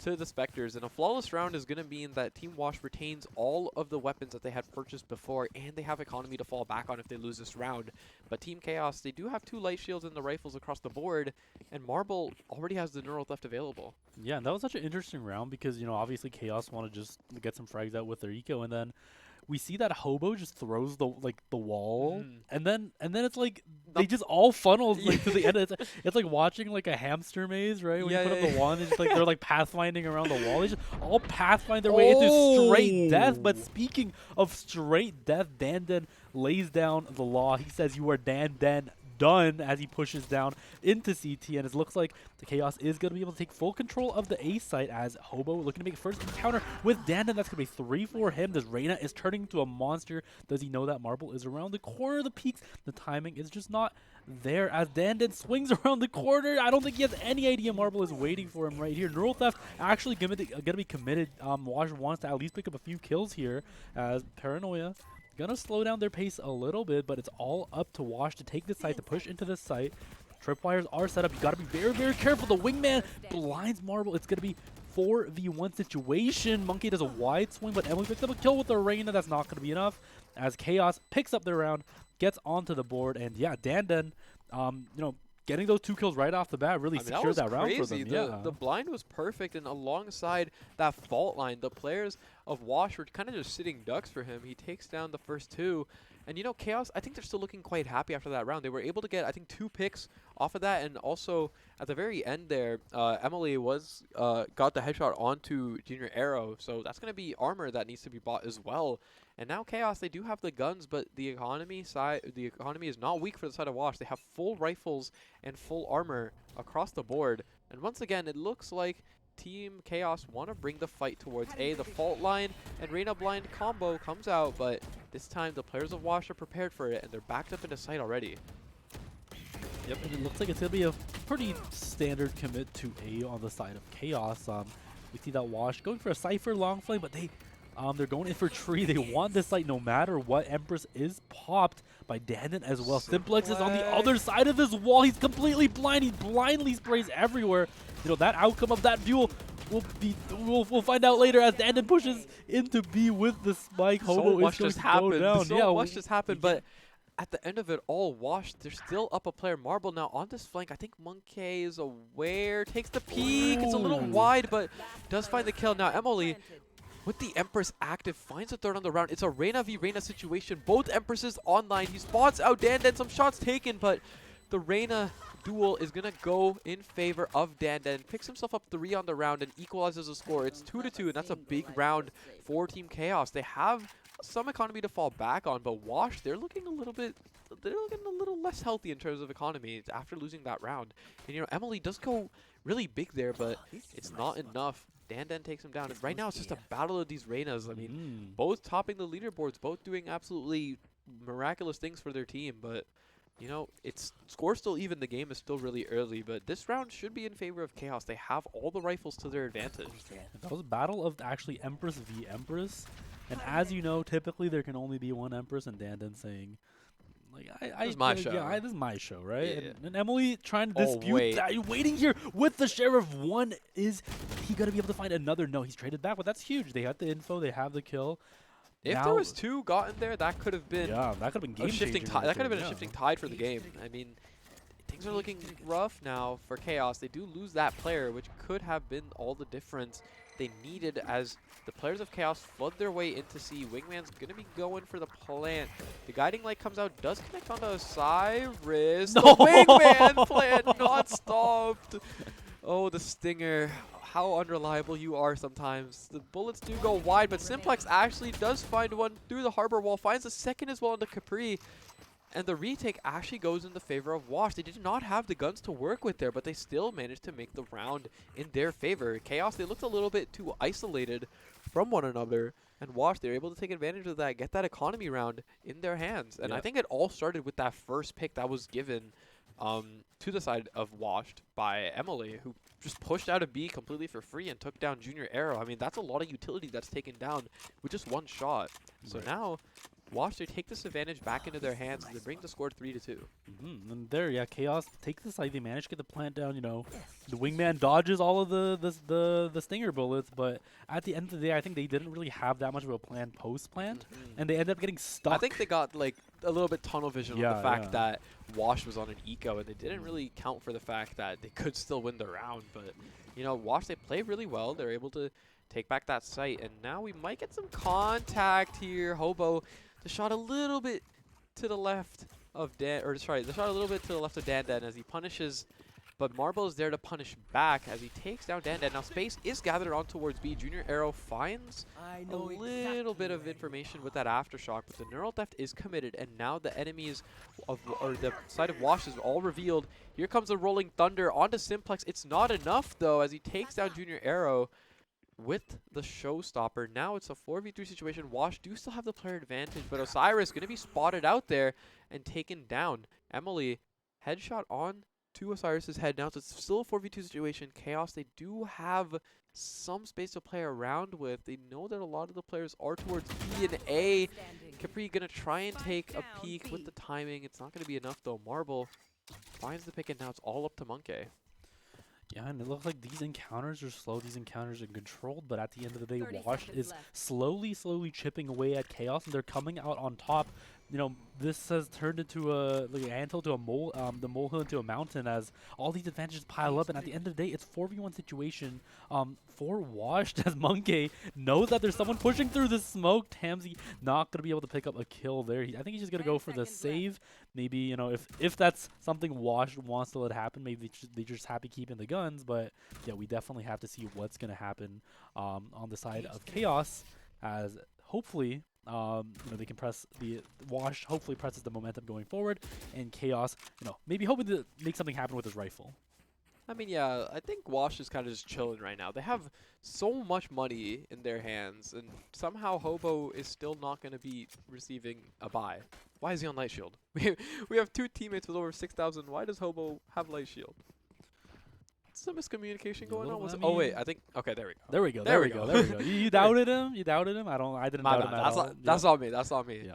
to the Spectres. And a flawless round is going to mean that Team Wash retains all of the weapons that they had purchased before, and they have economy to fall back on if they lose this round. But Team Chaos, they do have 2 light shields and the rifles across the board, and Marble already has the neural theft available. Yeah, and that was such an interesting round because, you know, obviously Chaos want to just get some frags out with their eco, and then we see that Hobo just throws the wall, and then it's like they just all funnels like to the end. It's like watching like a hamster maze, right? When you put up the wall, and it's like they're like pathfinding around the wall. They just all pathfind their way into straight death. But speaking of straight death, Dan lays down the law. He says, "You are Dan done," as he pushes down into CT, and it looks like the Chaos is going to be able to take full control of the A site as Hobo looking to make first encounter with Dandan. That's going to be 3 for him. This Reyna is turning into a monster. Does he know that Marble is around the corner of the peaks? The timing is just not there as Dandan swings around the corner. I don't think he has any idea Marble is waiting for him right here. Neural Theft actually going to be committed. Wash wants to at least pick up a few kills here as Paranoia gonna slow down their pace a little bit, but it's all up to Wash to take this site, to push into this site. Tripwires are set up. You gotta be very, very careful. The wingman blinds Marble. It's gonna be 4v1 situation. Monkey does a wide swing, but Emily picks up a kill with the Reyna. That's not gonna be enough as Chaos picks up their round, gets onto the board, and yeah, Dandan, you know, getting those 2 kills right off the bat really secured that round for them. The blind was perfect, and alongside that fault line, the players of Wash were kind of just sitting ducks for him. He takes down the first 2. And, you know, Chaos, I think they're still looking quite happy after that round. They were able to get, I think, 2 picks off of that. And also, at the very end there, Emily was got the headshot onto Junior Arrow. So that's going to be armor that needs to be bought as well. And now Chaos, they do have the guns, but the economy is not weak for the side of Wash. They have full rifles and full armor across the board. And once again, it looks like Team Chaos want to bring the fight towards A. The fault line and Reyna blind combo comes out, but this time the players of Wash are prepared for it, and they're backed up into sight already. Yep, and it looks like it's going to be a pretty standard commit to A on the side of Chaos. We see that Wash going for a Cypher long flame, but they're going in for tree. They want this site no matter what. Empress is popped by Dandan as well. Simplex is on the other side of this wall. He's completely blind. He blindly sprays everywhere. You know, that outcome of that duel we'll find out later as Dandan pushes into B with the spike. Hobo is going to go down. So much just happened, but at the end of it all, Wash, they're still up a player. Marble now on this flank. I think Monkey is aware, takes the peek. It's a little wide, but does find the kill. Now Emily, with the Empress active, finds a third on the round. It's a Reyna v Reyna situation. Both Empresses online. He spots out Dandan. Some shots taken, but the Reyna duel is going to go in favor of Dandan. Picks himself up 3 on the round and equalizes the score. It's 2-2, and that's a big round for Team Chaos. They have some economy to fall back on, but Wash, they're looking a little less healthy in terms of economy after losing that round. And, you know, Emily does go really big there, but it's not enough. Dandan takes him down. And right now, it's just a battle of these Reynas. I mean, both topping the leaderboards, both doing absolutely miraculous things for their team, but you know, it's score still even. The game is still really early, but this round should be in favor of Chaos. They have all the rifles to their advantage. That was a battle of actually Empress v Empress. And as you know, typically there can only be one Empress, and Dan saying, like, This is my yeah, show. this is my show, right? Yeah. And Emily trying to Oh, dispute wait. that. You're waiting here with the Sheriff. One is he gonna be able to find another? No, he's traded back, but that's huge. They got the info, they have the kill. If Now, there was 2 gotten there, that could have been yeah, that could have been game a shifting changing tide. right That could have there, been a yeah. shifting tide for the game. I mean, things are looking rough now for Chaos. They do lose that player, which could have been all the difference they needed as the players of Chaos flood their way into C. Wingman's going to be going for the plant. The guiding light comes out, does connect onto Osiris. No! The Wingman plant not stopped. Oh, the stinger. How unreliable you are sometimes. The bullets do go wide, but Simplex actually does find one through the harbor wall, finds a second as well into Capri. And the retake actually goes in the favor of Wash. They did not have the guns to work with there, but they still managed to make the round in their favor. Chaos, they looked a little bit too isolated from one another. And Wash, they were able to take advantage of that, get that economy round in their hands. And I Yep. think it all started with that first pick that was given to the side of Washed by Emily, who just pushed out a B completely for free and took down Junior Arrow. I mean, that's a lot of utility that's taken down with just one shot. So Right. now, Wash, they take this advantage back into their hands and they bring the score 3-2. And there, yeah, Chaos take the side. They manage to get the plant down. You know, the Wingman dodges all of the stinger bullets, but at the end of the day, I think they didn't really have that much of a plan post plant, and they ended up getting stuck. I think they got like a little bit tunnel vision on Yeah, the fact yeah. that Wash was on an eco, and they didn't really count for the fact that they could still win the round. But you know, Wash, they play really well. They're able to take back that site, and now we might get some contact here. Hobo, the shot a little bit to the left of Dan, or sorry, the shot a little bit to the left of Dan as he punishes. But Marble is there to punish back as he takes down Dan. Now space is gathered on towards B. Junior Arrow finds a little bit of information with that aftershock, but the neural theft is committed, and now the enemies of, or the side of Wash is all revealed. Here comes the rolling thunder onto Simplex. It's not enough though, as he takes down Junior Arrow with the showstopper. Now it's a 4v3 situation. Wash do still have the player advantage, but Osiris going to be spotted out there and taken down. Emily, headshot on to Osiris's head now, so it's still a 4v2 situation. Chaos, they do have some space to play around with. They know that a lot of the players are towards B and A. Capri going to try and take a peek with the timing. It's not going to be enough though. Marble finds the pick, and now it's all up to Monkey. Yeah, and it looks like these encounters are slow. These encounters are controlled, but at the end of the day, 30 Wash seconds is left. slowly chipping away at Chaos, and they're coming out on top. You know, this has turned into a like an anthill to a mole, the molehill into a mountain as all these advantages pile up. And at the end of the day, it's 4v1 situation for Wash as Monkey knows that there's someone pushing through the smoke. Tamsi not gonna be able to pick up a kill there. I think he's just gonna 10 go for the seconds left. save. Maybe, you know, if that's something Wash wants to let happen, maybe they're just happy keeping the guns. But yeah, we definitely have to see what's gonna happen on the side of Chaos, as hopefully you know, they can press the Wash. Hopefully presses the momentum going forward, and Chaos, you know, maybe hoping to make something happen with his rifle. I mean, yeah, I think Wash is kind of just chilling right now. They have so much money in their hands, and somehow Hobo is still not going to be receiving a buy. Why is he on Light Shield? We have 2 teammates with over 6,000. Why does Hobo have Light Shield? Some miscommunication Yeah, going on. little- I Oh wait, mean- I think. Okay, there we go. There we go. There There we we go. go. There we go. You doubted him. You doubted him. I didn't My doubt bad. him at That's all. on, that's on me. That's on me. Yeah.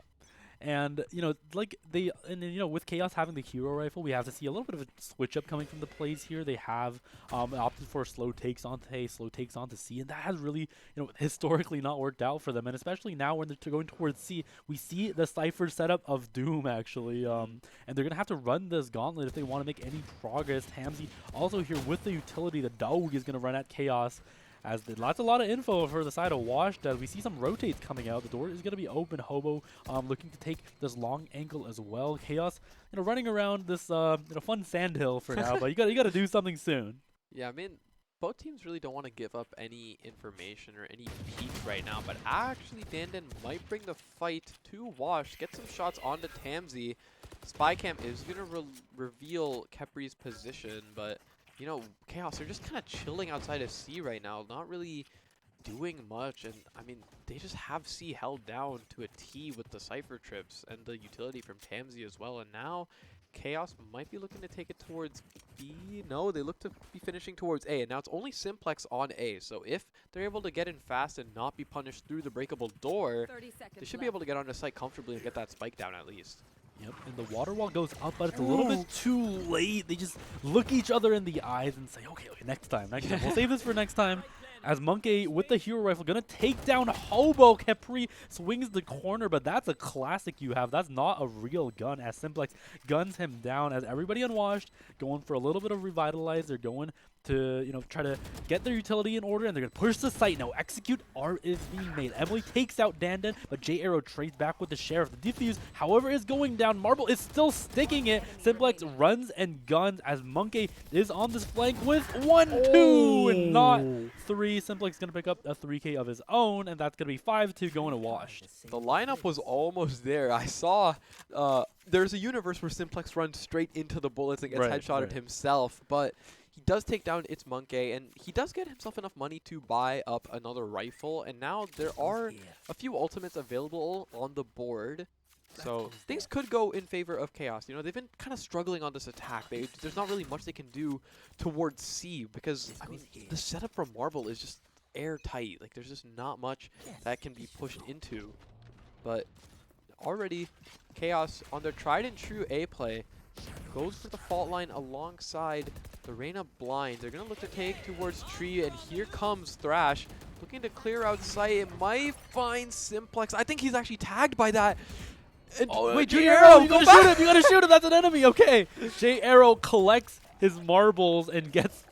And you know, like they, and then, you know, with Chaos having the hero rifle, we have to see a little bit of a switch up coming from the plays here. They have opted for slow takes onto A, slow takes onto C, and that has really, you know, historically not worked out for them. And especially now when they're going towards C, we see the Cypher setup of Doom actually, and they're gonna have to run this gauntlet if they want to make any progress. Hamzy also here with the utility, the Dog is gonna run at Chaos. As a lot of info for the side of Washed, as we see some rotates coming out. The door is going to be open. Hobo looking to take this long angle as well. Chaos, you know, running around this you know, fun sandhill for now, but you got to do something soon. Yeah, I mean, both teams really don't want to give up any information or any peeks right now, but actually Dandan might bring the fight to Wash, get some shots onto Tamsi. Spycam is going to reveal Kepri's position, but you know, Chaos, they're just kind of chilling outside of C right now, not really doing much. And I mean, they just have C held down to a T with the Cypher trips and the utility from Tamsi as well. And now Chaos might be looking to take it towards B. No, they look to be finishing towards A. And now it's only Simplex on A. So if they're able to get in fast and not be punished through the breakable door, 30 they seconds should be able to get onto site comfortably and get that spike down at least. Yep, and the water wall goes up, but it's a little bit too late. They just look each other in the eyes and say, okay, next time. We'll save this for next time. As Monkey with the hero rifle gonna take down Hobo. Capri swings the corner, but that's a classic you have. That's not a real gun, as Simplex guns him down. As everybody unwashed, going for a little bit of revitalize. They're going to, try to get their utility in order, and they're gonna push the site now. Execute art is being made. Emily takes out Dandan, but J Arrow trades back with the Sheriff. The defuse, however, is going down. Marble is still sticking it. Simplex runs and guns as Monkey is on this flank with 1-2 and not 3. Simplex gonna pick up a 3K of his own, and that's gonna be 5-2 going to Washed. The lineup was almost there. I saw there's a universe where Simplex runs straight into the bullets and gets headshotted himself, but he does take down its Monkey, and he does get himself enough money to buy up another rifle, and now there are a few ultimates available on the board. So things could go in favor of Chaos. They've been kind of struggling on this attack. There's not really much they can do towards C because, I mean, the setup from Marble is just airtight. Like, there's just not much that can be pushed into. But already, Chaos, on their tried and true A play, goes for the fault line alongside the Reyna blind. They're going to look to take towards Tree, and here comes Thrash. Looking to clear out sight. It might find Simplex. I think he's actually tagged by that. And wait, J Arrow, you gotta shoot him! You gotta shoot him! That's an enemy. Okay, J Arrow collects his marbles and gets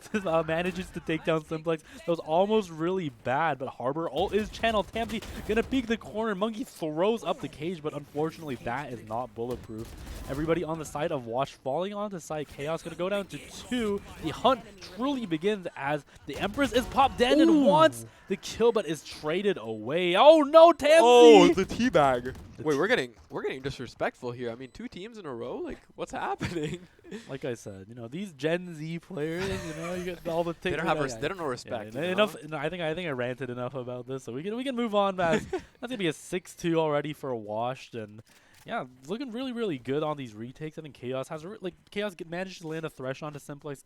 manages to take down Simplex. That was almost really bad, but Harbor ult is channeled. Tamsi gonna peek the corner. Monkey throws up the cage, but unfortunately that is not bulletproof. Everybody on the side of Wash falling onto site. Chaos gonna go down to 2. The hunt truly begins as the Empress is popped dead and wants the kill, but is traded away. Oh no, Tamsi! Oh, the teabag. Wait, we're getting disrespectful here. I mean, 2 teams in a row? Like, what's happening? Like I said, these Gen Z players, you get all the they don't have they don't know respect. Yeah, enough. No, I think I ranted enough about this, so we can move on, man. That's gonna be a 6-2 already for Washed, and yeah, looking really, really good on these retakes. I think Chaos has managed to land a thresh onto Simplex,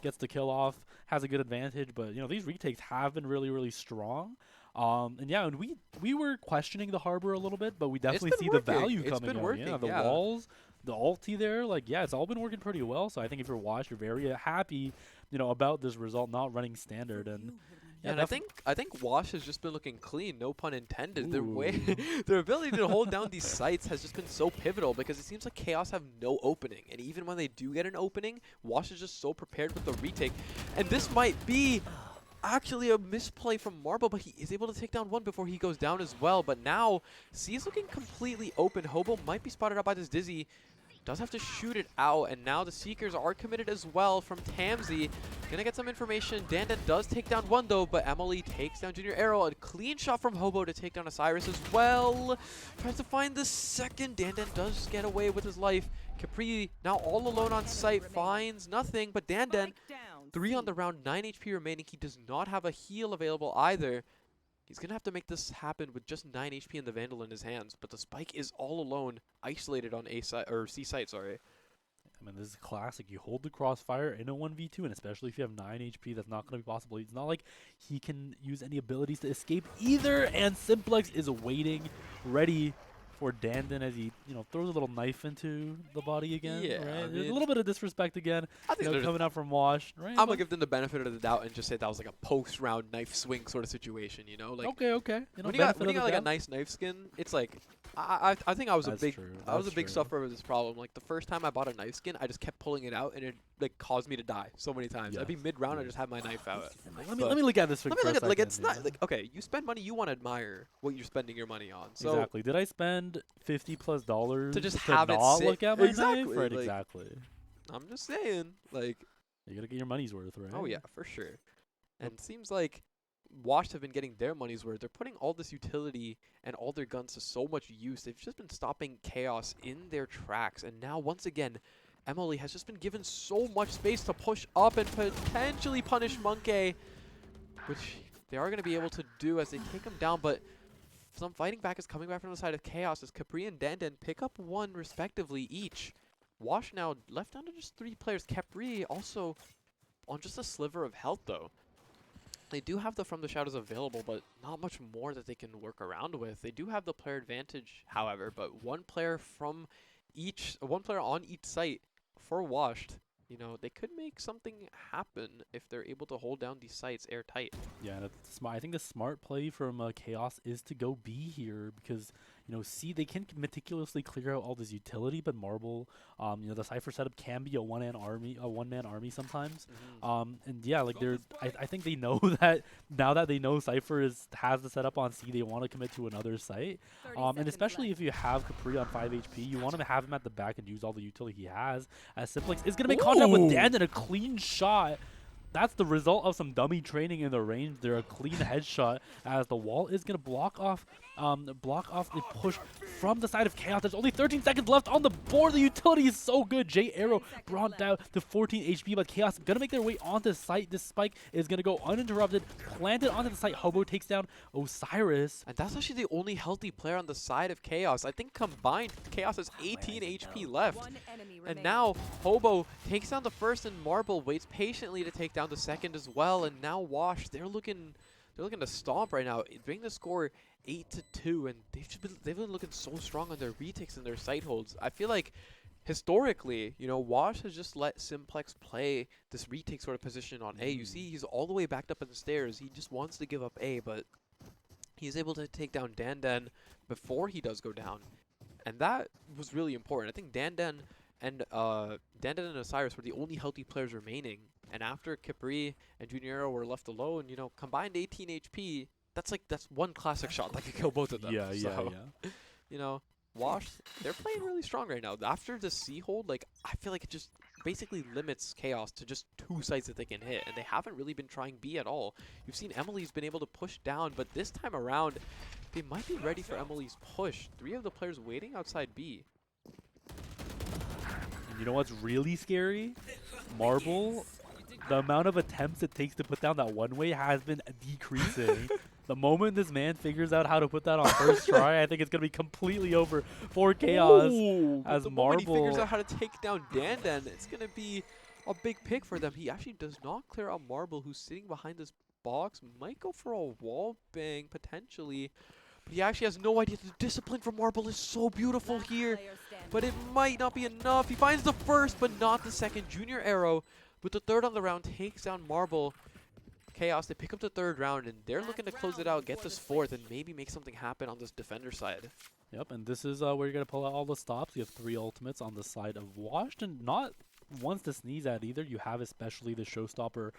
gets the kill off, has a good advantage. But these retakes have been really, really strong. And yeah, and we were questioning the Harbor a little bit, but we definitely see the value coming out. Yeah, the walls, the ulti there, it's all been working pretty well. So I think if you're Watch, you're very happy, about this result not running standard. And yeah, and I think Wash has just been looking clean, no pun intended. Their ability to hold down these sites has just been so pivotal because it seems like Chaos have no opening, and even when they do get an opening, Wash is just so prepared with the retake. And this might be actually a misplay from Marble, but he is able to take down one before he goes down as well. But now C is looking completely open. Hobo might be spotted out by this Dizzy. Does have to shoot it out, and now the Seekers are committed as well from Tamsi. Gonna get some information. Dandan does take down one though, but Emily takes down Junior Arrow. A clean shot from Hobo to take down Osiris as well. Tries to find the second. Dandan does get away with his life. Capri now all alone on site, finds nothing, but Dandan 3 on the round, 9 HP remaining. He does not have a heal available either. He's going to have to make this happen with just 9 HP and the Vandal in his hands. But the Spike is all alone, isolated on A side, or C side, sorry. I mean, this is classic. You hold the crossfire in a 1v2, and especially if you have 9 HP, that's not going to be possible. It's not like he can use any abilities to escape either. And Simplex is waiting, ready for Dandan as he, throws a little knife into the body again. Yeah, right? I mean, There's a little bit of disrespect again. I think coming out from Wash. Right? I'm gonna give them the benefit of the doubt and just say that was like a post-round knife swing sort of situation. Like okay. When you got like a nice knife skin, it's like I think I was That's a big true. I was a That's big true. sufferer with this problem. Like the first time I bought a knife skin, I just kept pulling it out and it like caused me to die so many times. Yeah. I'd be mid-round, I just have my knife out. Let me look at this for Let me look a at like it's second, not like okay, you spend money, you want to admire what you're spending your money on. So exactly. Did I spend $50+ to just have it not sit? look at my Exactly, knife? Right, like- exactly. I'm just saying, like You gotta get your money's worth, right? oh yeah, for sure. And it seems like Washed have been getting their money's worth. They're putting all this utility and all their guns to so much use. They've just been stopping Chaos in their tracks. And now, once again, Emily has just been given so much space to push up and potentially punish Monkey, which they are going to be able to do as they take him down. But some fighting back is coming back from the side of Chaos as Capri and Dandan pick up one respectively each. Wash now left down to just 3 players. Capri also on just a sliver of health, though. They do have the From the Shadows available, but not much more that they can work around with. They do have the player advantage, however, but one player on each site for Washed. You know, they could make something happen if they're able to hold down these sites airtight. Yeah, that's smart. I think the smart play from Chaos is to go B here because, you know, C, they can meticulously clear out all this utility, but Marble, you know, the Cypher setup can be a one-man army sometimes. And yeah, like I think they know that now that they know Cypher has the setup on C, they want to commit to another site. And especially if you have Capri on 5 HP, you want to have him at the back and use all the utility he has. As Simplex is going to make contact with Dan and a clean shot. That's the result of some dummy training in the range. They're a clean headshot as the wall is going to block off the push from the side of Chaos. There's only 13 seconds left on the board. The utility is so good. J Arrow brought down to 14 HP, but Chaos going to make their way onto the site. This spike is going to go uninterrupted, planted onto the site. Hobo takes down Osiris. And that's actually the only healthy player on the side of Chaos. I think combined, Chaos has 18 HP left. And now Hobo takes down the first, and Marble waits patiently to take down the second as well. And now Wash, they're looking to stomp right now, bring the score 8-2, and they've been looking so strong on their retakes and their site holds. I feel like historically, you know, Wash has just let Simplex play this retake sort of position on A. You see, he's all the way backed up in the stairs. He just wants to give up A, but he's able to take down Dan before he does go down, and that was really important. I think Dan and Osiris were the only healthy players remaining. And after Capri and Junior were left alone, you know, combined 18 HP, that's one classic shot that could kill both of them. Yeah. You know, Wash, they're playing really strong right now. After the C hold, like, I feel like it just basically limits Chaos to just 2 sites that they can hit, and they haven't really been trying B at all. You've seen Emily's been able to push down, but this time around, they might be ready for Emily's push. 3 of the players waiting outside B. You know what's really scary? Marble, the amount of attempts it takes to put down that one-way has been decreasing. The moment this man figures out how to put that on first try, I think it's going to be completely over for Chaos. Ooh, as the Marble moment he figures out how to take down Dan, it's going to be a big pick for them. He actually does not clear out Marble, who's sitting behind this box. Might go for a wall bang, potentially. But he actually has no idea. The discipline from Marble is so beautiful here. But it might not be enough. He finds the first, but not the second. Junior Arrow, with the third on the round, takes down Marble. Chaos, they pick up the third round, and they're looking to close it out, get this fourth, and maybe make something happen on this defender side. Yep, and this is where you're going to pull out all the stops. You have 3 ultimates on the side of Washed, and not ones to sneeze at either. You have especially the showstopper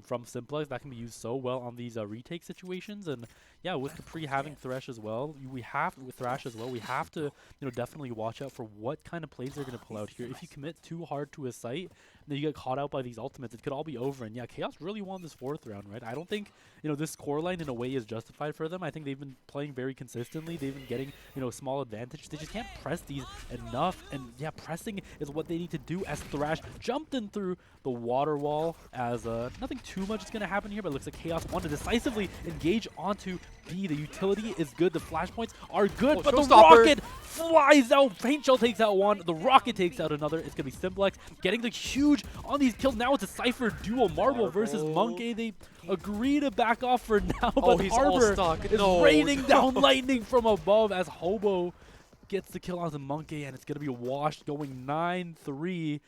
from Simplex that can be used so well on these retake situations. And yeah, with Capri having Thresh as well, we have to, you know, definitely watch out for what kind of plays they're going to pull out here. If you commit too hard to a site, then you get caught out by these ultimates, it could all be over. And yeah, Chaos really won this 4th round, right? I don't think, you know, this scoreline in a way is justified for them. I think they've been playing very consistently. They've been getting, you know, small advantage. They just can't press these enough. And yeah, pressing is what they need to do as Thrash jumped in through the water wall, as nothing too much is going to happen here, but it looks like Chaos want to decisively engage onto B. The utility is good. The flashpoints are good, but the rocket flies out. Paint Shell takes out one. The rocket takes out another. It's going to be Simplex getting the huge on these kills. Now it's a Cypher duo. Marble versus Monkey. They agree to back off for now, but Harbor is raining down lightning from above as Hobo gets the kill on the Monkey, and it's going to be Washed going 9-3.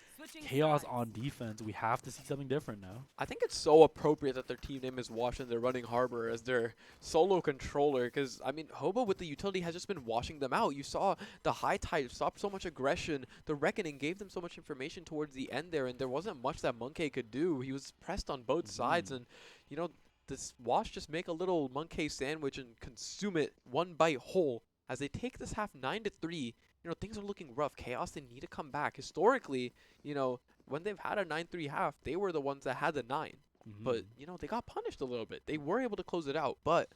Chaos on defense. We have to see something different now. I think it's so appropriate that their team name is Wash and they're running Harbor as their solo controller, because, I mean, Hobo with the utility has just been washing them out. You saw the High Tide stop so much aggression. The Reckoning gave them so much information towards the end there, and there wasn't much that Monkey could do. He was pressed on both sides, and, you know, this Wash just make a little Monkey sandwich and consume it one bite whole. As they take this half 9-3, you know, things are looking rough. Chaos, they need to come back. Historically, you know, when they've had a 9-3 half, they were the ones that had the 9. But, you know, they got punished a little bit. They were able to close it out. But,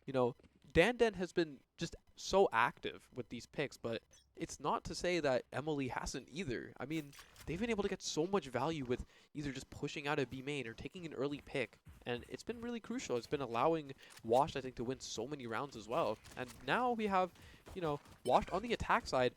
you know, Dan has been just so active with these picks, but it's not to say that Emily hasn't either. I mean, they've been able to get so much value with either just pushing out a B main or taking an early pick, and it's been really crucial. It's been allowing Wash, I think, to win so many rounds as well. And now we have, you know, Wash on the attack side.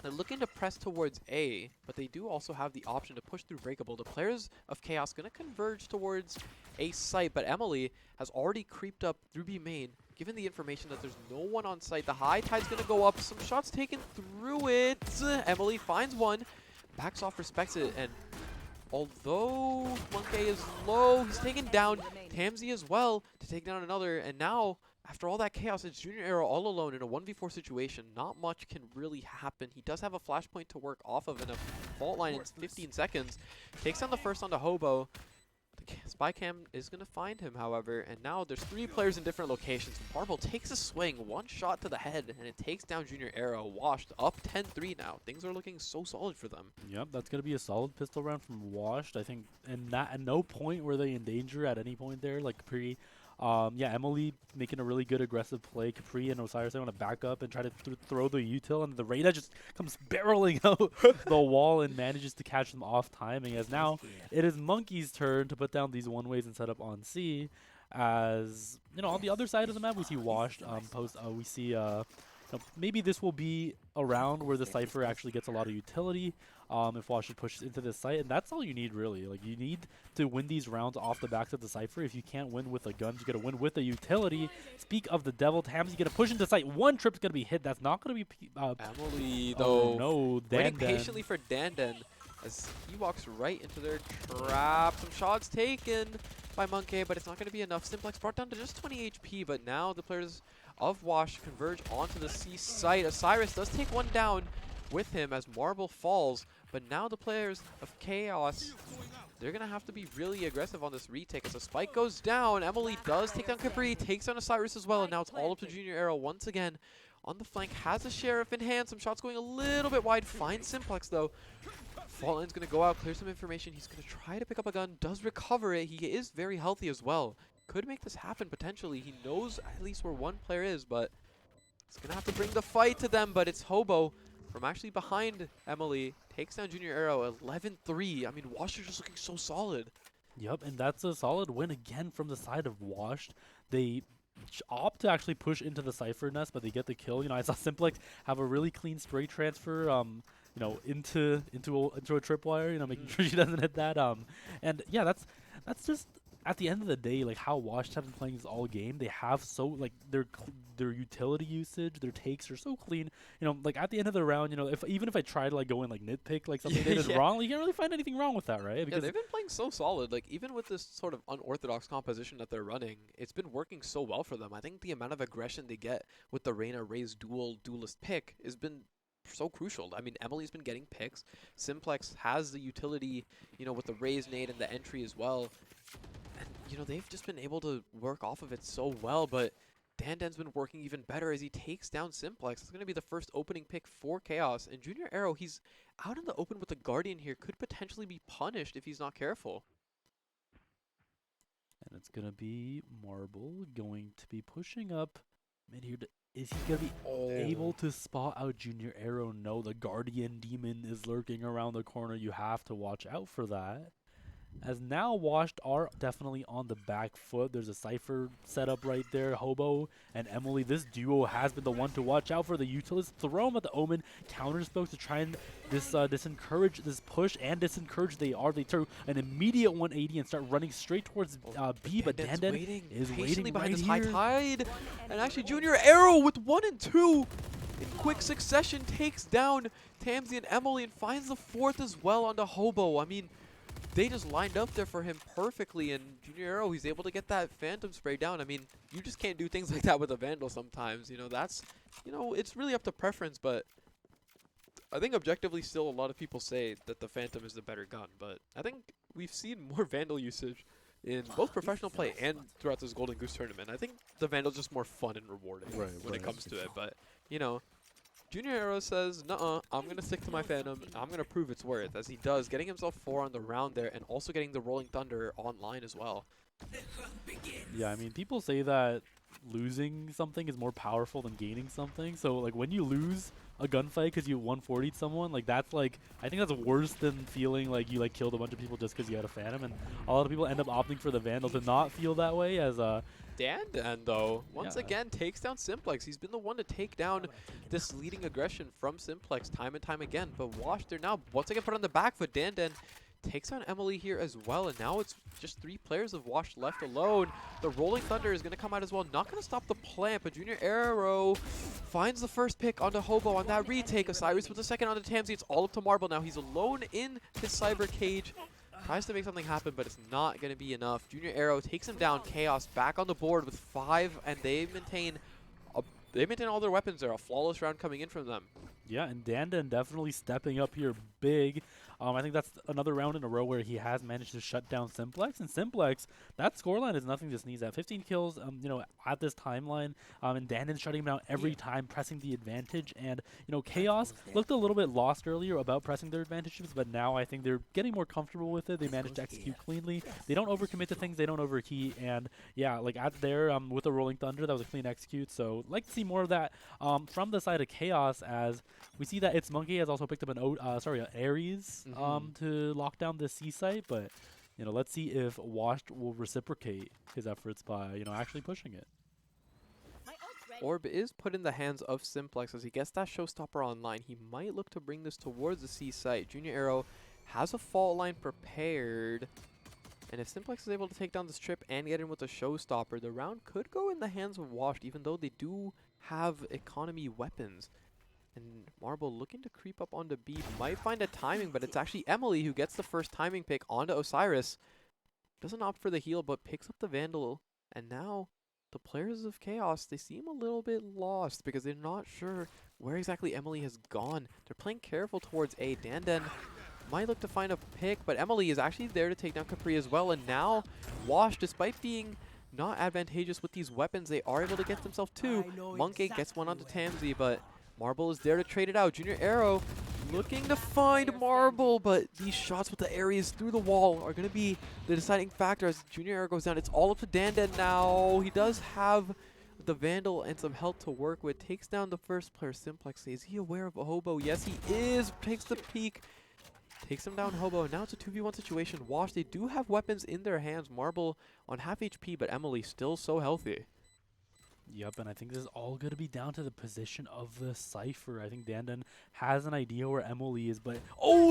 They're looking to press towards A, but they do also have the option to push through Breakable. The players of Chaos going to converge towards A site, but Emily has already creeped up through B main. Given the information that there's no one on site, the high tide's going to go up. Some shots taken through it. Emily finds one, backs off, respects it, and although Monkey is low, he's taken down. Tamsy as well to take down another, and now after all that chaos, it's Junior Arrow all alone in a 1v4 situation. Not much can really happen. He does have a flashpoint to work off of and a fault line in 15 seconds. Takes down the first onto Hobo. The spy cam is going to find him, however, and now there's 3 players in different locations. Marble takes a swing, one shot to the head, and it takes down Junior Arrow. Washed up 10-3 now. Things are looking so solid for them. Yep, that's going to be a solid pistol round from Washed. I think, and that at no point were they in danger at any point there. Like Capri, yeah, Emily making a really good aggressive play. Capri and Osiris, they want to back up and try to throw the util, and the Reyna just comes barreling out the wall and manages to catch them off timing. As now it is Monkey's turn to put down these one ways and set up on C. As you know, on the other side of the map, we see Washed we see maybe this will be a round where the Cypher actually gets a lot of utility if Washed pushes into this site, and that's all you need really. Like, you need to win these rounds off the backs of the Cypher. If you can't win with a gun, you gotta win with a utility. Speak of the devil, Tamsy's gonna push into site. One trip's gonna be hit. That's not gonna be Emily, though, oh, no, waiting patiently for Dandan as he walks right into their trap. Some shots taken by Monkey, but it's not going to be enough. Simplex brought down to just 20 HP, but now the players of Wash converge onto the C site. Osiris does take one down with him as Marble falls, but now the players of Chaos, they're going to have to be really aggressive on this retake as the spike goes down. Emily does take down Capri, takes down Osiris as well, and now it's all up to Junior Arrow once again. On the flank, has a Sheriff in hand. Some shots going a little bit wide. Finds Simplex, though. Fault line's going to go out, clear some information. He's going to try to pick up a gun, does recover it. He is very healthy as well. Could make this happen potentially. He knows at least where one player is, but he's going to have to bring the fight to them. But it's Hobo from actually behind Emily. Takes down Junior Arrow 11-3. I mean, Washed just looking so solid. Yep, and that's a solid win again from the side of Washed. They opt to actually push into the Cypher nest, but they get the kill. You know, I saw Simplex have a really clean spray transfer, you know, into a tripwire, you know, making sure she doesn't hit that. And yeah, that's just at the end of the day, like how Washed have been playing this all game. They have so like their utility usage, their takes are so clean. You know, like at the end of the round, you know, even if I try to like go and like nitpick like something they did wrong, you can't really find anything wrong with that, right? Because yeah, they've been playing so solid. Like even with this sort of unorthodox composition that they're running, it's been working so well for them. I think the amount of aggression they get with the Reyna Raze duelist pick has been so crucial. I mean, Emily's been getting picks. Simplex has the utility, you know, with the Raze nade and the entry as well. And, you know, they've just been able to work off of it so well, but Dandan's been working even better as he takes down Simplex. It's going to be the first opening pick for Chaos. And Junior Arrow, he's out in the open with the Guardian here, could potentially be punished if he's not careful. And it's going to be Marble going to be pushing up mid here. Is he going to be able to spot out Junior Arrow? No, the Guardian Demon is lurking around the corner. You have to watch out for that. As now Washed are definitely on the back foot. There's a Cypher setup right there. Hobo and Emily. This duo has been the one to watch out for. The Utilist throw him at the Omen. Counter spoke to try and disencourage this push and discourage. They throw an immediate 180 and start running straight towards B. But Dandan is waiting behind right this here. high tide. And actually Junior Arrow with 1 and 2 in quick succession takes down Tamsy and Emily and finds the 4th as well onto Hobo. I mean, they just lined up there for him perfectly, and Junior Arrow, he's able to get that Phantom spray down. I mean, you just can't do things like that with a Vandal sometimes. You know, that's, you know, it's really up to preference, but I think objectively still a lot of people say that the Phantom is the better gun, but I think we've seen more Vandal usage in both professional play and throughout this Golden Goose tournament. I think the Vandal's just more fun and rewarding when it comes to it, but, you know, Junior Arrow says, nuh-uh, I'm going to stick to my Phantom. I'm going to prove its worth, as he does, getting himself 4 on the round there and also getting the Rolling Thunder online as well. Yeah, I mean, people say that losing something is more powerful than gaining something. So, like, when you lose a gunfight because you 140'd someone, like, that's, like, I think that's worse than feeling like you, like, killed a bunch of people just because you had a Phantom. And a lot of people end up opting for the Vandal to not feel that way, as, Dandan, though, once Yeah. again takes down Simplex. He's been the one to take down this leading aggression from Simplex time and time again. But Wash, they're now once again put on the back foot. Dandan takes on Emily here as well, and now it's just 3 players of Wash left alone. The Rolling Thunder is going to come out as well. Not going to stop the plant, but Junior Arrow finds the first pick onto Hobo on that retake. Osiris with the second onto Tamsi. It's all up to Marble now. He's alone in his cyber cage. Tries to make something happen, but it's not going to be enough. Junior Arrow takes him down. Chaos back on the board with 5, and they maintain all their weapons there. A flawless round coming in from them. Yeah, and Dandan definitely stepping up here big. I think that's another round in a row where he has managed to shut down Simplex. And Simplex, that scoreline is nothing to sneeze at. 15 kills, at this timeline. And Dandan shutting him down every time, pressing the advantage. And, Chaos looked a little bit lost earlier about pressing their advantages, but now I think they're getting more comfortable with it. They managed to execute cleanly. They don't overcommit to things. They don't overheat. And, yeah, like at there with the Rolling Thunder, that was a clean execute. So, like to see more of that from the side of Chaos, as we see that It's Monkey has also picked up an Ares to lock down the C site, but let's see if Washed will reciprocate his efforts by actually pushing it. Orb is put in the hands of Simplex as he gets that showstopper online. He might look to bring this towards the C site. Junior Arrow has a fault line prepared, and if Simplex is able to take down this trip and get in with a showstopper, the round could go in the hands of Washed, even though they do have economy weapons. And Marble looking to creep up onto B, might find a timing, but it's actually Emily who gets the first timing pick onto Osiris. Doesn't opt for the heal, but picks up the Vandal. And now the players of Chaos, they seem a little bit lost because they're not sure where exactly Emily has gone. They're playing careful towards A. Dandan might look to find a pick, but Emily is actually there to take down Capri as well. And now Wash, despite being not advantageous with these weapons, they are able to get themselves 2. Monkey gets one onto Tamsi, but Marble is there to trade it out. Junior Arrow looking to find Marble, but these shots with the Ares through the wall are going to be the deciding factor as Junior Arrow goes down. It's all up to Dandan now. He does have the Vandal and some health to work with. Takes down the first player, Simplex. Is he aware of a Hobo? Yes, he is. Takes the peek. Takes him down, Hobo. Now it's a 2v1 situation. Wash, they do have weapons in their hands. Marble on half HP, but Emily still so healthy. Yep, and I think this is all going to be down to the position of the Cypher. I think Dandan has an idea where Emily is, but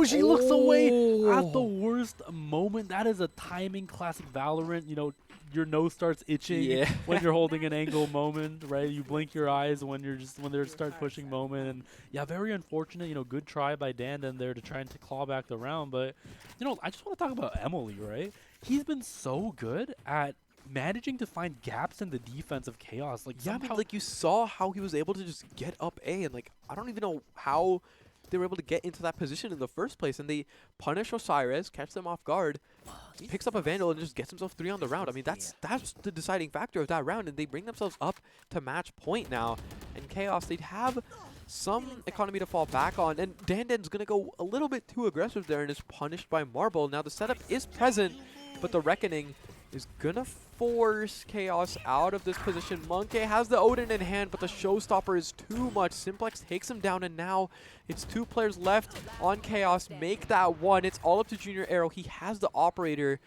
she looks away at the worst moment. That is a timing classic Valorant. Your nose starts itching when you're holding an angle moment, right? You blink your eyes when they start pushing moment, and yeah, very unfortunate. Good try by Dandan there to try and to claw back the round, but I just want to talk about Emily, right? He's been so good at managing to find gaps in the defense of Chaos. You saw how he was able to just get up A, and I don't even know how they were able to get into that position in the first place, and they punish Osiris, catch them off guard, picks up a Vandal, and just gets himself 3 on the round. I mean, that's the deciding factor of that round, and they bring themselves up to match point now. And Chaos, they'd have some economy to fall back on, and Dandan's going to go a little bit too aggressive there and is punished by Marble. Now the setup is present, but the Reckoning is going to force Chaos out of this position. Monkey has the Odin in hand, but the showstopper is too much. Simplex takes him down, and now it's 2 players left on Chaos. Make that 1. It's all up to Junior Arrow. He has the operator,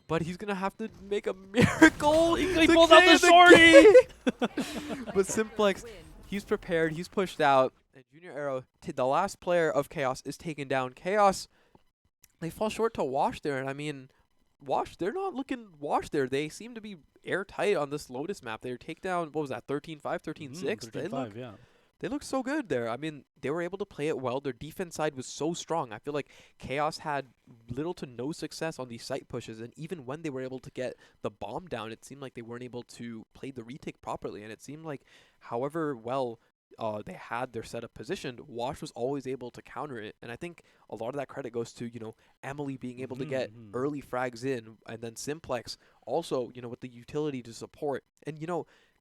but he's going to have to make a miracle. He pulls out the shorty! But Simplex, he's prepared. He's pushed out. And Junior Arrow, the last player of Chaos, is taken down. Chaos, they fall short to Wash there, and I mean, Wash, they're not looking Wash there. They seem to be airtight on this Lotus map. They take down, what was that, 13-5, 13-6? 13-5, yeah. They look so good there. I mean, they were able to play it well. Their defense side was so strong. I feel like Chaos had little to no success on these site pushes, and even when they were able to get the bomb down, it seemed like they weren't able to play the retake properly, and it seemed like however well they had their setup positioned, Wash was always able to counter it. And I think a lot of that credit goes to, Emily being able to get early frags in, and then Simplex also, with the utility to support. And,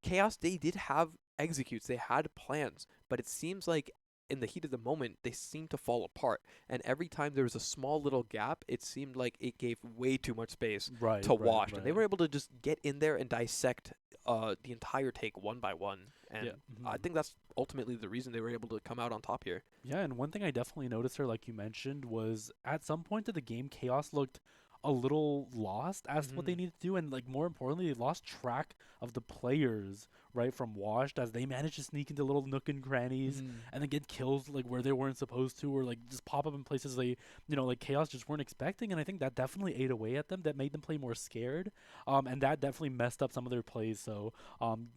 Chaos, they did have executes, they had plans, but it seems like in the heat of the moment, they seemed to fall apart. And every time there was a small little gap, it seemed like it gave way too much space to Wash. And they were able to just get in there and dissect the entire take one by one. And I think that's ultimately the reason they were able to come out on top here. Yeah, and one thing I definitely noticed here, like you mentioned, was at some point of the game, Chaos looked a little lost as to what they Mhm. need to do, and like more importantly, they lost track of the players right from Washed as they managed to sneak into little nook and crannies Mhm. and then get kills like where they weren't supposed to, or like just pop up in places they like Chaos just weren't expecting. And I think that definitely ate away at them. That made them play more scared, and that definitely messed up some of their plays. So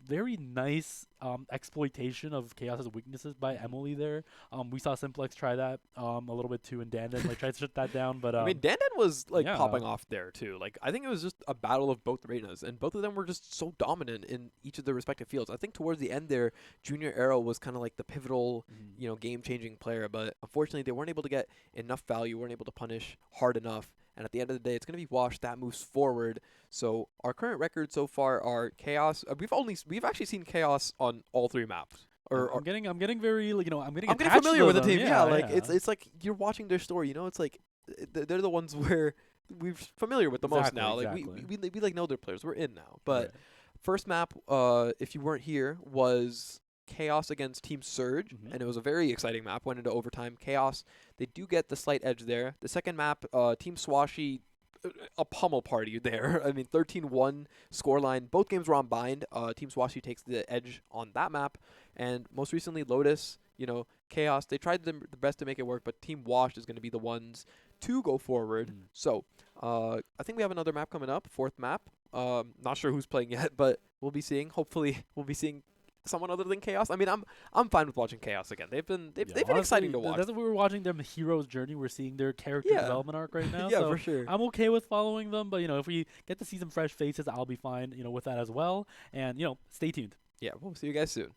very nice exploitation of Chaos's weaknesses by Emily there. We saw Simplex try that a little bit too, and Dandan like tried to shut that down. But I mean, Dan was like yeah. popping off there too. Like I think it was just a battle of both arenas, and both of them were just so dominant in each of their respective fields. I think towards the end there, Junior Arrow was kind of like the pivotal, game-changing player, but unfortunately they weren't able to get enough value, weren't able to punish hard enough. And at the end of the day, it's going to be Wash that moves forward. So our current record so far are Chaos. We've actually seen Chaos on all 3 maps. I'm getting very like I'm getting I'm getting attached familiar to with the them. team. Yeah, like yeah. it's like you're watching their story. It's like they're the ones where we're familiar with the most Exactly, now. Like exactly. we like know their players. We're in now. But Right. first map, if you weren't here, was Chaos against Team Surge, Mhm. and it was a very exciting map. Went into overtime. Chaos, they do get the slight edge there. The second map, Team Swashy, a pummel party there. I mean, 13-1 scoreline. Both games were on bind. Team Swashy takes the edge on that map, and most recently Lotus. Chaos. They tried the best to make it work, but Team Wash is going to be the ones to go forward. Mm. So, I think we have another map coming up, 4th map. Not sure who's playing yet, but we'll be seeing. Hopefully, we'll be seeing someone other than Chaos. I mean, I'm fine with watching Chaos again. They've been exciting to watch. That's what we were watching them hero's journey. We're seeing their character Yeah. development arc right now. Yeah, so for sure. I'm okay with following them, but if we get to see some fresh faces, I'll be fine, with that as well. And stay tuned. Yeah, we'll see you guys soon.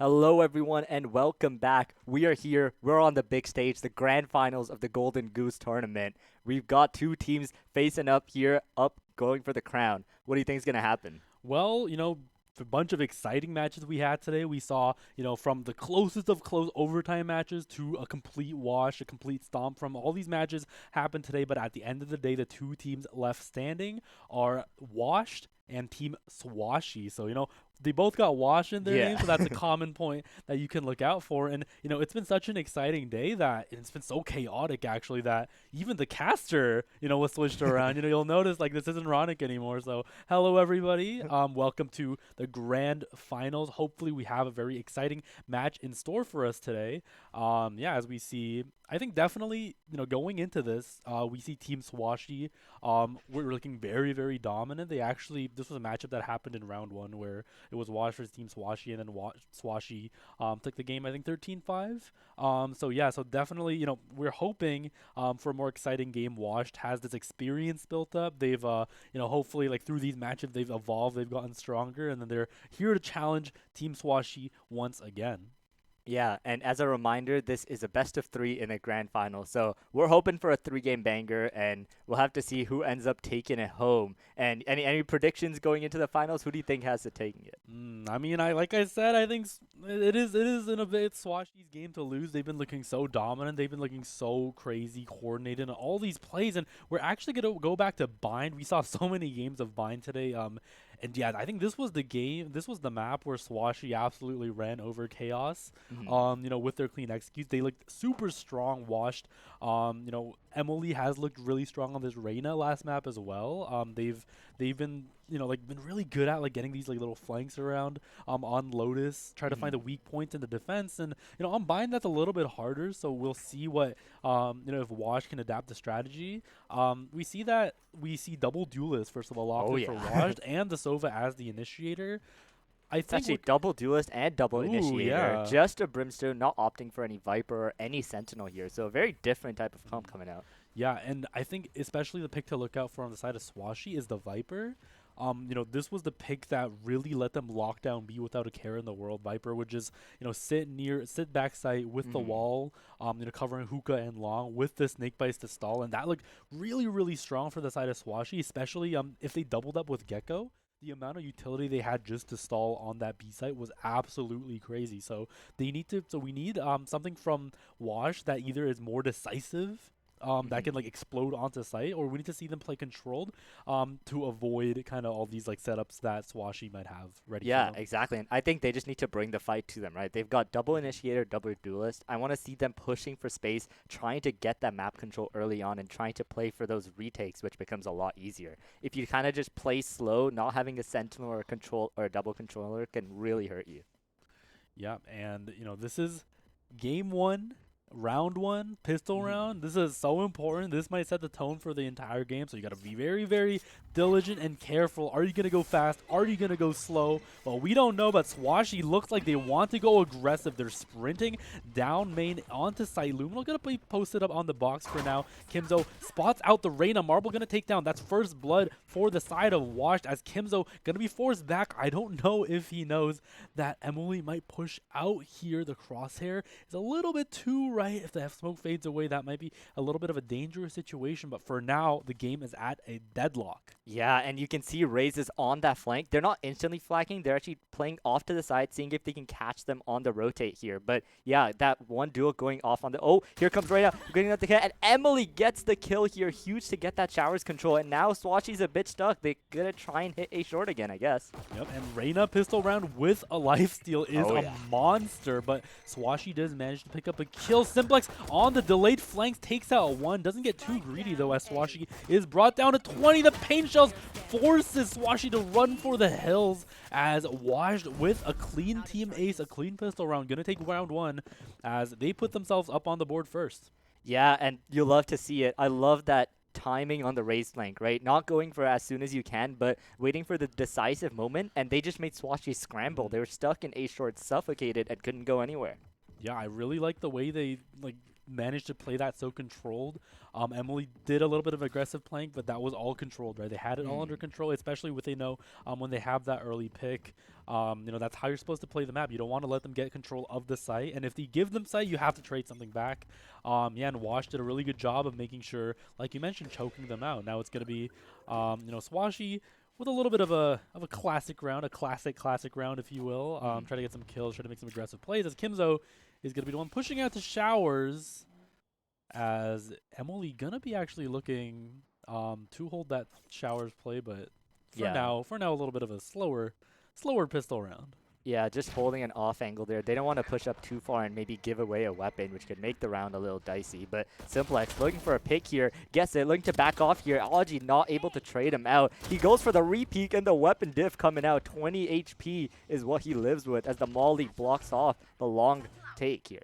Hello, everyone, and welcome back. We are here. We're on the big stage, the grand finals of the Golden Goose tournament. We've got two teams facing up here, going for the crown. What do you think is going to happen? Well, a bunch of exciting matches we had today. We saw, from the closest of close overtime matches to a complete wash, a complete stomp from all these matches happened today. But at the end of the day, the two teams left standing are Washed and Team Swashy. So, they both got Wash in their Yeah. name, so that's a common point that you can look out for. And, it's been such an exciting day that it's been so chaotic, actually, that even the caster, was switched around. You'll notice, this isn't Ronick anymore. So, hello, everybody. Welcome to the grand finals. Hopefully, we have a very exciting match in store for us today. As we see, I think definitely, going into this, we see Team Swashy. We're looking very, very dominant. This was a matchup that happened in round one where it was Wash versus Team Swashy, and then Swashy took the game, I think, 13-5. So definitely, we're hoping for a more exciting game. Washed has this experience built up. They've, hopefully, through these matchups, they've evolved, they've gotten stronger, and then they're here to challenge Team Swashy once again. Yeah, and as a reminder, this is a best of 3 in a grand final. So we're hoping for a 3-game banger, and we'll have to see who ends up taking it home. And any predictions going into the finals? Who do you think has it taking it? Like I said, I think it is in a bit Swashy's game to lose. They've been looking so dominant. They've been looking so crazy, coordinated, and all these plays. And we're actually gonna go back to Bind. We saw so many games of Bind today. And yeah, I think this was the game. This was the map where Swashy absolutely ran over Chaos. With their clean executes, they looked super strong. Washed. Emily has looked really strong on this Reyna last map as well. They've been been really good at getting these little flanks around on Lotus, try to find the weak points in the defense, and on Bind that's a little bit harder. So we'll see what if Wash can adapt the strategy. We see double duelist first of all locked in for Wash and the Sova as the initiator. I It's think actually double duelist and double initiator. yeah. Just a Brimstone, not opting for any Viper or any Sentinel here. So a very different type of comp coming out. Yeah, and I think especially the pick to look out for on the side of Swashy is the Viper. This was the pick that really let them lock down B without a care in the world. Viper would just, sit backside with the wall, covering hookah and long with the snake bites to stall, and that looked really, really strong for the side of Swashy, especially if they doubled up with Gecko. The amount of utility they had just to stall on that B site was absolutely crazy. So we need something from Wash that either is more decisive, that can explode onto site, or we need to see them play controlled to avoid kind of all these setups that Swashy might have ready. Yeah, for them. exactly. And I think they just need to bring the fight to them, right? They've got double initiator, double duelist. I want to see them pushing for space, trying to get that map control early on, and trying to play for those retakes, which becomes a lot easier. If you kind of just play slow, not having a sentinel or a control or a double controller can really hurt you. Yeah, and this is game 1. Round 1, pistol round. This is so important. This might set the tone for the entire game, so you got to be very, very diligent and careful. Are you going to go fast? Are you going to go slow? Well, we don't know, but Swashy looks like they want to go aggressive. They're sprinting down main onto site. Luminal going to be posted up on the box for now. Kimzo spots out the Reyna. Marble going to take down. That's first blood for the side of Washed as Kimzo going to be forced back. I don't know if he knows that Emily might push out here. The crosshair is a little bit too right. If the smoke fades away, that might be a little bit of a dangerous situation. But for now, the game is at a deadlock. Yeah, and you can see Raze is on that flank. They're not instantly flanking. They're actually playing off to the side, seeing if they can catch them on the rotate here. But yeah, that one duel going off on the... Oh, here comes Reyna getting up the kill. And Emily gets the kill here. Huge to get that showers control. And now Swashy's a bit stuck. They're going to try and hit a short again, I guess. Yep, and Reyna pistol round with a lifesteal is a monster. But Swashy does manage to pick up a kill. Simplex on the delayed flanks takes out one. Doesn't get too greedy, though, as Swashy is brought down to 20. The pain shells forces Swashy to run for the hills as Washed with a clean team ace, a clean pistol round. Gonna take round 1 as they put themselves up on the board first. Yeah, and you'll love to see it. I love that timing on the raise flank, right? Not going for as soon as you can, but waiting for the decisive moment, and they just made Swashy scramble. They were stuck in A short, suffocated, and couldn't go anywhere. Yeah, I really like the way they managed to play that so controlled. Emily did a little bit of aggressive playing, but that was all controlled, right? They had it all under control, especially with when they have that early pick. That's how you're supposed to play the map. You don't want to let them get control of the site, and if you give them site, you have to trade something back. And Wash did a really good job of making sure, like you mentioned, choking them out. Now it's going to be, Swashi with a little bit of a classic round, a classic round, if you will. Try to get some kills, try to make some aggressive plays, as Kimzo is going to be the one pushing out to Showers, as Emily going to be actually looking to hold that Showers play, but for now, a little bit of a slower pistol round. Yeah, just holding an off angle there. They don't want to push up too far and maybe give away a weapon, which could make the round a little dicey. But Simplex looking for a pick here. Gets it, looking to back off here. Ology not able to trade him out. He goes for the repeat and the weapon diff coming out. 20 HP is what he lives with as the Molly blocks off the long take here.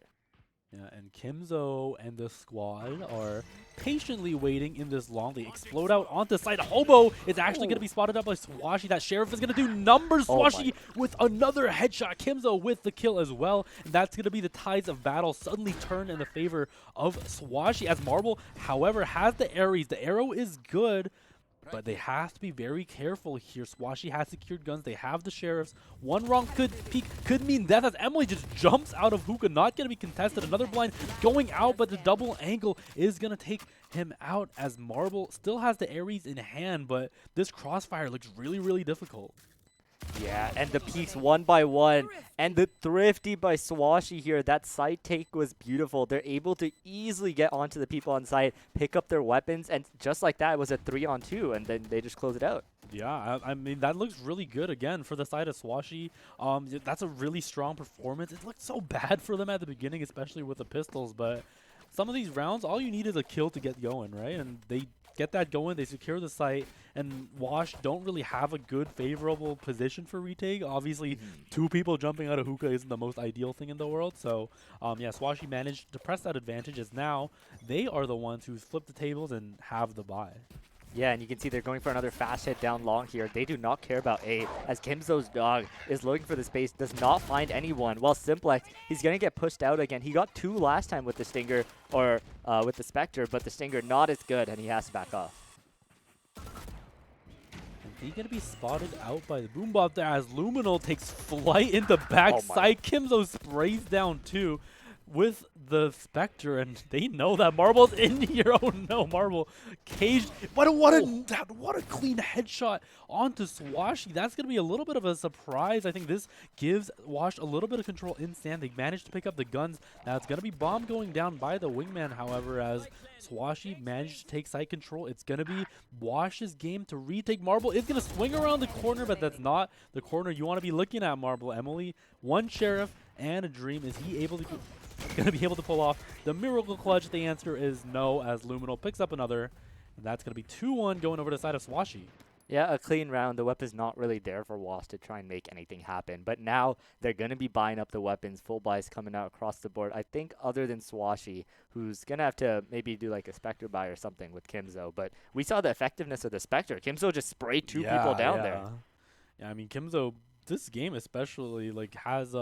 Yeah, and Kimzo and the squad are patiently waiting in this long. They explode out onto site. Hobo is actually going to be spotted up by Swashi. That Sheriff is going to do numbers. Swashi with another headshot. Kimzo with the kill as well. And that's going to be the tides of battle suddenly turned in the favor of Swashi, as Marble, however, has the Ares. The arrow is good, but they have to be very careful here. Swashi has secured guns. They have the Sheriffs. One wrong peek could mean death, as Emily just jumps out of hookah. Not going to be contested. Another blind going out, but the double angle is going to take him out, as Marble still has the Ares in hand, but this crossfire looks really, really difficult. Yeah, and the peaks one by one, and the thrifty by Swashi here. That side take was beautiful. They're able to easily get onto the people on site, pick up their weapons, and just like that, it was a 3-on-2, and then they just close it out. Yeah, I mean, that looks really good again for the side of Swashi. That's a really strong performance. It looked so bad for them at the beginning, especially with the pistols, but some of these rounds, all you need is a kill to get going, right? And they get that going, they secure the site, and Wash don't really have a good, favorable position for retake. Obviously, two people jumping out of hookah isn't the most ideal thing in the world, so Swashi managed to press that advantage, as now they are the ones who flip the tables and have the buy. Yeah, and you can see they're going for another fast hit down long here. They do not care about A, as Kimzo's dog is looking for the space, does not find anyone. While Simplex, he's going to get pushed out again. He got 2 last time with the Stinger, or with the Spectre, but the Stinger not as good, and he has to back off. And he's going to be spotted out by the boom bot there, as Luminal takes flight in the backside. Kimzo sprays down too with the Spectre, and they know that Marble's in here. Oh no, Marble caged. What a clean headshot onto Swashi. That's going to be a little bit of a surprise. I think this gives Wash a little bit of control in stand. They managed to pick up the guns. Now it's going to be bomb going down by the wingman, however, as Swashi managed to take site control. It's going to be Wash's game to retake. Marble is going to swing around the corner, but that's not the corner you want to be looking at, Marble. Emily, one Sheriff and a Dream. Is he able to going to be able to pull off the miracle clutch? The answer is no, as Luminal picks up another, and that's going to be 2-1 going over to the side of Swashi. Yeah, a clean round. The weapon's not really there for Wash to try and make anything happen, but now they're going to be buying up the weapons. Full buys coming out across the board. I think other than Swashi, who's going to have to maybe do like a Spectre buy or something with Kimzo, but we saw the effectiveness of the Spectre. Kimzo just sprayed 2 people down there. Yeah, I mean, Kimzo, this game especially, like, has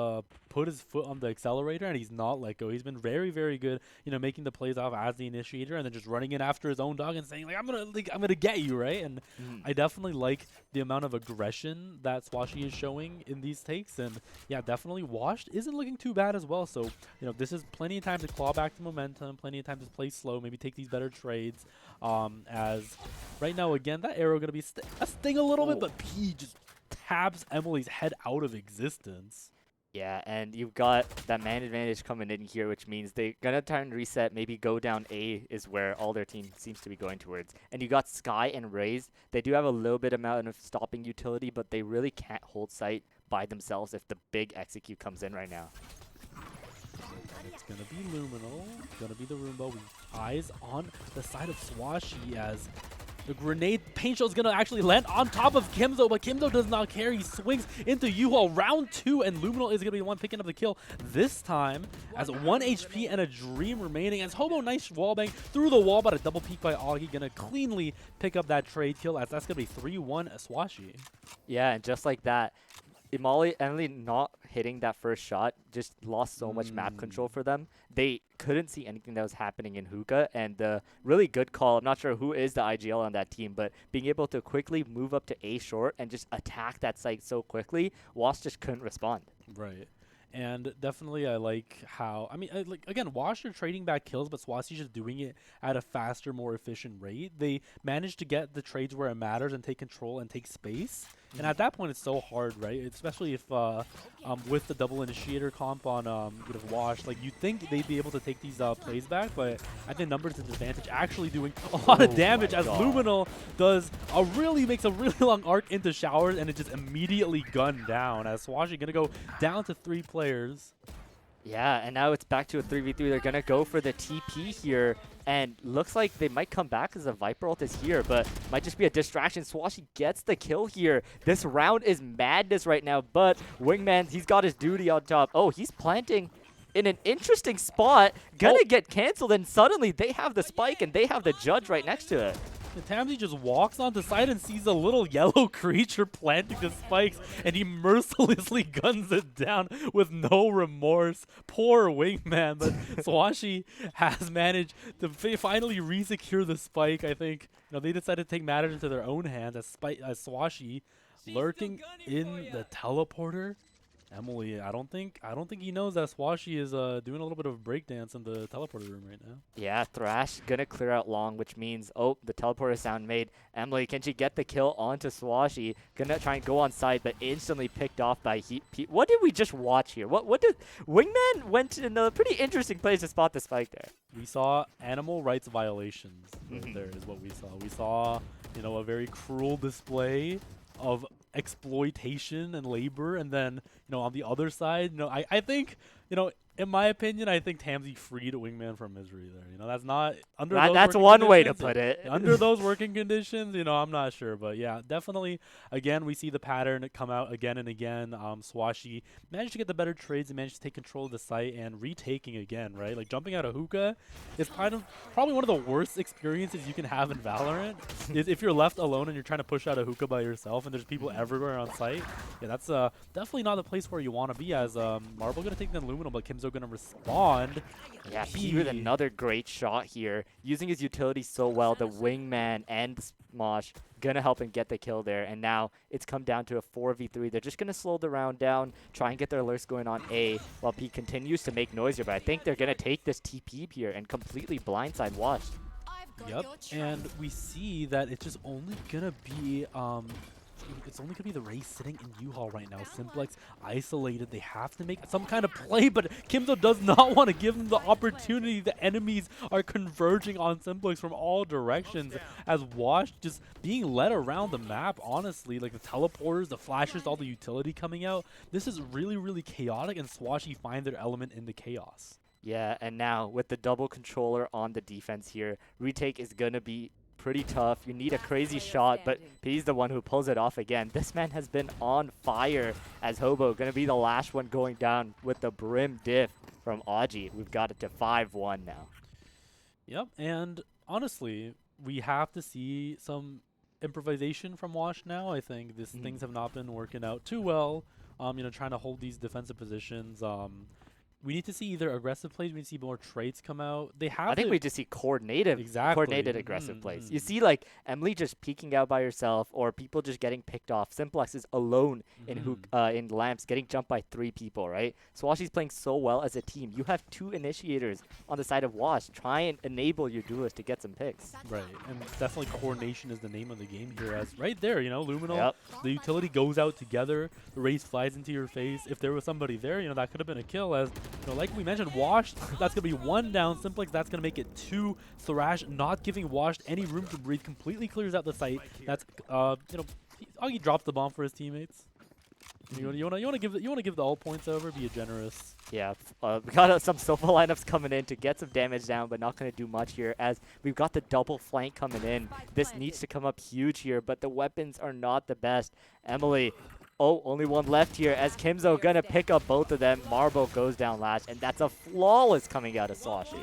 put his foot on the accelerator, and he's not let go. He's been very, very good, making the plays off as the initiator, and then just running in after his own dog and saying, like, I'm gonna get you, right? And I definitely like the amount of aggression that Swashi is showing in these takes, and yeah, definitely Washed isn't looking too bad as well. So this is plenty of time to claw back the momentum, plenty of time to play slow, maybe take these better trades. As right now, again, that arrow gonna be a sting a little bit, but P just tabs Emily's head out of existence. Yeah, and you've got that man advantage coming in here, which means they're going to try and reset, maybe go down A is where all their team seems to be going towards. And you got Sky and Raze. They do have a little bit amount of stopping utility, but they really can't hold site by themselves if the big execute comes in right now. And it's going to be Luminal, going to be the Roomba with eyes on the side of Swashi, as the grenade paint shell is going to actually land on top of Kimzo, but Kimzo does not care. He swings into U-Haul. Round 2, and Luminal is going to be the one picking up the kill this time, as 1 HP and a Dream remaining. As Hobo, nice wallbang through the wall, but a double peek by Augie. Going to cleanly pick up that trade kill, as that's going to be 3-1 Swashi. Yeah, and just like that, Emily not hitting that first shot just lost so much map control for them. They couldn't see anything that was happening in hookah, and the really good call, I'm not sure who is the IGL on that team, but being able to quickly move up to A short and just attack that site so quickly, Wasp just couldn't respond. Right. And definitely I like how, I mean, like again, Wash are trading back kills, but Swasey's just doing it at a faster, more efficient rate. They managed to get the trades where it matters and take control and take space. And at that point, it's so hard, right? Especially if with the double initiator comp on Wash, like you think they'd be able to take these plays back, but I think numbers disadvantage actually doing a lot of damage as Luminal makes a really long arc into showers, and it just immediately gunned down as Swasey gonna go down to 3 players. Yeah, and now it's back to a 3v3. They're going to go for the TP here, and looks like they might come back as a Viper ult is here, but might just be a distraction. Swasey gets the kill here. This round is madness right now, but Wingman, he's got his duty on top. Oh, he's planting in an interesting spot. Gonna get canceled, and suddenly they have the spike, and they have the judge right next to it. And Tamsi just walks onto site and sees a little yellow creature planting the spikes, and he mercilessly guns it down with no remorse. Poor Wingman, but Swasey has managed to finally re-secure the spike. I think they decided to take matters into their own hands as Swasey lurking in the teleporter. Emily, I don't think he knows that Swasey is doing a little bit of a breakdance in the teleporter room right now. Yeah, Thrash gonna clear out long, which means, oh, the teleporter sound made. Emily, can she get the kill onto Swasey? Gonna try and go on side, but instantly picked off by Heat. What did we just watch here? What did Wingman went in a pretty interesting place to spot the spike there? We saw animal rights violations. There is what we saw. We saw, a very cruel display of exploitation and labor, and then on the other side, I think in my opinion, I think Tamsi freed Wingman from misery there. That's not under those that's working one way to conditions. put it. Under those working conditions, I'm not sure, but yeah, definitely. Again, we see the pattern come out again and again. Swasey managed to get the better trades and managed to take control of the site and retaking again, right? Like jumping out of hookah is probably one of the worst experiences you can have in Valorant. Is if you're left alone and you're trying to push out a hookah by yourself and there's people everywhere on site. Yeah, that's definitely not the place where you want to be. As Marble gonna take the Luminal, but Kimzo gonna respond. Yeah, P with another great shot here. Using his utility so well, the Wingman and Smosh gonna help him get the kill there. And now it's come down to a 4v3. They're just gonna slow the round down, try and get their alerts going on A, while P continues to make noise here. But I think they're gonna take this TP here and completely blindside Wash. Yep, and we see that it's just only gonna be it's only going to be the Rays sitting in U-Haul right now. Simplex isolated. They have to make some kind of play, but Kimzo does not want to give them the opportunity. The enemies are converging on Simplex from all directions as Wash just being led around the map, honestly. Like the teleporters, the flashes, all the utility coming out. This is really, really chaotic, and Swasey find their element in the chaos. Yeah, and now with the double controller on the defense here, retake is going to be pretty tough. You need a crazy shot, but P's the one who pulls it off again. This man has been on fire as Hobo going to be the last one going down with the brim diff from Aji. We've got it to 5-1 now. Yep, and honestly, we have to see some improvisation from Wash now. I think things have not been working out too well. Trying to hold these defensive positions. We need to see either aggressive plays. We need to see more traits come out. I think we just see coordinated aggressive plays. You see, like Emily just peeking out by herself, or people just getting picked off. Simplex is alone in lamps, getting jumped by 3 people. Right? Swasey's playing so well as a team. You have 2 initiators on the side of Wash. Try and enable your duelist to get some picks. Right, and definitely coordination is the name of the game here. As right there, Luminal, the utility goes out together. The Raze flies into your face. If there was somebody there, that could have been a kill. As like we mentioned, Wash, that's going to be 1 down. Simplex, that's going to make it 2. Thrash not giving Wash any room to breathe. Completely clears out the site. That's, Augie drops the bomb for his teammates. You want to give the all points over. Be generous. Yeah, we got some Sofa lineups coming in to get some damage down, but not going to do much here as we've got the double flank coming in. This needs to come up huge here, but the weapons are not the best. Emily. Oh, only 1 left here as Kimzo gonna pick up both of them. Marble goes down last, and that's a flawless coming out of Swasey.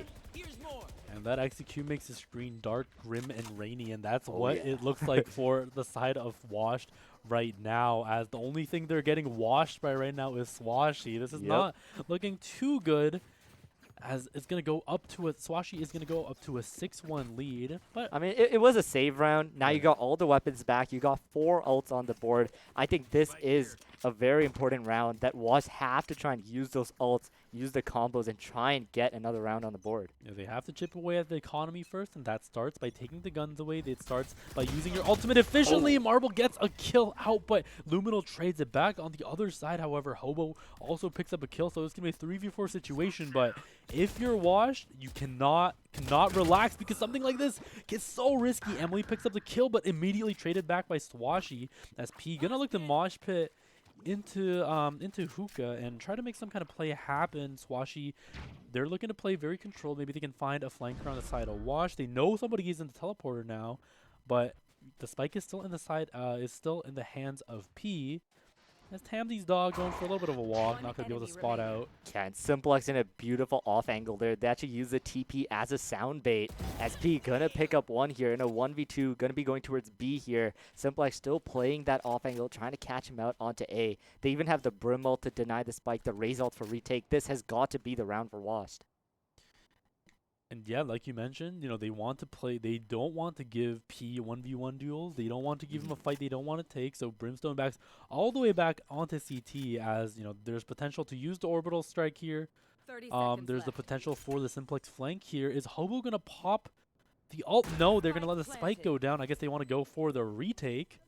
And that execute makes the screen dark, grim, and rainy, and that's what it looks like for the side of Washed. right now, as the only thing they're getting washed by right now is Swashy. This is Yep. not looking too good, as it's going to go up to a Swashy is going to go up to a 6-1 lead. But I mean, it was a save round. Now you Right. got all the weapons back. You got 4 ults on the board. I think this is a very important round that Wash have to try and use those ults, use the combos, and try and get another round on the board. they have to chip away at the economy first, and that starts by taking the guns away. It starts by using your ultimate efficiently. Marble gets a kill out, but Luminal trades it back. On the other side, however, Hobo also picks up a kill, so it's going to be a 3v4 situation. But if you're washed, you cannot relax, because something like this gets so risky. Emily picks up the kill, but immediately traded back by Swashy, as P gonna look to mosh pit into Hookah and try to make some kind of play happen. Swashy, they're looking to play very controlled. Maybe they can find a flanker on the side of Wash. They know somebody is in the teleporter now, but the spike is still in the hands of P. As Tamsy's dog going for a little bit of a walk, not going to be able to spot out. Yeah, and Simplex in a beautiful off angle there. They actually use the TP as a sound bait. SP gonna pick up one here in a 1v2, gonna be going towards B here. Simplex still playing that off angle, trying to catch him out onto A. They even have the Brim ult to deny the spike, the Raze ult for retake. This has got to be the round for Washed. And yeah, like you mentioned, they want to play. They don't want to give P 1v1 duels. They don't want to give him a fight they don't want to take. So Brimstone backs all the way back onto CT, as there's potential to use the orbital strike here. 30 seconds There's the left. potential for the Simplex flank here. Is Hobo gonna pop the ult? No, they're gonna let the spike go down. I guess they want to go for the retake.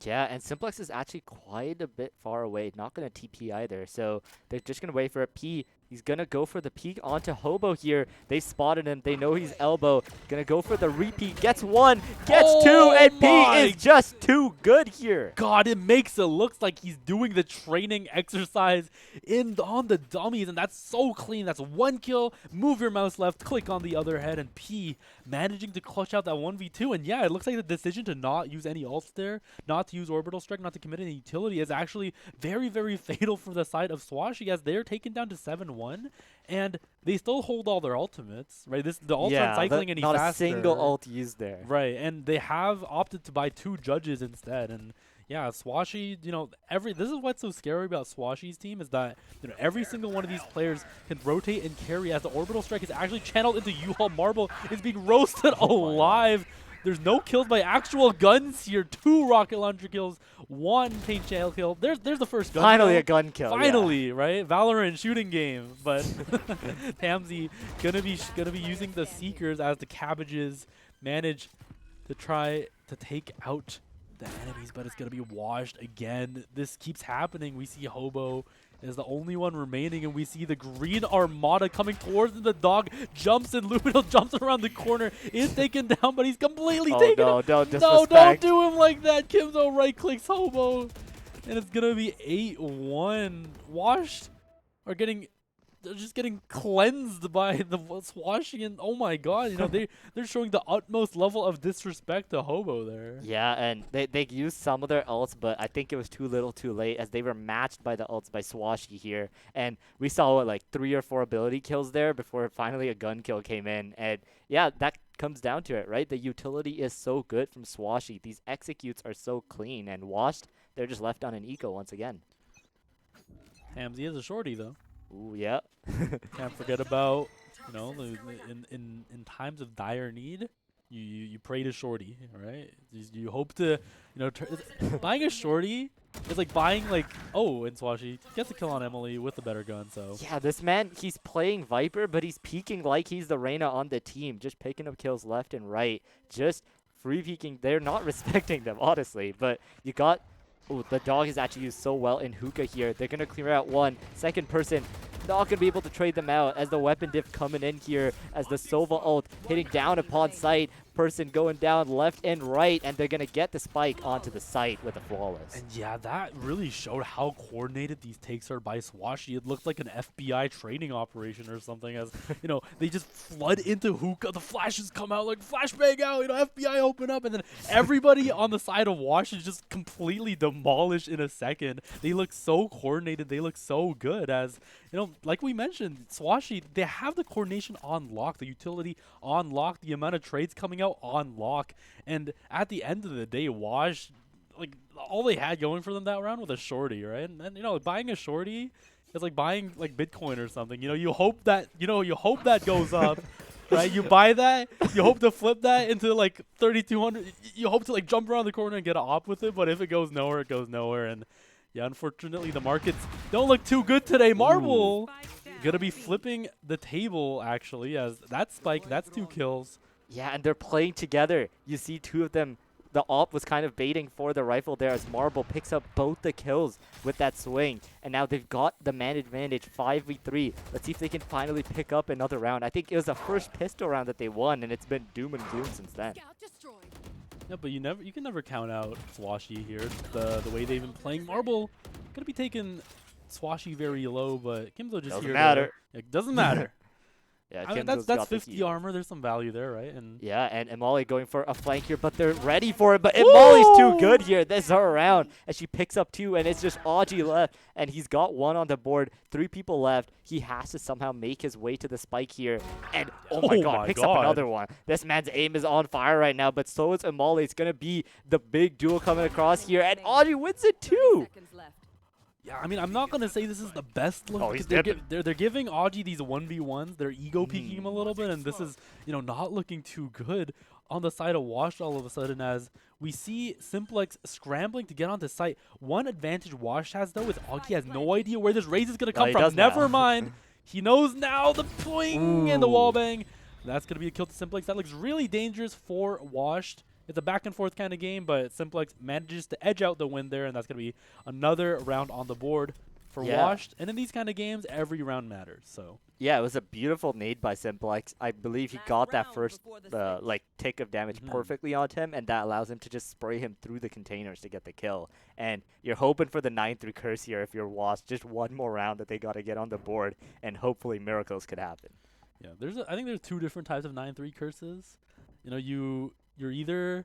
Yeah, and Simplex is actually quite a bit far away. Not going to TP either. So they're just going to wait for a P. He's going to go for the peek onto Hobo here. They spotted him. They know he's elbow. Going to go for the repeat. Gets one, gets two, and P is just too good here. God, it makes it look like he's doing the training exercise on the dummies, and that's so clean. That's one kill. Move your mouse left, click on the other head, and P managing to clutch out that 1v2. And yeah, it looks like the decision to not use any ults there, not to use orbital strike, not to commit any utility, is actually very, very fatal for the side of Swashy, as they're taken down to 7-1, and they still hold all their ultimates, right? The ults aren't cycling any not faster. a single ult used there. Right, and they have opted to buy 2 judges instead, and yeah, Swashy, this is what's so scary about Swashy's team, is that every single one of these players can rotate and carry, as the orbital strike is actually channeled into U-Haul. Marble is being roasted alive. There's no kills by actual guns here. 2 rocket launcher kills, 1 paint channel kill. There's the first gun Finally kill. a gun kill. Finally, right? Valorant shooting game, but Tamsy gonna be using the Seekers as the Cabbages manage to try to take out the enemies, but it's gonna be washed again. This keeps happening. We see Hobo is the only one remaining, and we see the Green Armada coming towards him. The dog jumps, and Luminal jumps around the corner, is taken down, but he's completely taken no, out. don't No, disrespect. don't do him like that. Kimzo right clicks Hobo, and it's gonna be 8-1. Washed are they're just getting cleansed by the Swashy, and oh my god, they're showing the utmost level of disrespect to Hobo there. Yeah, and they used some of their ults, but I think it was too little too late, as they were matched by the ults by Swashy here. And we saw, like 3 or 4 ability kills there before finally a gun kill came in. And yeah, that comes down to it, right? The utility is so good from Swashy. These executes are so clean, and Washed, they're just left on an eco once again. Hamzy is a shorty though. Ooh, yeah. Can't forget about, in times of dire need, you pray to shorty, right? You hope to, buying a shorty is like buying and Swashy gets a kill on Emily with a better gun, so. Yeah, this man, he's playing Viper, but he's peeking like he's the Reyna on the team, just picking up kills left and right, just free peeking. They're not respecting them, honestly, but you got... Oh, the dog is actually used so well in Hookah here. They're going to clear out one. Second person, not going to be able to trade them out, as the weapon diff coming in here, as the Sova ult hitting down upon sight. Person going down left and right, and they're going to get the spike onto the site with a flawless. And yeah, that really showed how coordinated these takes are by Swashy. It looked like an FBI training operation or something, as, they just flood into Hookah. The flashes come out like, flashbang out, FBI open up, and then everybody on the side of Wash is just completely demolished in a second. They look so coordinated. They look so good, as, like we mentioned, Swashy, they have the coordination on lock, the utility on lock, the amount of trades coming out on lock. And at the end of the day, Wash, like all they had going for them that round was a shorty, right? And you know, buying a shorty is like buying like Bitcoin or something. You know, you hope that goes up. Right, you buy that, you hope to flip that into like 3,200. You hope to like jump around the corner and get an op with it, but if it goes nowhere, it goes nowhere. And yeah, unfortunately, the markets don't look too good today. Marble gonna be flipping the table actually, as that spike, that's 2 kills. Yeah, and they're playing together. You see 2 of them. The op was kind of baiting for the rifle there as Marble picks up both the kills with that swing. And now they've got the man advantage 5v3. Let's see if they can finally pick up another round. I think it was the first pistol round that they won, and it's been doom and gloom since then. Yeah, but you can never count out Swashy here. The way they've been playing. Marble gonna be taking Swashy very low, but Kimzo just Doesn't here. matter. It doesn't matter. Yeah, I mean, Kimzo's that's got the 50 heat. armor. There's some value there, right? And Yeah, and Emali going for a flank here, but they're ready for it. But Emali's too good here this round, and she picks up 2, and it's just Aji left, and he's got 1 on the board. 3 people left. He has to somehow make his way to the spike here, and oh my god, picks up another one. This man's aim is on fire right now, but so is Emali. It's gonna be the big duel coming across here, and Aji wins it too. yeah, I mean, I'm not gonna say this is the best look. Oh, he's because they're giving Aji these 1v1s. They're ego peeking him a little bit, and this is not looking too good on the side of Wash all of a sudden, as we see Simplex scrambling to get onto site. One advantage Wash has though is Augie has no idea where this raise is gonna come he from. does now. Never mind, he knows now. The poing and the wall bang. That's gonna be a kill to Simplex. That looks really dangerous for Washed. It's a back and forth kind of game, but Simplex manages to edge out the win there, and that's going to be another round on the board for Washed. And in these kind of games, every round matters. So Yeah, it was a beautiful nade by Simplex. I believe he got that first like tick of damage perfectly onto him, and that allows him to just spray him through the containers to get the kill. And you're hoping for the 9-3 curse here if you're Washed. Just one more round that they got to get on the board, and hopefully miracles could happen. Yeah, I think there's 2 different types of 9-3 curses. You know, you're either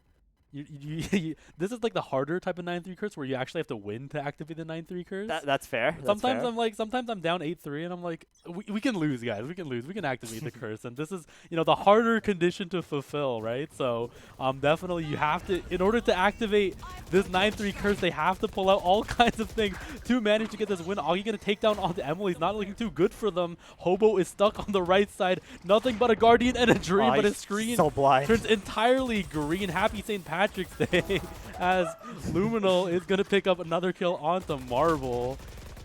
this is like the harder type of 9-3 curse where you actually have to win to activate the 9-3 curse. That's fair. Sometimes I'm down 8-3 and I'm like, we can lose, guys. We can lose. We can activate the curse, and this is the harder condition to fulfill, right? So definitely you have to, in order to activate this 9-3 curse, they have to pull out all kinds of things to manage to get this win. Augie gonna take down onto Emily. It's not looking too good for them. Hobo is stuck on the right side. Nothing but a Guardian and a Dream, but his screen so blind. turns entirely green. Happy St. Patrick's Day as Luminal is gonna pick up another kill onto Marble.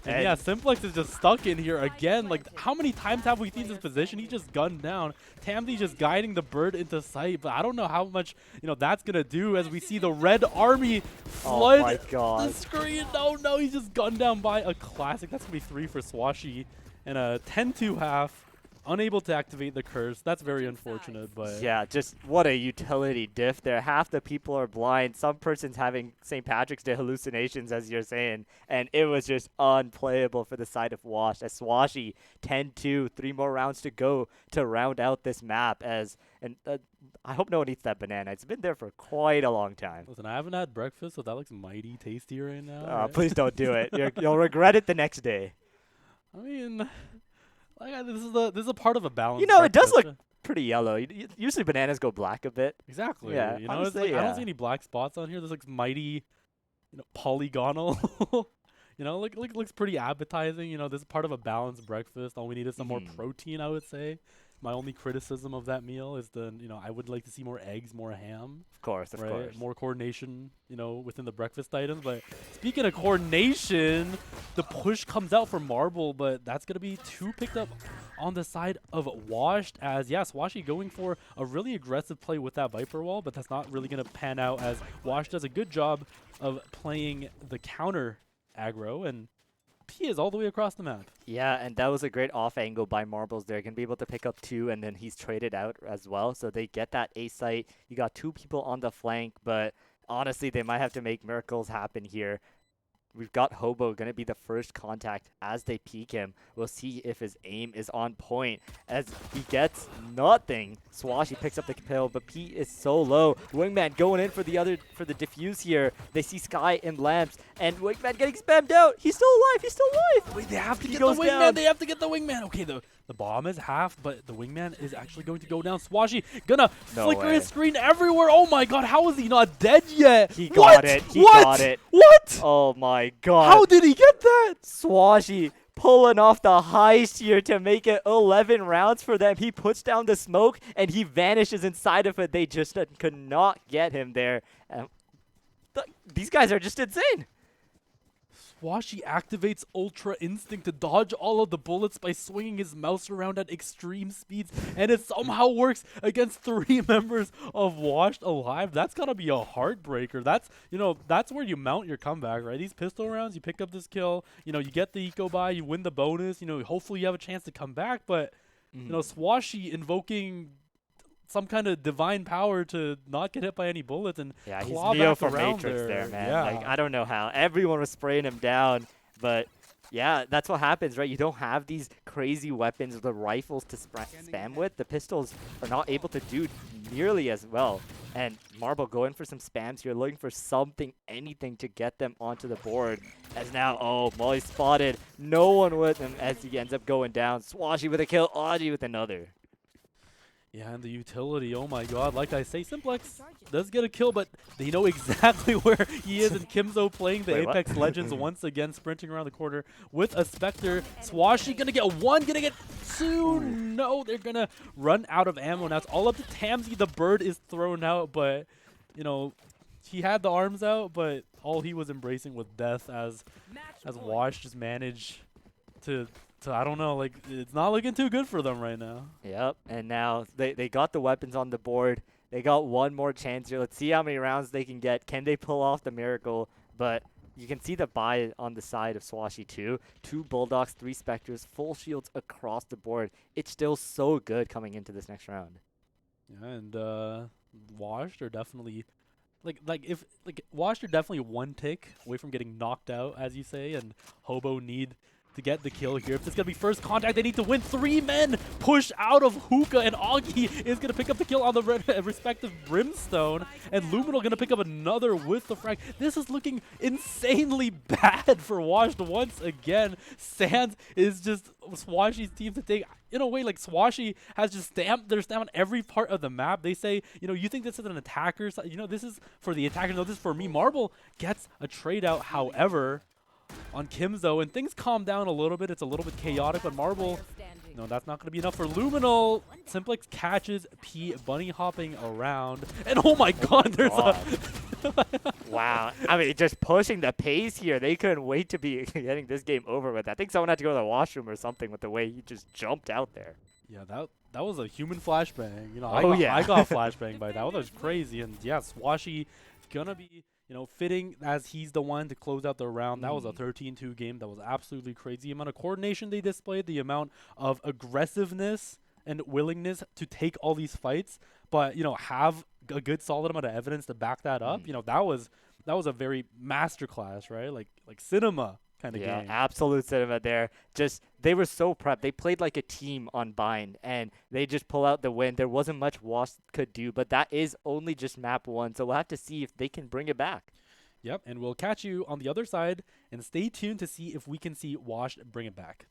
And yeah, Simplex is just stuck in here again. Like, how many times have we seen this position? He just gunned down. Tamdi just guiding the bird into sight, but I don't know how much that's gonna do as we see the red army flood the screen. No, he's just gunned down by a classic. That's gonna be 3 for Swashy and a 10-2 half. Unable to activate the curse. That's very unfortunate, but yeah, just what a utility diff there. Half the people are blind. Some person's having St. Patrick's Day hallucinations, as you're saying, and it was just unplayable for the side of Wash. As Swashy 10-2, 3 more rounds to go to round out this map. I hope no one eats that banana. It's been there for quite a long time. Listen, I haven't had breakfast, so that looks mighty tasty right now. Right? Please don't do it. You'll regret it the next day. I mean, like, this is a part of a balance. It does look pretty yellow. Usually bananas go black a bit. Exactly. Yeah, It's honestly, like, I don't see any black spots on here. This looks mighty, polygonal. Looks pretty appetizing. This is part of a balanced breakfast. All we need is some more protein, I would say. My only criticism of that meal is I would like to see more eggs, more ham. Of course. More coordination, within the breakfast items. But speaking of coordination, the push comes out for Marble, but that's going to be 2 picked up on the side of Washed, as, Swashy going for a really aggressive play with that Viper wall, but that's not really going to pan out, as Wash does a good job of playing the counter aggro, and P is all the way across the map. Yeah, and that was a great off angle by Marbles there. Can be able to pick up 2, and then he's traded out as well. So they get that A site. You got 2 people on the flank, but honestly, they might have to make miracles happen here. We've got Hobo going to be the first contact as they peek him. We'll see if his aim is on point as he gets nothing. Swashy picks up the kill, but Pete is so low. Wingman going in for the defuse here. They see Sky and Lamps, and Wingman getting spammed out. He's still alive. Wait, they have to get the Wingman. They have to get the Wingman. Okay, the The bomb is half, but the wingman is actually going to go down. Swashy gonna No flicker way. his screen everywhere. Oh my god, how is he not dead yet? He What? got it. He What? got it. What? Oh my god. How did he get that? Swashy pulling off the heist here to make it 11 rounds for them. He puts down the smoke and he vanishes inside of it. They just could not get him there. These guys are just insane. Swashy activates Ultra Instinct to dodge all of the bullets by swinging his mouse around at extreme speeds, and it somehow works against 3 members of Washed alive. That's gotta be a heartbreaker. That's, you know, that's where you mount your comeback, right? These pistol rounds, you pick up this kill, you know, you get the eco buy, you win the bonus, you know, hopefully you have a chance to come back, but, you know, Swashy invoking some kind of divine power to not get hit by any bullets and Yeah, he's claw Neo back from around Matrix there, man. Yeah. Like, I don't know how. Everyone was spraying him down, but yeah, that's what happens, right? You don't have these crazy weapons, the rifles to spam with. The pistols are not able to do nearly as well. And Marble going for some spams here, looking for something, anything to get them onto the board. As now, oh, Molly spotted. No one with him as he ends up going down. Swashy with a kill, Audie with another. Yeah, and the utility, oh my god, like I say, Simplex does get a kill, but they know exactly where he is, and Kimzo playing the Wait, what? Apex Legends once again, sprinting around the corner with a Spectre. Swashy gonna get 1, gonna get 2, no, they're gonna run out of ammo. Now it's all up to Tamsy, the bird is thrown out, but, you know, he had the arms out, but all he was embracing was death as Wash just managed to I don't know, like, it's not looking too good for them right now. Yep, and now they got the weapons on the board. They got one more chance here. Let's see how many rounds they can get. Can they pull off the miracle? But you can see the buy on the side of Swashy too. 2 Bulldogs, 3 Spectres, full shields across the board. It's still so good coming into this next round. Yeah, and Washed are definitely Washed are definitely 1 tick away from getting knocked out, as you say, and Hobo need to get the kill here. If this is going to be first contact, they need to win. 3 men push out of Hookah, and Augie is going to pick up the kill on the respective Brimstone, and Luminal going to pick up another with the frag. This is looking insanely bad for Washed once again. Sands is just Swashy's team to take. In a way, like, Swashy has just stamped their stamp on every part of the map. They say, you know, you think this is an attacker, so, you know, this is for the attacker, no, this is for me. Marble gets a trade out, however, on Kimzo, and things calm down a little bit. It's a little bit chaotic, but Marble, no, that's not going to be enough for Luminal. Simplex catches P bunny hopping around, and oh my god, there's a Wow. I mean, just pushing the pace here. They couldn't wait to be getting this game over with. I think someone had to go to the washroom or something with the way he just jumped out there. Yeah, that was a human flashbang. You know, Oh, yeah. I got flashbang by that. That was crazy. And yeah, Swashy gonna be, you know, fitting as he's the one to close out the round. That was a 13-2 game. That was absolutely crazy. The amount of coordination they displayed, the amount of aggressiveness and willingness to take all these fights, but, you know, have a good solid amount of evidence to back that up. You know, that was a very masterclass, right? Like cinema kind of Yeah, game. absolute cinema there. Just, they were so prepped. They played like a team on Bind, and they just pull out the win. There wasn't much Wash could do, but that is only just map 1, so we'll have to see if they can bring it back. Yep, and we'll catch you on the other side, and stay tuned to see if we can see Wash bring it back.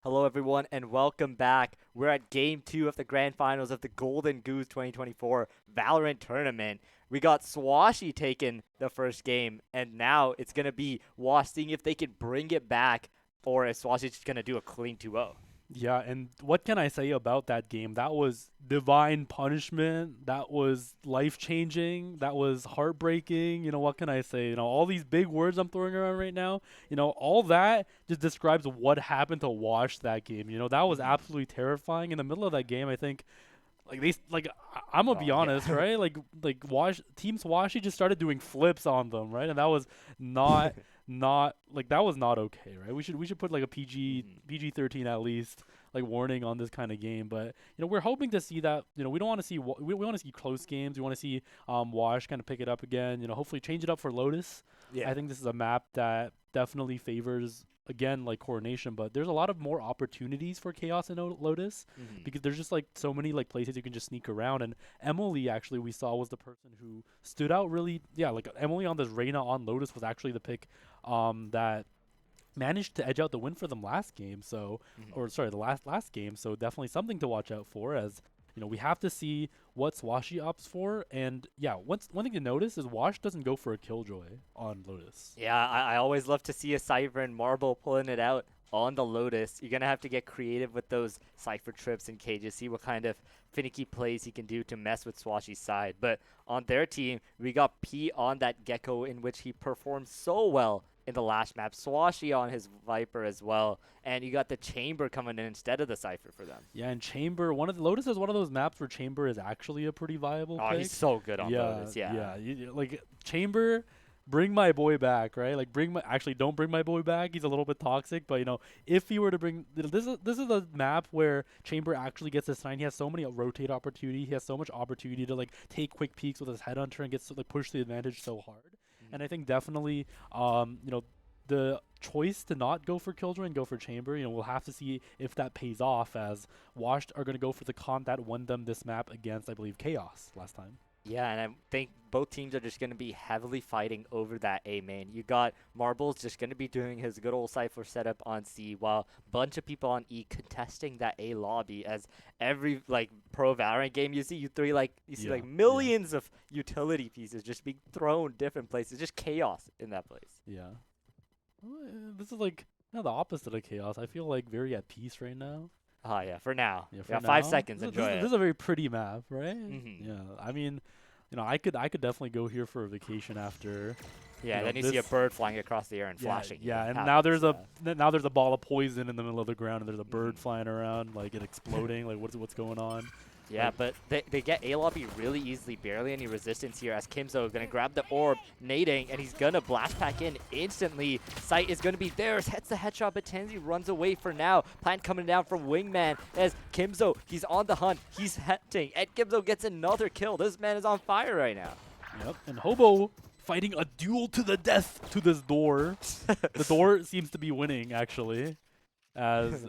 Hello, everyone, and welcome back. We're at Game 2 of the Grand Finals of the Golden Goose 2024 Valorant Tournament. We got Swashy taking the first game, and now it's going to be Wash seeing if they can bring it back, or if Swashy's just going to do a clean 2-0. Yeah, and what can I say about that game? That was divine punishment. That was life-changing. That was heartbreaking. What can I say? All these big words I'm throwing around right now, all that just describes what happened to Wash that game. That was absolutely terrifying. In the middle of that game, I think I'm gonna be honest, right? Like Team Swashy just started doing flips on them, right? And that was not that was not okay, right? We should put like a PG-13 at least warning on this kind of game. But we're hoping to see that. We don't want to see we want to see close games. We want to see Wash kind of pick it up again. Hopefully change it up for Lotus. Yeah. I think this is a map that definitely favors again Coronation, but there's a lot of more opportunities for Chaos and Lotus because there's just so many places you can just sneak around. And Emily actually we saw was the person who stood out really. Yeah, Emily on this Reyna on Lotus was actually the pick that managed to edge out the win for them last game. So the last game. So definitely something to watch out for, as we have to see what Swashy opts for. And yeah, one thing to notice is Wash doesn't go for a Killjoy on Lotus. Yeah, I always love to see a Cypher and Marble pulling it out on the Lotus. You're going to have to get creative with those Cypher trips and cages, see what kind of finicky plays he can do to mess with Swashy's side. But on their team, we got P on that Gecko, in which he performed so well in the last map. Swashy on his Viper as well. And you got the Chamber coming in instead of the Cypher for them. Yeah, and Chamber, Lotus is one of those maps where Chamber is actually a pretty viable pick. He's so good on Lotus, yeah. Chamber, bring my boy back, right? Don't bring my boy back. He's a little bit toxic, but if he were to bring, this is a map where Chamber actually gets his sign. He has so many rotate opportunity. He has so much opportunity to take quick peeks with his headhunter and gets to push the advantage so hard. And I think definitely, the choice to not go for Killjoy and go for Chamber, we'll have to see if that pays off, as Washed are going to go for the comp that won them this map against, I believe, Chaos last time. Yeah, and I think both teams are just going to be heavily fighting over that A main. You got Marbles just going to be doing his good old Cypher setup on C, while a bunch of people on E contesting that A lobby. As every pro Valorant game you see, millions of utility pieces just being thrown different places. Just chaos in that place. Yeah. This is the opposite of chaos. I feel very at peace right now. Oh, yeah, for now. Yeah, for now. 5 seconds, this enjoy it. This is a very pretty map, right? Mm-hmm. Yeah, I mean, I could definitely go here for a vacation after. Yeah, then you see a bird flying across the air and flashing. Yeah, and now there's a ball of poison in the middle of the ground, and there's a bird flying around, it exploding. What's going on? Yeah, but they get A lobby really easily, barely any resistance here, as Kimzo going to grab the orb, nading, and he's going to blast pack in instantly. Sight is going to be there, hits the headshot, but Tenzi runs away for now. Plant coming down from Wingman as Kimzo, he's on the hunt, he's hunting, and Kimzo gets another kill. This man is on fire right now. Yep, and Hobo fighting a duel to the death to this door. The door seems to be winning, actually. As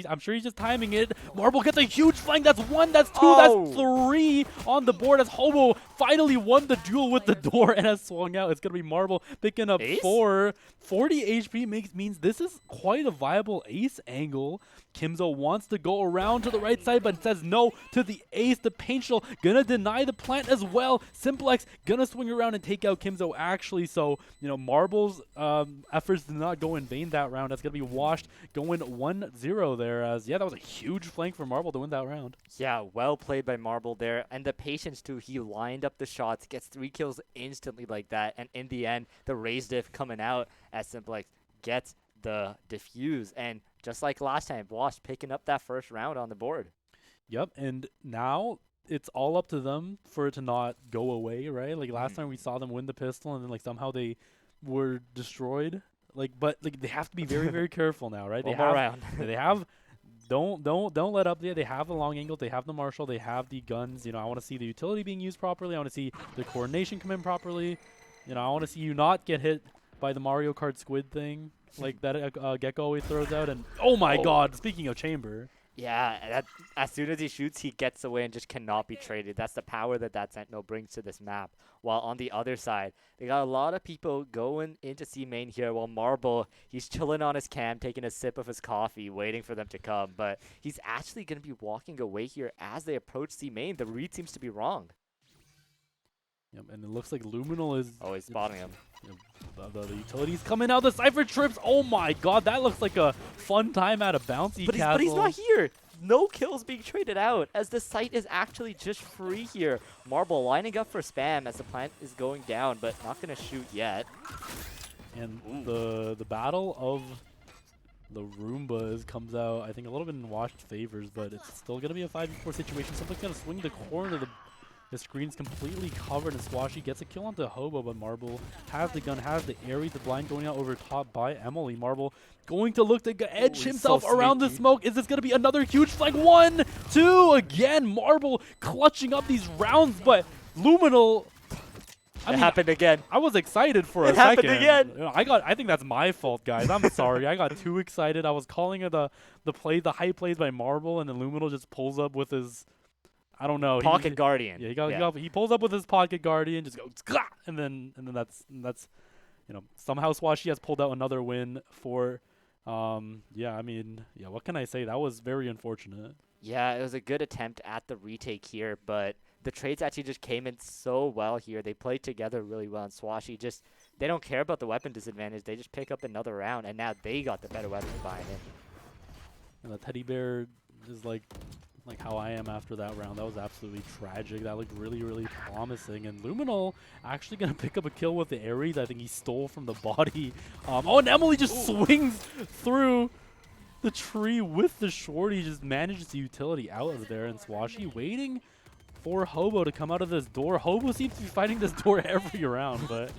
I'm sure he's just timing it. Marble gets a huge flank. That's 1, that's 2, that's 3 on the board, as Hobo finally won the duel with the door and has swung out. It's going to be Marble picking up Ace? 4. 40 HP means this is quite a viable ace angle. Kimzo wants to go around to the right side, but says no to the ace. The Paint Shell gonna deny the plant as well. Simplex gonna swing around and take out Kimzo actually. So, Marble's efforts did not go in vain that round. That's gonna be washed, going 1-0 there, as that was a huge flank for Marble to win that round. Yeah, well played by Marble there. And the patience too, he lined up the shots, gets 3 kills instantly like that. And in the end, the raise diff coming out as Simplex gets the diffuse. And just like last time, Wash picking up that first round on the board. Yep, and now it's all up to them for it to not go away, right? Last time we saw them win the pistol, and then somehow they were destroyed. But they have to be very, very careful now, right? One more round. They have. Don't let up there. They have the long angle. They have the Marshall. They have the guns. I want to see the utility being used properly. I want to see the coordination come in properly. I want to see you not get hit by the Mario Kart squid thing that Gecko always throws out. And oh my God! Speaking of Chamber. Yeah, as soon as he shoots, he gets away and just cannot be traded. That's the power that Sentinel brings to this map. While on the other side, they got a lot of people going into C main here, while Marble, he's chilling on his cam, taking a sip of his coffee, waiting for them to come. But he's actually going to be walking away here as they approach C main. The read seems to be wrong. Yep, and it looks like Luminal is... Oh, he's spotting him. The utilities coming out. The Cypher trips. Oh my god, that looks like a fun time at a bouncy But castle. he's not here. No kills being traded out as the site is actually just free here. Marble lining up for spam as the plant is going down, but not going to shoot yet. And the battle of the Roombas comes out, I think, a little bit in Washed favors, but it's still going to be a 5v4 situation. Something's going to swing the corner. The screen's completely covered, and Swashy gets a kill onto Hobo, but Marble has the gun, has the Aerie, the blind going out over top by Emily. Marble going to look to edge himself around the smoke. Is this going to be another huge flag? 1, 2, again. Marble clutching up these rounds, but Luminal... It happened again. I was excited for a second. It happened again. You know, I think that's my fault, guys. I'm sorry. I got too excited. I was calling it the high plays by Marble, and then Luminal just pulls up with his... I don't know. Pocket Guardian. Yeah, he pulls up with his Pocket Guardian, just goes, and then that's you know, somehow Swashy has pulled out another win for yeah, I mean, yeah, what can I say? That was very unfortunate. Yeah, it was a good attempt at the retake here, but the trades actually just came in so well here. They played together really well, and Swashy just, they don't care about the weapon disadvantage. They just pick up another round, and now they got the better weapon behind it. And the teddy bear is like how I am after that round. That was absolutely tragic. That looked really, really promising. And Luminal actually going to pick up a kill with the Aries. I think he stole from the body. Oh, and Emily just swings through the tree with the shorty. Just manages the utility out of there. And Swashy waiting for Hobo to come out of this door. Hobo seems to be fighting this door every round, but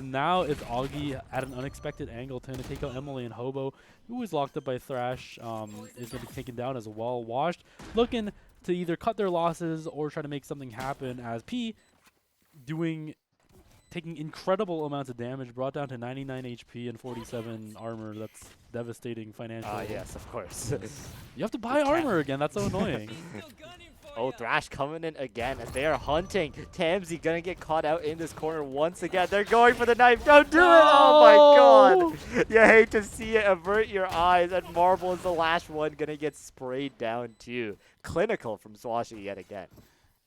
now it's Augie at an unexpected angle to take out Emily, and Hobo, who was locked up by Thrash, is going to be taken down as well. Washed looking to either cut their losses or try to make something happen, as P taking incredible amounts of damage, brought down to 99 HP and 47 armor. That's devastating financially. Yes, of course. You have to buy armor again. That's so annoying. Oh, Thrash coming in again as they are hunting. Tamsy gonna get caught out in this corner once again. They're going for the knife. Don't do it! Oh my god! You hate to see it. Avert your eyes. And Marble is the last one gonna get sprayed down too. Clinical from Swashy yet again.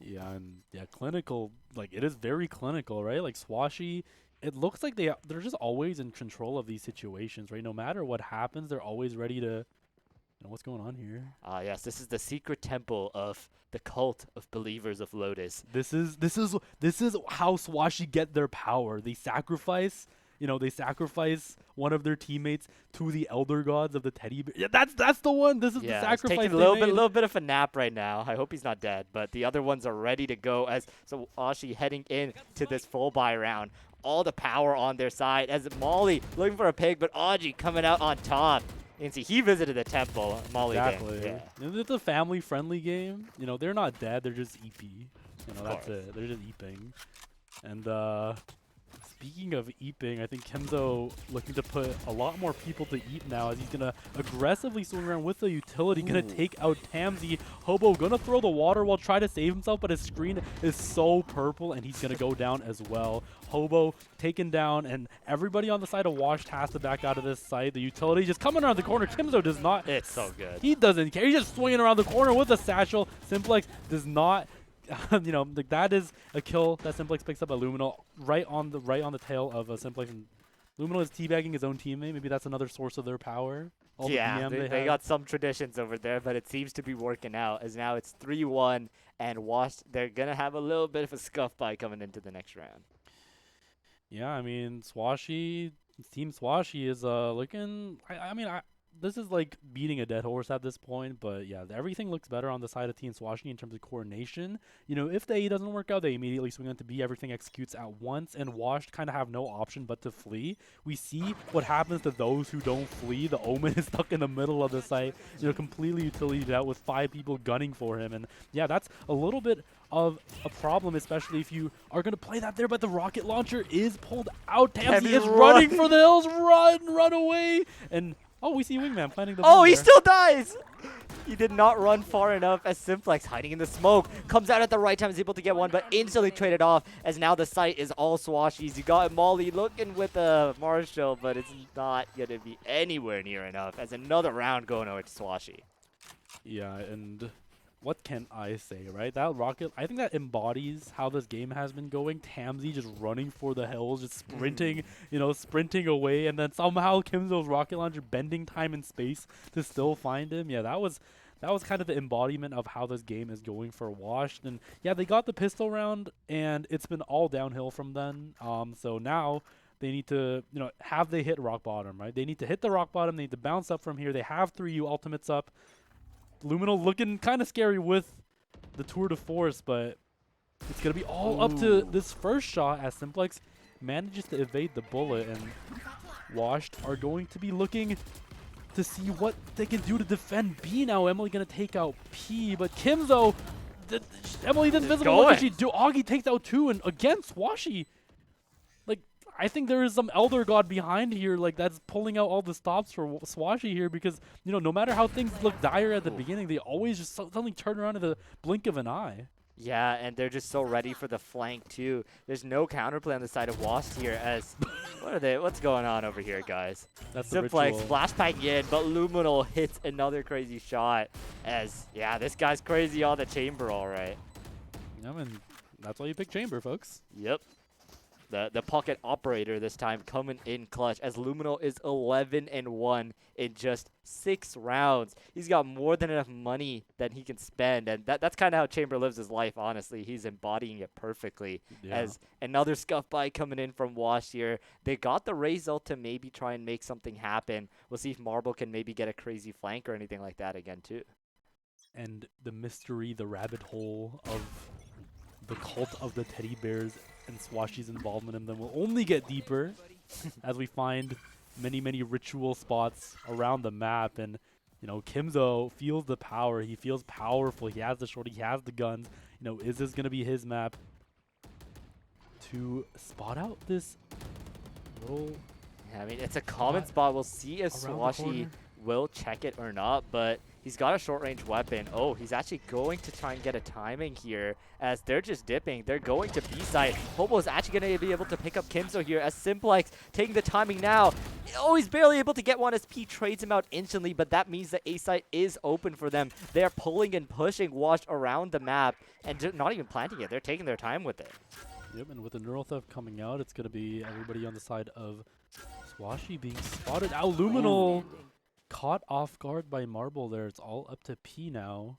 Yeah, and yeah, clinical. Like, it is very clinical, right? Like, Swashy, it looks like they're just always in control of these situations, right? No matter what happens, they're always ready to... You know, what's going on here? Yes, this is the secret temple of the cult of believers of Lotus. This is how Swashy get their power. They sacrifice, one of their teammates to the elder gods of the teddy bear. Yeah, that's the one. This is the sacrifice. He's taking a little bit of a nap right now. I hope he's not dead, but the other ones are ready to go as Swashy heading in to this full buy round. All the power on their side as Molly looking for a pig, but Audrey coming out on top. And see, he visited the temple. Molly exactly. did. Yeah. It's a family-friendly game. You know, they're not dead. They're just EP. You know, that's it. They're just eeping. And speaking of eeping, I think Kenzo looking to put a lot more people to eep now, as he's going to aggressively swing around with the utility. Going to take out Tamsy. Hobo going to throw the water while try to save himself, but his screen is so purple, and he's going to go down as well. Hobo taken down, and everybody on the side of Washed has to back out of this site. The utility just coming around the corner. Kimzo does not. It's so good. He doesn't care. He's just swinging around the corner with a satchel. Simplex does not. You know, like, that is a kill that Simplex picks up at Luminal right on the tail of Simplex. And Luminal is teabagging his own teammate. Maybe that's another source of their power. Yeah, they got some traditions over there, but it seems to be working out, as now it's 3-1, and Washed, they're going to have a little bit of a scuff by coming into the next round. Yeah, I mean, Team Swashy is looking... this is like beating a dead horse at this point, but yeah, everything looks better on the side of Team Swashy in terms of coordination. You know, if the A doesn't work out, they immediately swing on to B. Everything executes at once, and Washed kind of have no option but to flee. We see what happens to those who don't flee. The Omen is stuck in the middle of the site, you know, completely utility out with 5 people gunning for him. And yeah, that's a little bit of a problem, especially if you are going to play that there, but the rocket launcher is pulled out. Tamsy is running for the hills. Run away. And oh, we see Wingman planting the bomb he there. still dies! He did not run far enough as Simplex, hiding in the smoke, comes out at the right time, is able to get one, but instantly traded off as now the site is all Swashies. You got Molly looking with a Marshall, but it's not going to be anywhere near enough as another round going over to Swashi. Yeah, and what can I say, right? That rocket, I think that embodies how this game has been going. Tamsi just running for the hills, just sprinting, sprinting away, and then somehow Kimzo's rocket launcher bending time and space to still find him. Yeah, that was kind of the embodiment of how this game is going for Washed. And yeah, they got the pistol round, and it's been all downhill from then. So now they need to, have they hit rock bottom, right? They need to hit the rock bottom. They need to bounce up from here. They have 3U ultimates up. Luminal looking kind of scary with the tour de force, but it's going to be all up to this first shot as Simplex manages to evade the bullet, and Washed are going to be looking to see what they can do to defend B now. Emily going to take out P, but Kimzo, Emily's invisible. What does she do? Augie takes out 2, and again, Swashi. I think there is some elder god behind here, that's pulling out all the stops for Swashi here, because no matter how things look dire at the beginning, they always just suddenly turn around in the blink of an eye. Yeah, and they're just so ready for the flank too. There's no counterplay on the side of Wasp here. As what's going on over here, guys? That's Simplex flashbang in, but Luminal hits another crazy shot. As this guy's crazy on the chamber, all right. Yeah, and that's why you pick chamber, folks. Yep. The pocket operator this time coming in clutch as Luminal is 11-1 in just 6 rounds. He's got more than enough money that he can spend, and that's kind of how Chamber lives his life, honestly. He's embodying it perfectly. Yeah. As another scuff buy coming in from Wash here. They got the Raze ult to maybe try and make something happen. We'll see if Marble can maybe get a crazy flank or anything like that again too. And the mystery, the rabbit hole of the cult of the teddy bears and Swashi's involvement in them will only get deeper as we find many, many ritual spots around the map. And, Kimzo feels the power. He feels powerful. He has the short. He has the guns. Is this going to be his map to spot out this little... Yeah, I mean, it's a common spot. We'll see if Swashi will check it or not, but he's got a short-range weapon. Oh, he's actually going to try and get a timing here as they're just dipping. They're going to B-side. Hobo is actually going to be able to pick up Kimzo here as Simplex taking the timing now. Oh, he's barely able to get one as P trades him out instantly, but that means the A-side is open for them. They're pulling and pushing Wash around the map and not even planting it. They're taking their time with it. Yep, and with the Neural Theft coming out, it's going to be everybody on the side of Swashi being spotted. Luminal caught off guard by Marble there. It's all up to P now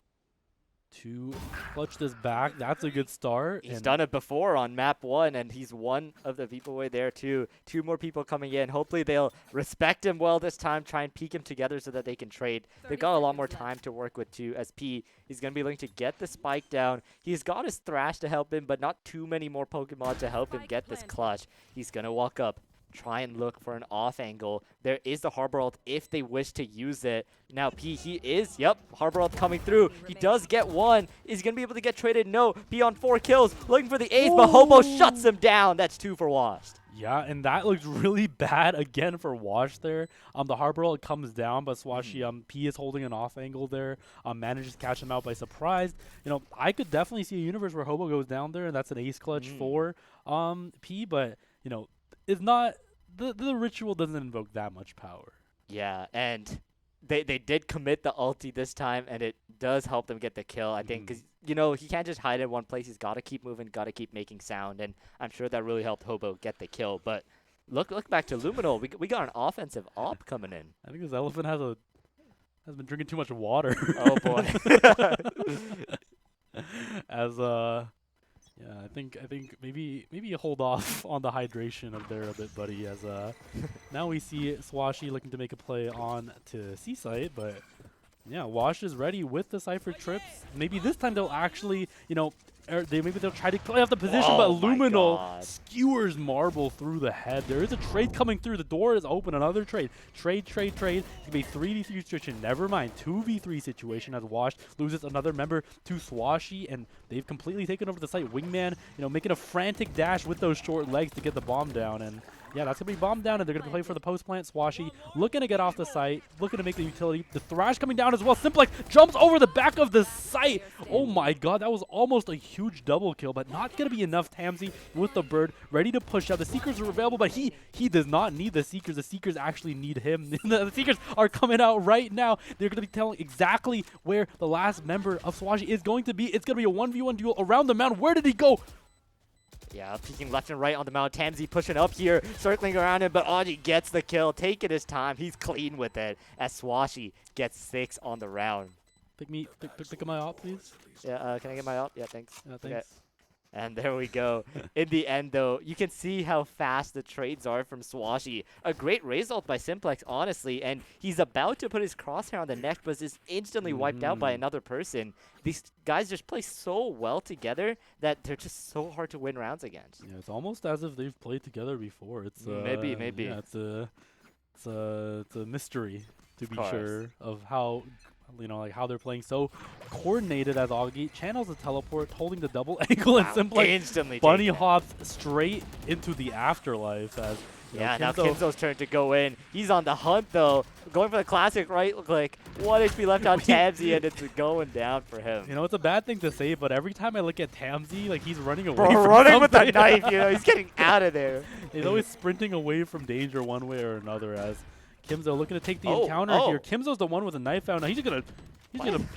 to clutch this back. That's a good start. He's done it before on map 1, and he's one of the people away there too. 2 more people coming in. Hopefully they'll respect him well this time, try and peek him together so that they can trade. They've got a lot more time to work with too, as P, he's going to be looking to get the spike down. He's got his Thrash to help him, but not too many more Pokemon to help him get this clutch. He's going to walk up, try and look for an off angle. There is the Harbor ult if they wish to use it. Now P, he is, Harbor ult coming through. He does get one. Is he going to be able to get traded? No. P on 4 kills, looking for the ace, but Hobo shuts him down. That's 2 for Washed. Yeah, and that looks really bad again for Wash there. The Harbor ult comes down, but Swashi, P is holding an off angle there. Manages to catch him out by surprise. I could definitely see a universe where Hobo goes down there, and that's an ace clutch for P, but, it's not, the ritual doesn't invoke that much power. Yeah, and they did commit the ulti this time, and it does help them get the kill, I think, because, he can't just hide in one place. He's got to keep moving, got to keep making sound, and I'm sure that really helped Hobo get the kill. But look back to Luminal. We got an offensive op coming in. I think this elephant has been drinking too much water. Oh, boy. Yeah, I think maybe you hold off on the hydration up there a bit, buddy. As now we see Swashi looking to make a play on to C-site, but yeah, Wash is ready with the Cypher trips. Maybe this time they'll actually, maybe they'll try to play off the position, but Luminal skewers Marble through the head. There is a trade coming through. The door is open. Another trade. Trade. It's going to be a 3v3 situation. Never mind. 2v3 situation as Wash loses another member to Swashi, and they've completely taken over the site. Wingman, making a frantic dash with those short legs to get the bomb down, and Yeah, that's going to be bombed down, and they're going to play for the post plant. Swashy looking to get off the site, looking to make the utility. The Thrash coming down as well. Simplex jumps over the back of the site. Oh my god, that was almost a huge double kill, but not going to be enough. Tamsi with the bird, ready to push out. The Seekers are available, but he does not need the Seekers. The Seekers actually need him. The Seekers are coming out right now. They're going to be telling exactly where the last member of Swashy is going to be. It's going to be a 1v1 duel around the mountain. Where did he go? Yeah, peeking left and right on the mount. Tamsi pushing up here, circling around him, but Audrey gets the kill, taking his time. He's clean with it as Swashy gets 6 on the round. Pick my op, please. Yeah, can I get my up? Yeah, thanks. Thanks. Okay. And there we go. In the end, though, you can see how fast the trades are from Swashy. A great result by Simplex, honestly, and he's about to put his crosshair on the neck, but is instantly wiped out by another person. These guys just play so well together that they're just so hard to win rounds against. Yeah, it's almost as if they've played together before. It's Maybe. Yeah, it's a mystery to be sure of how. Like how they're playing so coordinated as Augie channels the teleport, holding the double ankle, and Simplex instantly bunny hops straight into the afterlife. As yeah, now Kinzo's turn to go in. He's on the hunt though, going for the classic right click. 1 HP left on Tamsi, and it's going down for him. You know, it's a bad thing to say, but every time I look at Tamsi, like he's running away. Bro, from running with the something. knife, he's getting out of there. He's always sprinting away from danger one way or another. As Kimzo looking to take the encounter here. Kimzo's the one with a knife out. Now he's gonna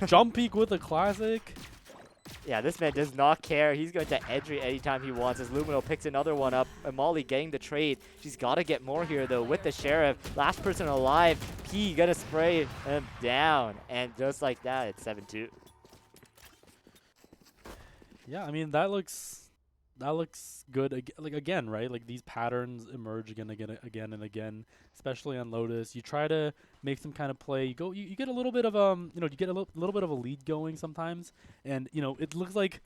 jump peek with a classic. Yeah, this man does not care. He's going to edge anytime he wants as Lumino picks another one up. And Molly getting the trade. She's got to get more here, though, with the Sheriff. Last person alive. P gonna spray him down. And just like that, it's 7-2. Yeah, I mean, that looks good. Like again, right? Like these patterns emerge again and again, especially on Lotus. You try to make some kind of play. You get a little bit of you get a little bit of a lead going sometimes, and it looks like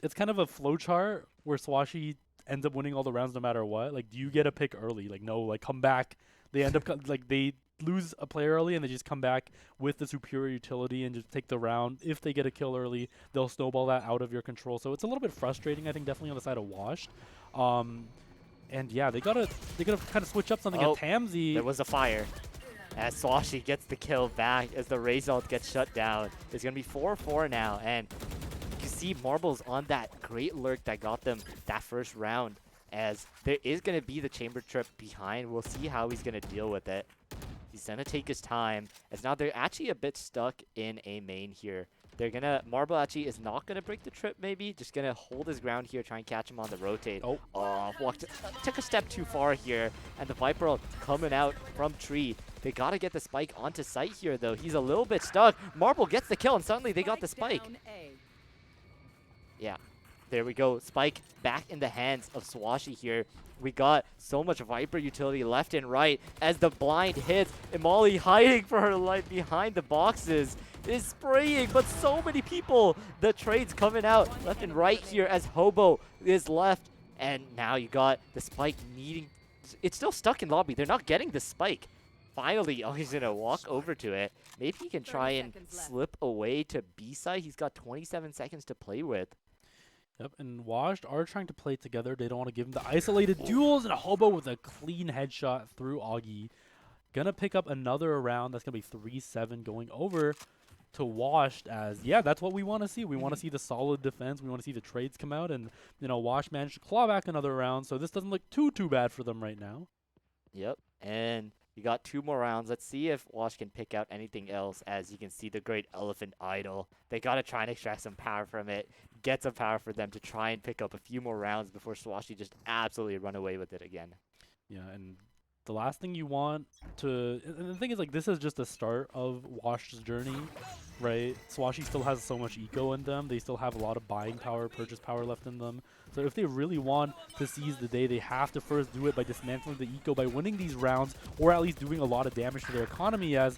it's kind of a flowchart where Swashy ends up winning all the rounds no matter what. Like, do you get a pick early? Like, no, like come back. They end up like they lose a player early and they just come back with the superior utility and just take the round. If they get a kill early, they'll snowball that out of your control. So it's a little bit frustrating, I think, definitely on the side of Washed. And yeah, they gotta kind of switch up something at Tamsi. There was a fire. As Swashy gets the kill back as the result gets shut down. It's gonna be 4-4 now, and you see Marbles on that great lurk that got them that first round. As there is gonna be the chamber trip behind. We'll see how he's gonna deal with it. He's gonna take his time, as now they're actually a bit stuck in a main here. They're gonna, Marble actually is not gonna break the trip maybe, just gonna hold his ground here, try and catch him on the rotate. Took a step too far here, and the Viper coming out from tree. They gotta get the spike onto site here though. He's a little bit stuck. Marble gets the kill, and suddenly they got the spike. Yeah. There we go. Spike back in the hands of Swashy here. We got so much Viper utility left and right as the blind hits. Imali hiding for her life behind the boxes is spraying, but so many people. The trades coming out left and right here as Hobo is left. And now you got the Spike needing... It's still stuck in lobby. They're not getting the Spike. Finally, he's going to walk over to it. Maybe he can try and slip away to B side. He's got 27 seconds to play with. Yep, and Washed are trying to play together. They don't want to give him the isolated duels, and a Hobo with a clean headshot through Augie. Gonna pick up another round. That's gonna be 3-7 going over to Washed. As yeah, that's what we want to see. We want to see the solid defense. We want to see the trades come out, and Washed managed to claw back another round. So this doesn't look too bad for them right now. Yep, and you got 2 more rounds. Let's see if Wash can pick out anything else. As you can see, the great Elephant Idol. They got to try and extract some power from it. Get some power for them to try and pick up a few more rounds before Swashy just absolutely run away with it again. Yeah, and the last thing you want to... And the thing is, like, this is just the start of Wash's journey, right? Swashy still has so much eco in them. They still have a lot of buying power, purchase power left in them. So if they really want to seize the day, they have to first do it by dismantling the eco, by winning these rounds, or at least doing a lot of damage to their economy. As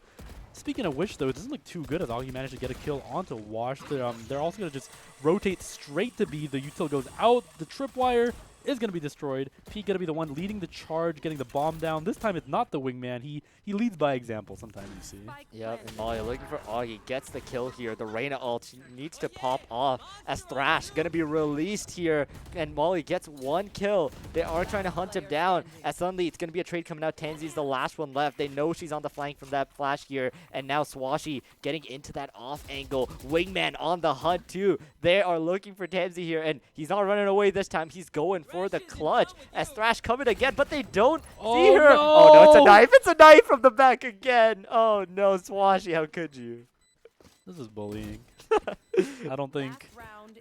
speaking of which, though, it doesn't look too good as Augie managed to get a kill onto Wash. They're also going to just rotate straight to B. The util goes out. The tripwire is going to be destroyed. P going to be the one leading the charge, getting the bomb down. This time it's not the wingman. He leads by example sometimes, you see. Yep, and Molly looking for Augie, gets the kill here. The Reyna ult needs to pop off as Thrash gonna be released here, and Molly gets 1 kill. They are trying to hunt him down, as suddenly it's gonna be a trade coming out. Tansy's the last one left. They know she's on the flank from that flash here, and now Swashy getting into that off angle. Wingman on the hunt too. They are looking for Tansy here, and he's not running away this time. He's going for the clutch as Thrash coming again, but they don't see her. No. Oh no, it's a knife. It's a knife from the back again. Oh no, Swashy, how could you? This is bullying. I don't think,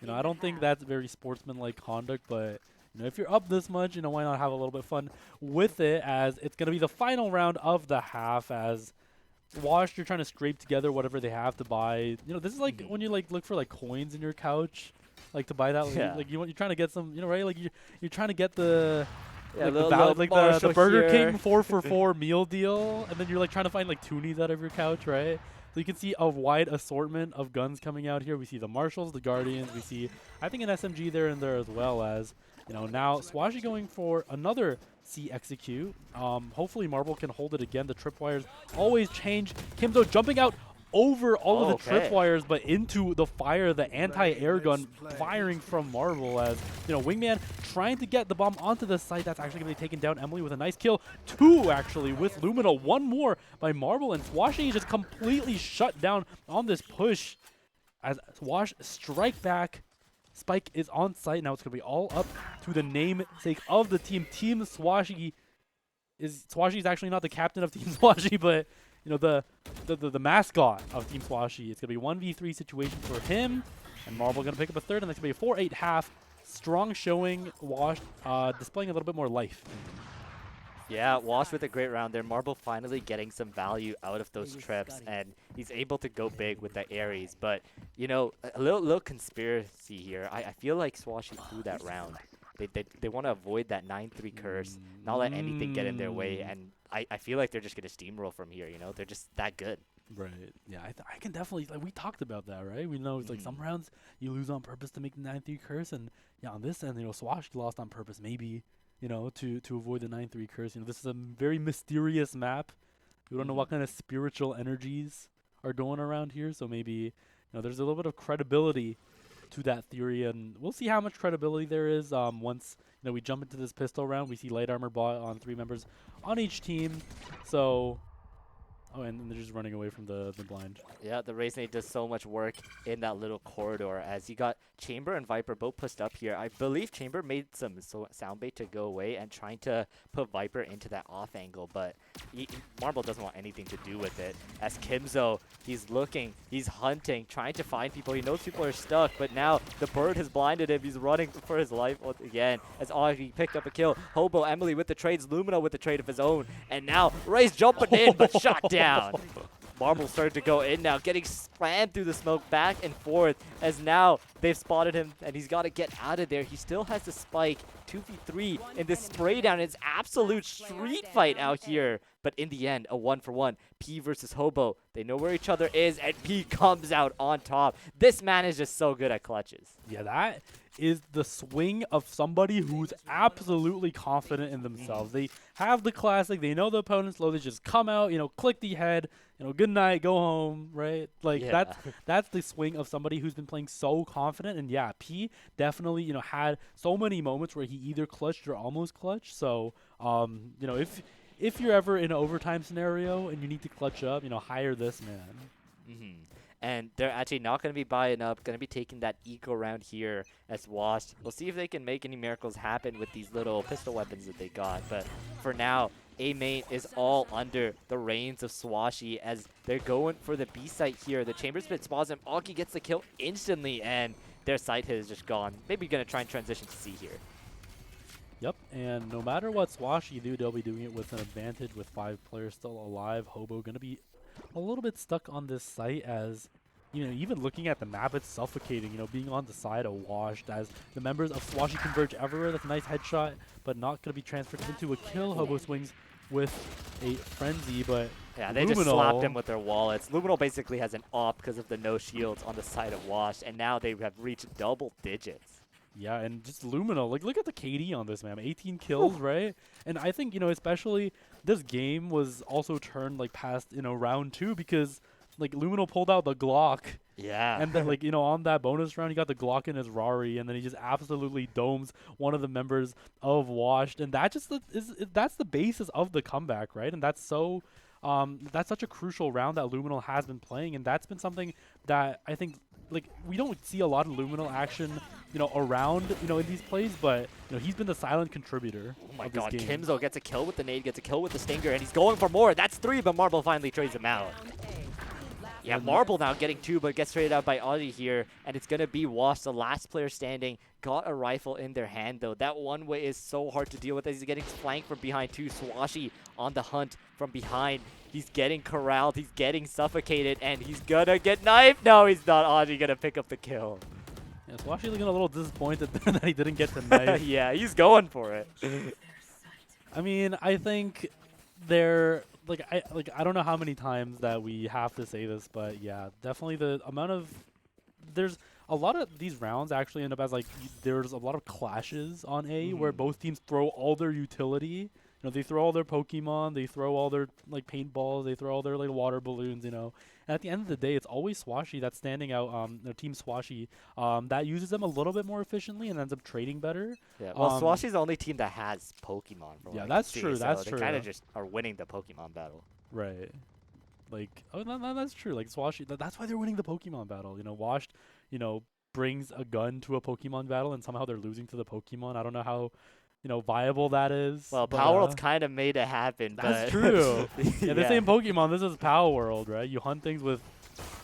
I don't think that's very sportsmanlike conduct, but if you're up this much, why not have a little bit of fun with it, as it's going to be the final round of the half, as Wash, you're trying to scrape together whatever they have to buy. This is like when you look for coins in your couch, to buy that. Yeah. You're trying to get some, right? You're trying to get the the Burger King 4 for 4 meal deal, and then you're trying to find toonies out of your couch, right? So you can see a wide assortment of guns coming out here. We see the Marshals, the Guardians. We see, I think, an SMG there and there as well, as now Swashy going for another C execute. Hopefully Marble can hold it again. The tripwires always change. Kimzo jumping out over all of the tripwires, but into the fire, the anti-air gun firing from Marble, as Wingman trying to get the bomb onto the site. That's actually going to be taken down. Emily with a nice kill. 2 actually with Lumina. 1 more by Marble, and Swashy is just completely shut down on this push as Swash strike back. Spike is on site. Now it's going to be all up to the namesake of the team. Team Swashy is actually not the captain of Team Swashy, but the mascot of Team Swashy. It's going to be 1v3 situation for him, and Marble going to pick up a third, and that's going to be a 4-8 half. Strong showing. Wash displaying a little bit more life. Yeah, Wash with a great round there. Marble finally getting some value out of those trips, and he's able to go big with the Aries. But, a little conspiracy here. I feel like Swashy threw that round. They want to avoid that 9-3 curse, not let anything get in their way, and I feel like they're just going to steamroll from here, They're just that good. Right. Yeah, I can definitely, we talked about that, right? We know it's some rounds you lose on purpose to make the 9-3 curse, and yeah, on this end, Swash lost on purpose maybe, to avoid the 9-3 curse. This is a very mysterious map. We don't know what kind of spiritual energies are going around here, so maybe, there's a little bit of credibility to that theory, and we'll see how much credibility there is once we jump into this pistol round. We see light armor bot on 3 members on each team, so and they're just running away from the blind. Yeah, the Raze Nade does so much work in that little corridor, as you got Chamber and Viper both pushed up here. I believe Chamber made some sound bait to go away and trying to put Viper into that off angle, but Marble doesn't want anything to do with it. As Kimzo, he's looking, he's hunting, trying to find people. He knows people are stuck, but now the bird has blinded him. He's running for his life once again, as Augie picked up a kill. Hobo, Emily with the trades, Lumina with the trade of his own, and now Ray's jumping in, but shot down. Marble started to go in now, getting slammed through the smoke back and forth, as now they've spotted him and he's got to get out of there. He still has the spike. 2v3 in this spray down. It's absolute street fight out here. But in the end, a 1-for-1. P versus Hobo. They know where each other is, and P comes out on top. This man is just so good at clutches. Yeah, that is the swing of somebody who's absolutely confident in themselves. They have the classic. They know the opponent's low. They just come out, click the head, good night, go home, right? That's the swing of somebody who's been playing so confident. And yeah, P definitely, had so many moments where he either clutched or almost clutched. So, if you're ever in an overtime scenario and you need to clutch up, hire this man. And they're actually not going to be buying up, going to be taking that eco round here as Washed. We'll see if they can make any miracles happen with these little pistol weapons that they got. But for now, A main is all under the reins of Swashy as they're going for the B site here. The chamber split spawns him. Augie gets the kill instantly, and their site hit is just gone. Maybe going to try and transition to C here. Yep, and no matter what Swashy do, they'll be doing it with an advantage with 5 players still alive. Hobo going to be a little bit stuck on this site, as even looking at the map, it's suffocating, being on the side of Washed, as the members of Swashy converge everywhere. That's a nice headshot, but not going to be transferred into a kill. Hobo swings with a frenzy, but yeah, they just slapped him with their wallets. Luminal basically has an op because of the no shields on the side of Washed, and now they have reached double digits. Yeah, and just Luminal. Like, look at the KD on this, man. 18 kills, right? And I think, especially this game was also turned, like, past, round 2 because, like, Luminal pulled out the Glock. Yeah. And then, like, on that bonus round, he got the Glock in his Rari, and then he just absolutely domes one of the members of Washed. And that just that's the basis of the comeback, right? And that's that's such a crucial round that Luminal has been playing, and that's been something that I think, like, we don't see a lot of Luminal action, around, in these plays, but, he's been the silent contributor. Oh my of this god, game. Kimzo gets a kill with the nade, gets a kill with the stinger, and he's going for more. That's 3, but Marble finally trades him out. Yeah, Marble now getting 2, but gets traded out by Audi here, and it's going to be Wash, the last player standing. Got a rifle in their hand, though. That one way is so hard to deal with as he's getting flanked from behind, too. Swashi on the hunt from behind. He's getting corralled, he's getting suffocated, and he's going to get knifed. No, he's not. Audi going to pick up the kill. Yeah, Swashi looking a little disappointed that he didn't get the knife. Yeah, he's going for it. I mean, I think they're I don't know how many times that we have to say this, but yeah, definitely the amount of there's a lot of these rounds actually end up as there's a lot of clashes on A where both teams throw all their utility. They throw all their Pokemon, they throw all their paintballs, they throw all their water balloons, And at the end of the day, it's always Swashi that's standing out. Their team Swashi that uses them a little bit more efficiently and ends up trading better. Yeah, well, Swashi's the only team that has Pokemon. From yeah, that's true. So That's they true. kind of just are winning the Pokemon battle. Right. That's true. Like Swashi, that's why they're winning the Pokemon battle. Washed, brings a gun to a Pokemon battle and somehow they're losing to the Pokemon. I don't know how, viable that is. Well, but, Power World's kind of made it happen. That's but true. yeah, This ain't Pokemon. This is Power World, right? You hunt things with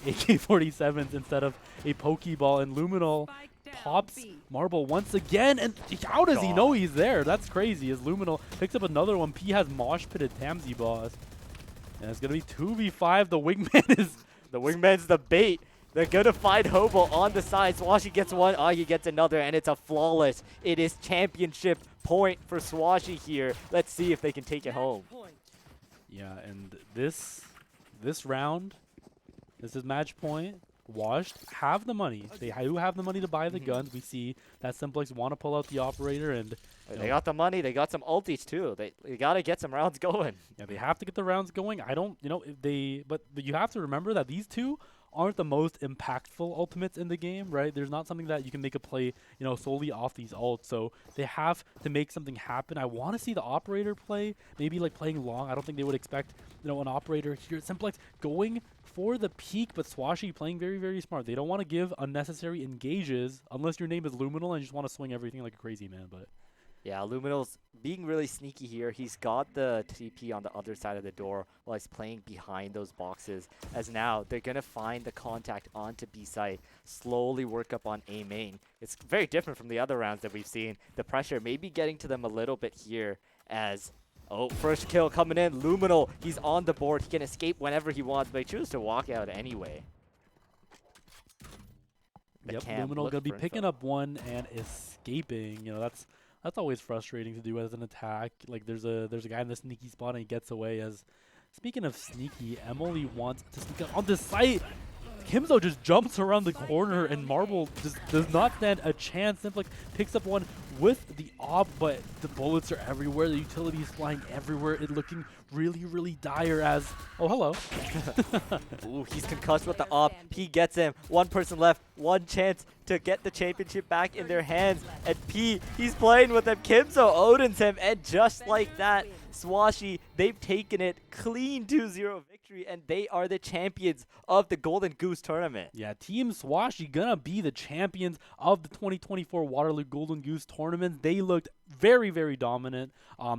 AK-47s instead of a Pokeball. And Luminal pops Marble once again. And how does he know he's there? That's crazy. As Luminal picks up another one. P has mosh pitted Tamsi boss. And it's going to be 2v5. The wingman is... The wingman's the bait. They're going to find Hobo on the side. Swashi gets one. Agi gets another. And it's a flawless. It is championship point for Swashi here. Let's see if they can take it home. Yeah, and this round, this is match point. Washed have the money. They do have the money to buy the guns. We see that Simplex want to pull out the operator, and they got the money. They got some ultis too. They got to get some rounds going. Yeah, they have to get the rounds going. I don't, but you have to remember that these two aren't the most impactful ultimates in the game, right? There's not something that you can make a play, solely off these ults. So they have to make something happen. I want to see the operator play, maybe playing long. I don't think they would expect, an operator here. Simplex going for the peak, but Swashi playing very, very smart. They don't want to give unnecessary engages unless your name is Luminal and you just want to swing everything like a crazy man, but... Yeah, Luminal's being really sneaky here. He's got the TP on the other side of the door while he's playing behind those boxes. As now, they're going to find the contact onto B site, slowly work up on A main. It's very different from the other rounds that we've seen. The pressure may be getting to them a little bit here as... Oh, first kill coming in. Luminal, he's on the board. He can escape whenever he wants, but he chooses to walk out anyway. Yep, Luminal going to be picking up one and escaping. That's always frustrating to do as an attack. There's a guy in the sneaky spot and he gets away. As speaking of sneaky, Emily wants to sneak up on this site. Kimzo just jumps around the corner and Marble just does not stand a chance. Simplex picks up one with the op, but the bullets are everywhere. The utility is flying everywhere. It looking really, really dire as... Oh, hello. Ooh, he's concussed with the op. P gets him. One person left. One chance to get the championship back in their hands. And P, he's playing with him. Kimzo Odin's him. And just like that, Swashi, they've taken it clean 2-0 victory, and they are the champions of the Golden Goose tournament. Yeah, Team Swashi gonna be the champions of the 2024 Waterloo Golden Goose tournament. They looked very, very dominant.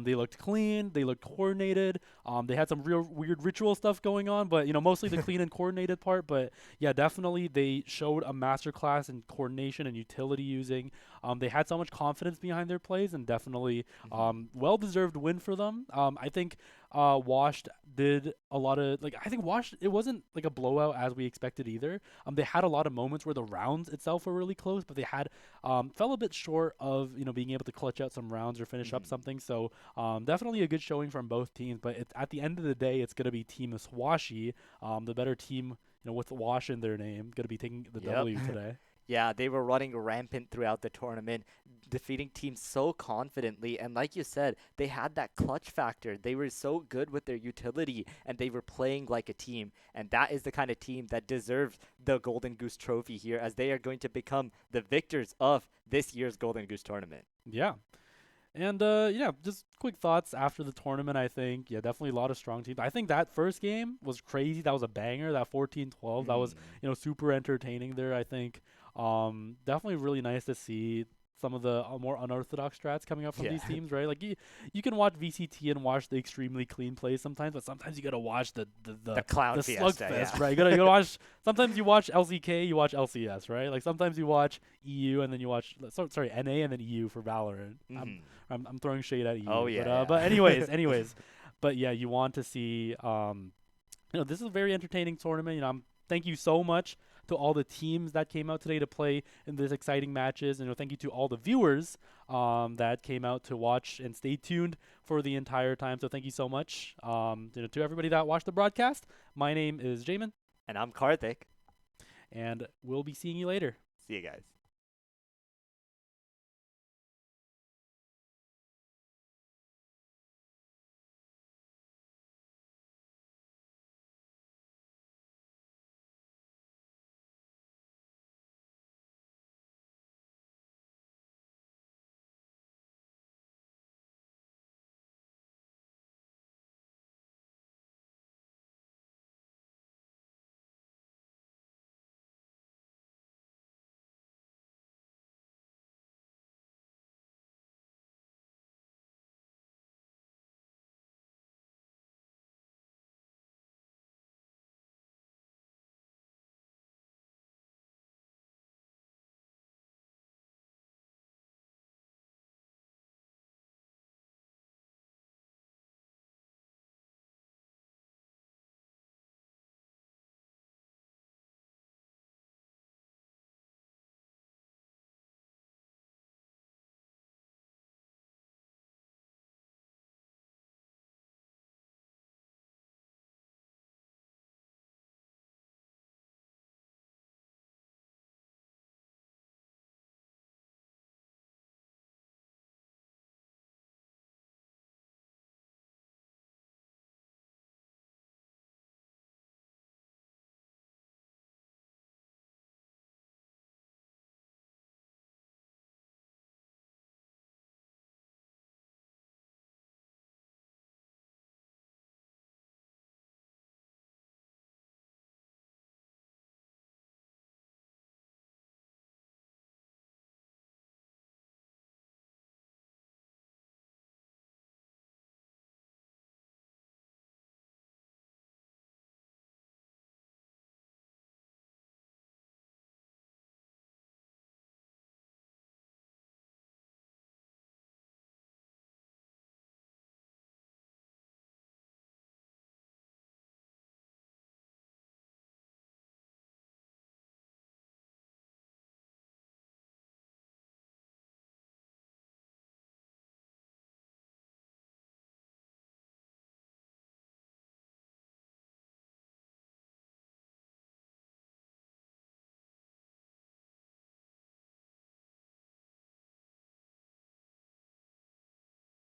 They looked clean. They looked coordinated. They had some real weird ritual stuff going on, but mostly the clean and coordinated part. But yeah, definitely they showed a masterclass in coordination and utility using. They had so much confidence behind their plays, and definitely well-deserved win for them. I think Washed did a lot of I think Washed, it wasn't a blowout as we expected either. They had a lot of moments where the rounds itself were really close, but they had fell a bit short of being able to clutch out some rounds or finish up something. So definitely a good showing from both teams. But at the end of the day, it's gonna be Team Swashi, the better team, with Wash in their name, gonna be taking the W today. Yeah, they were running rampant throughout the tournament, defeating teams so confidently. And like you said, they had that clutch factor. They were so good with their utility, and they were playing like a team. And that is the kind of team that deserves the Golden Goose Trophy here, as they are going to become the victors of this year's Golden Goose tournament. Yeah. And just quick thoughts after the tournament, I think. Yeah, definitely a lot of strong teams. I think that first game was crazy. That was a banger, that 14-12. That was, super entertaining there, I think. Definitely really nice to see some of the more unorthodox strats coming up from these teams, right? Like you can watch VCT and watch the extremely clean plays sometimes, but sometimes you gotta watch the clown the fiesta, slugfest, right? You gotta watch. Sometimes you watch LCK, you watch LCS, right? Like sometimes you watch EU and then you watch NA and then EU for Valorant. I'm throwing shade at EU. Oh, yeah, But anyways, but yeah, you want to see. This is a very entertaining tournament. Thank you so much to all the teams that came out today to play in these exciting matches. And thank you to all the viewers that came out to watch and stay tuned for the entire time. So thank you so much to everybody that watched the broadcast. My name is Jamin. And I'm Karthik. And we'll be seeing you later. See you guys.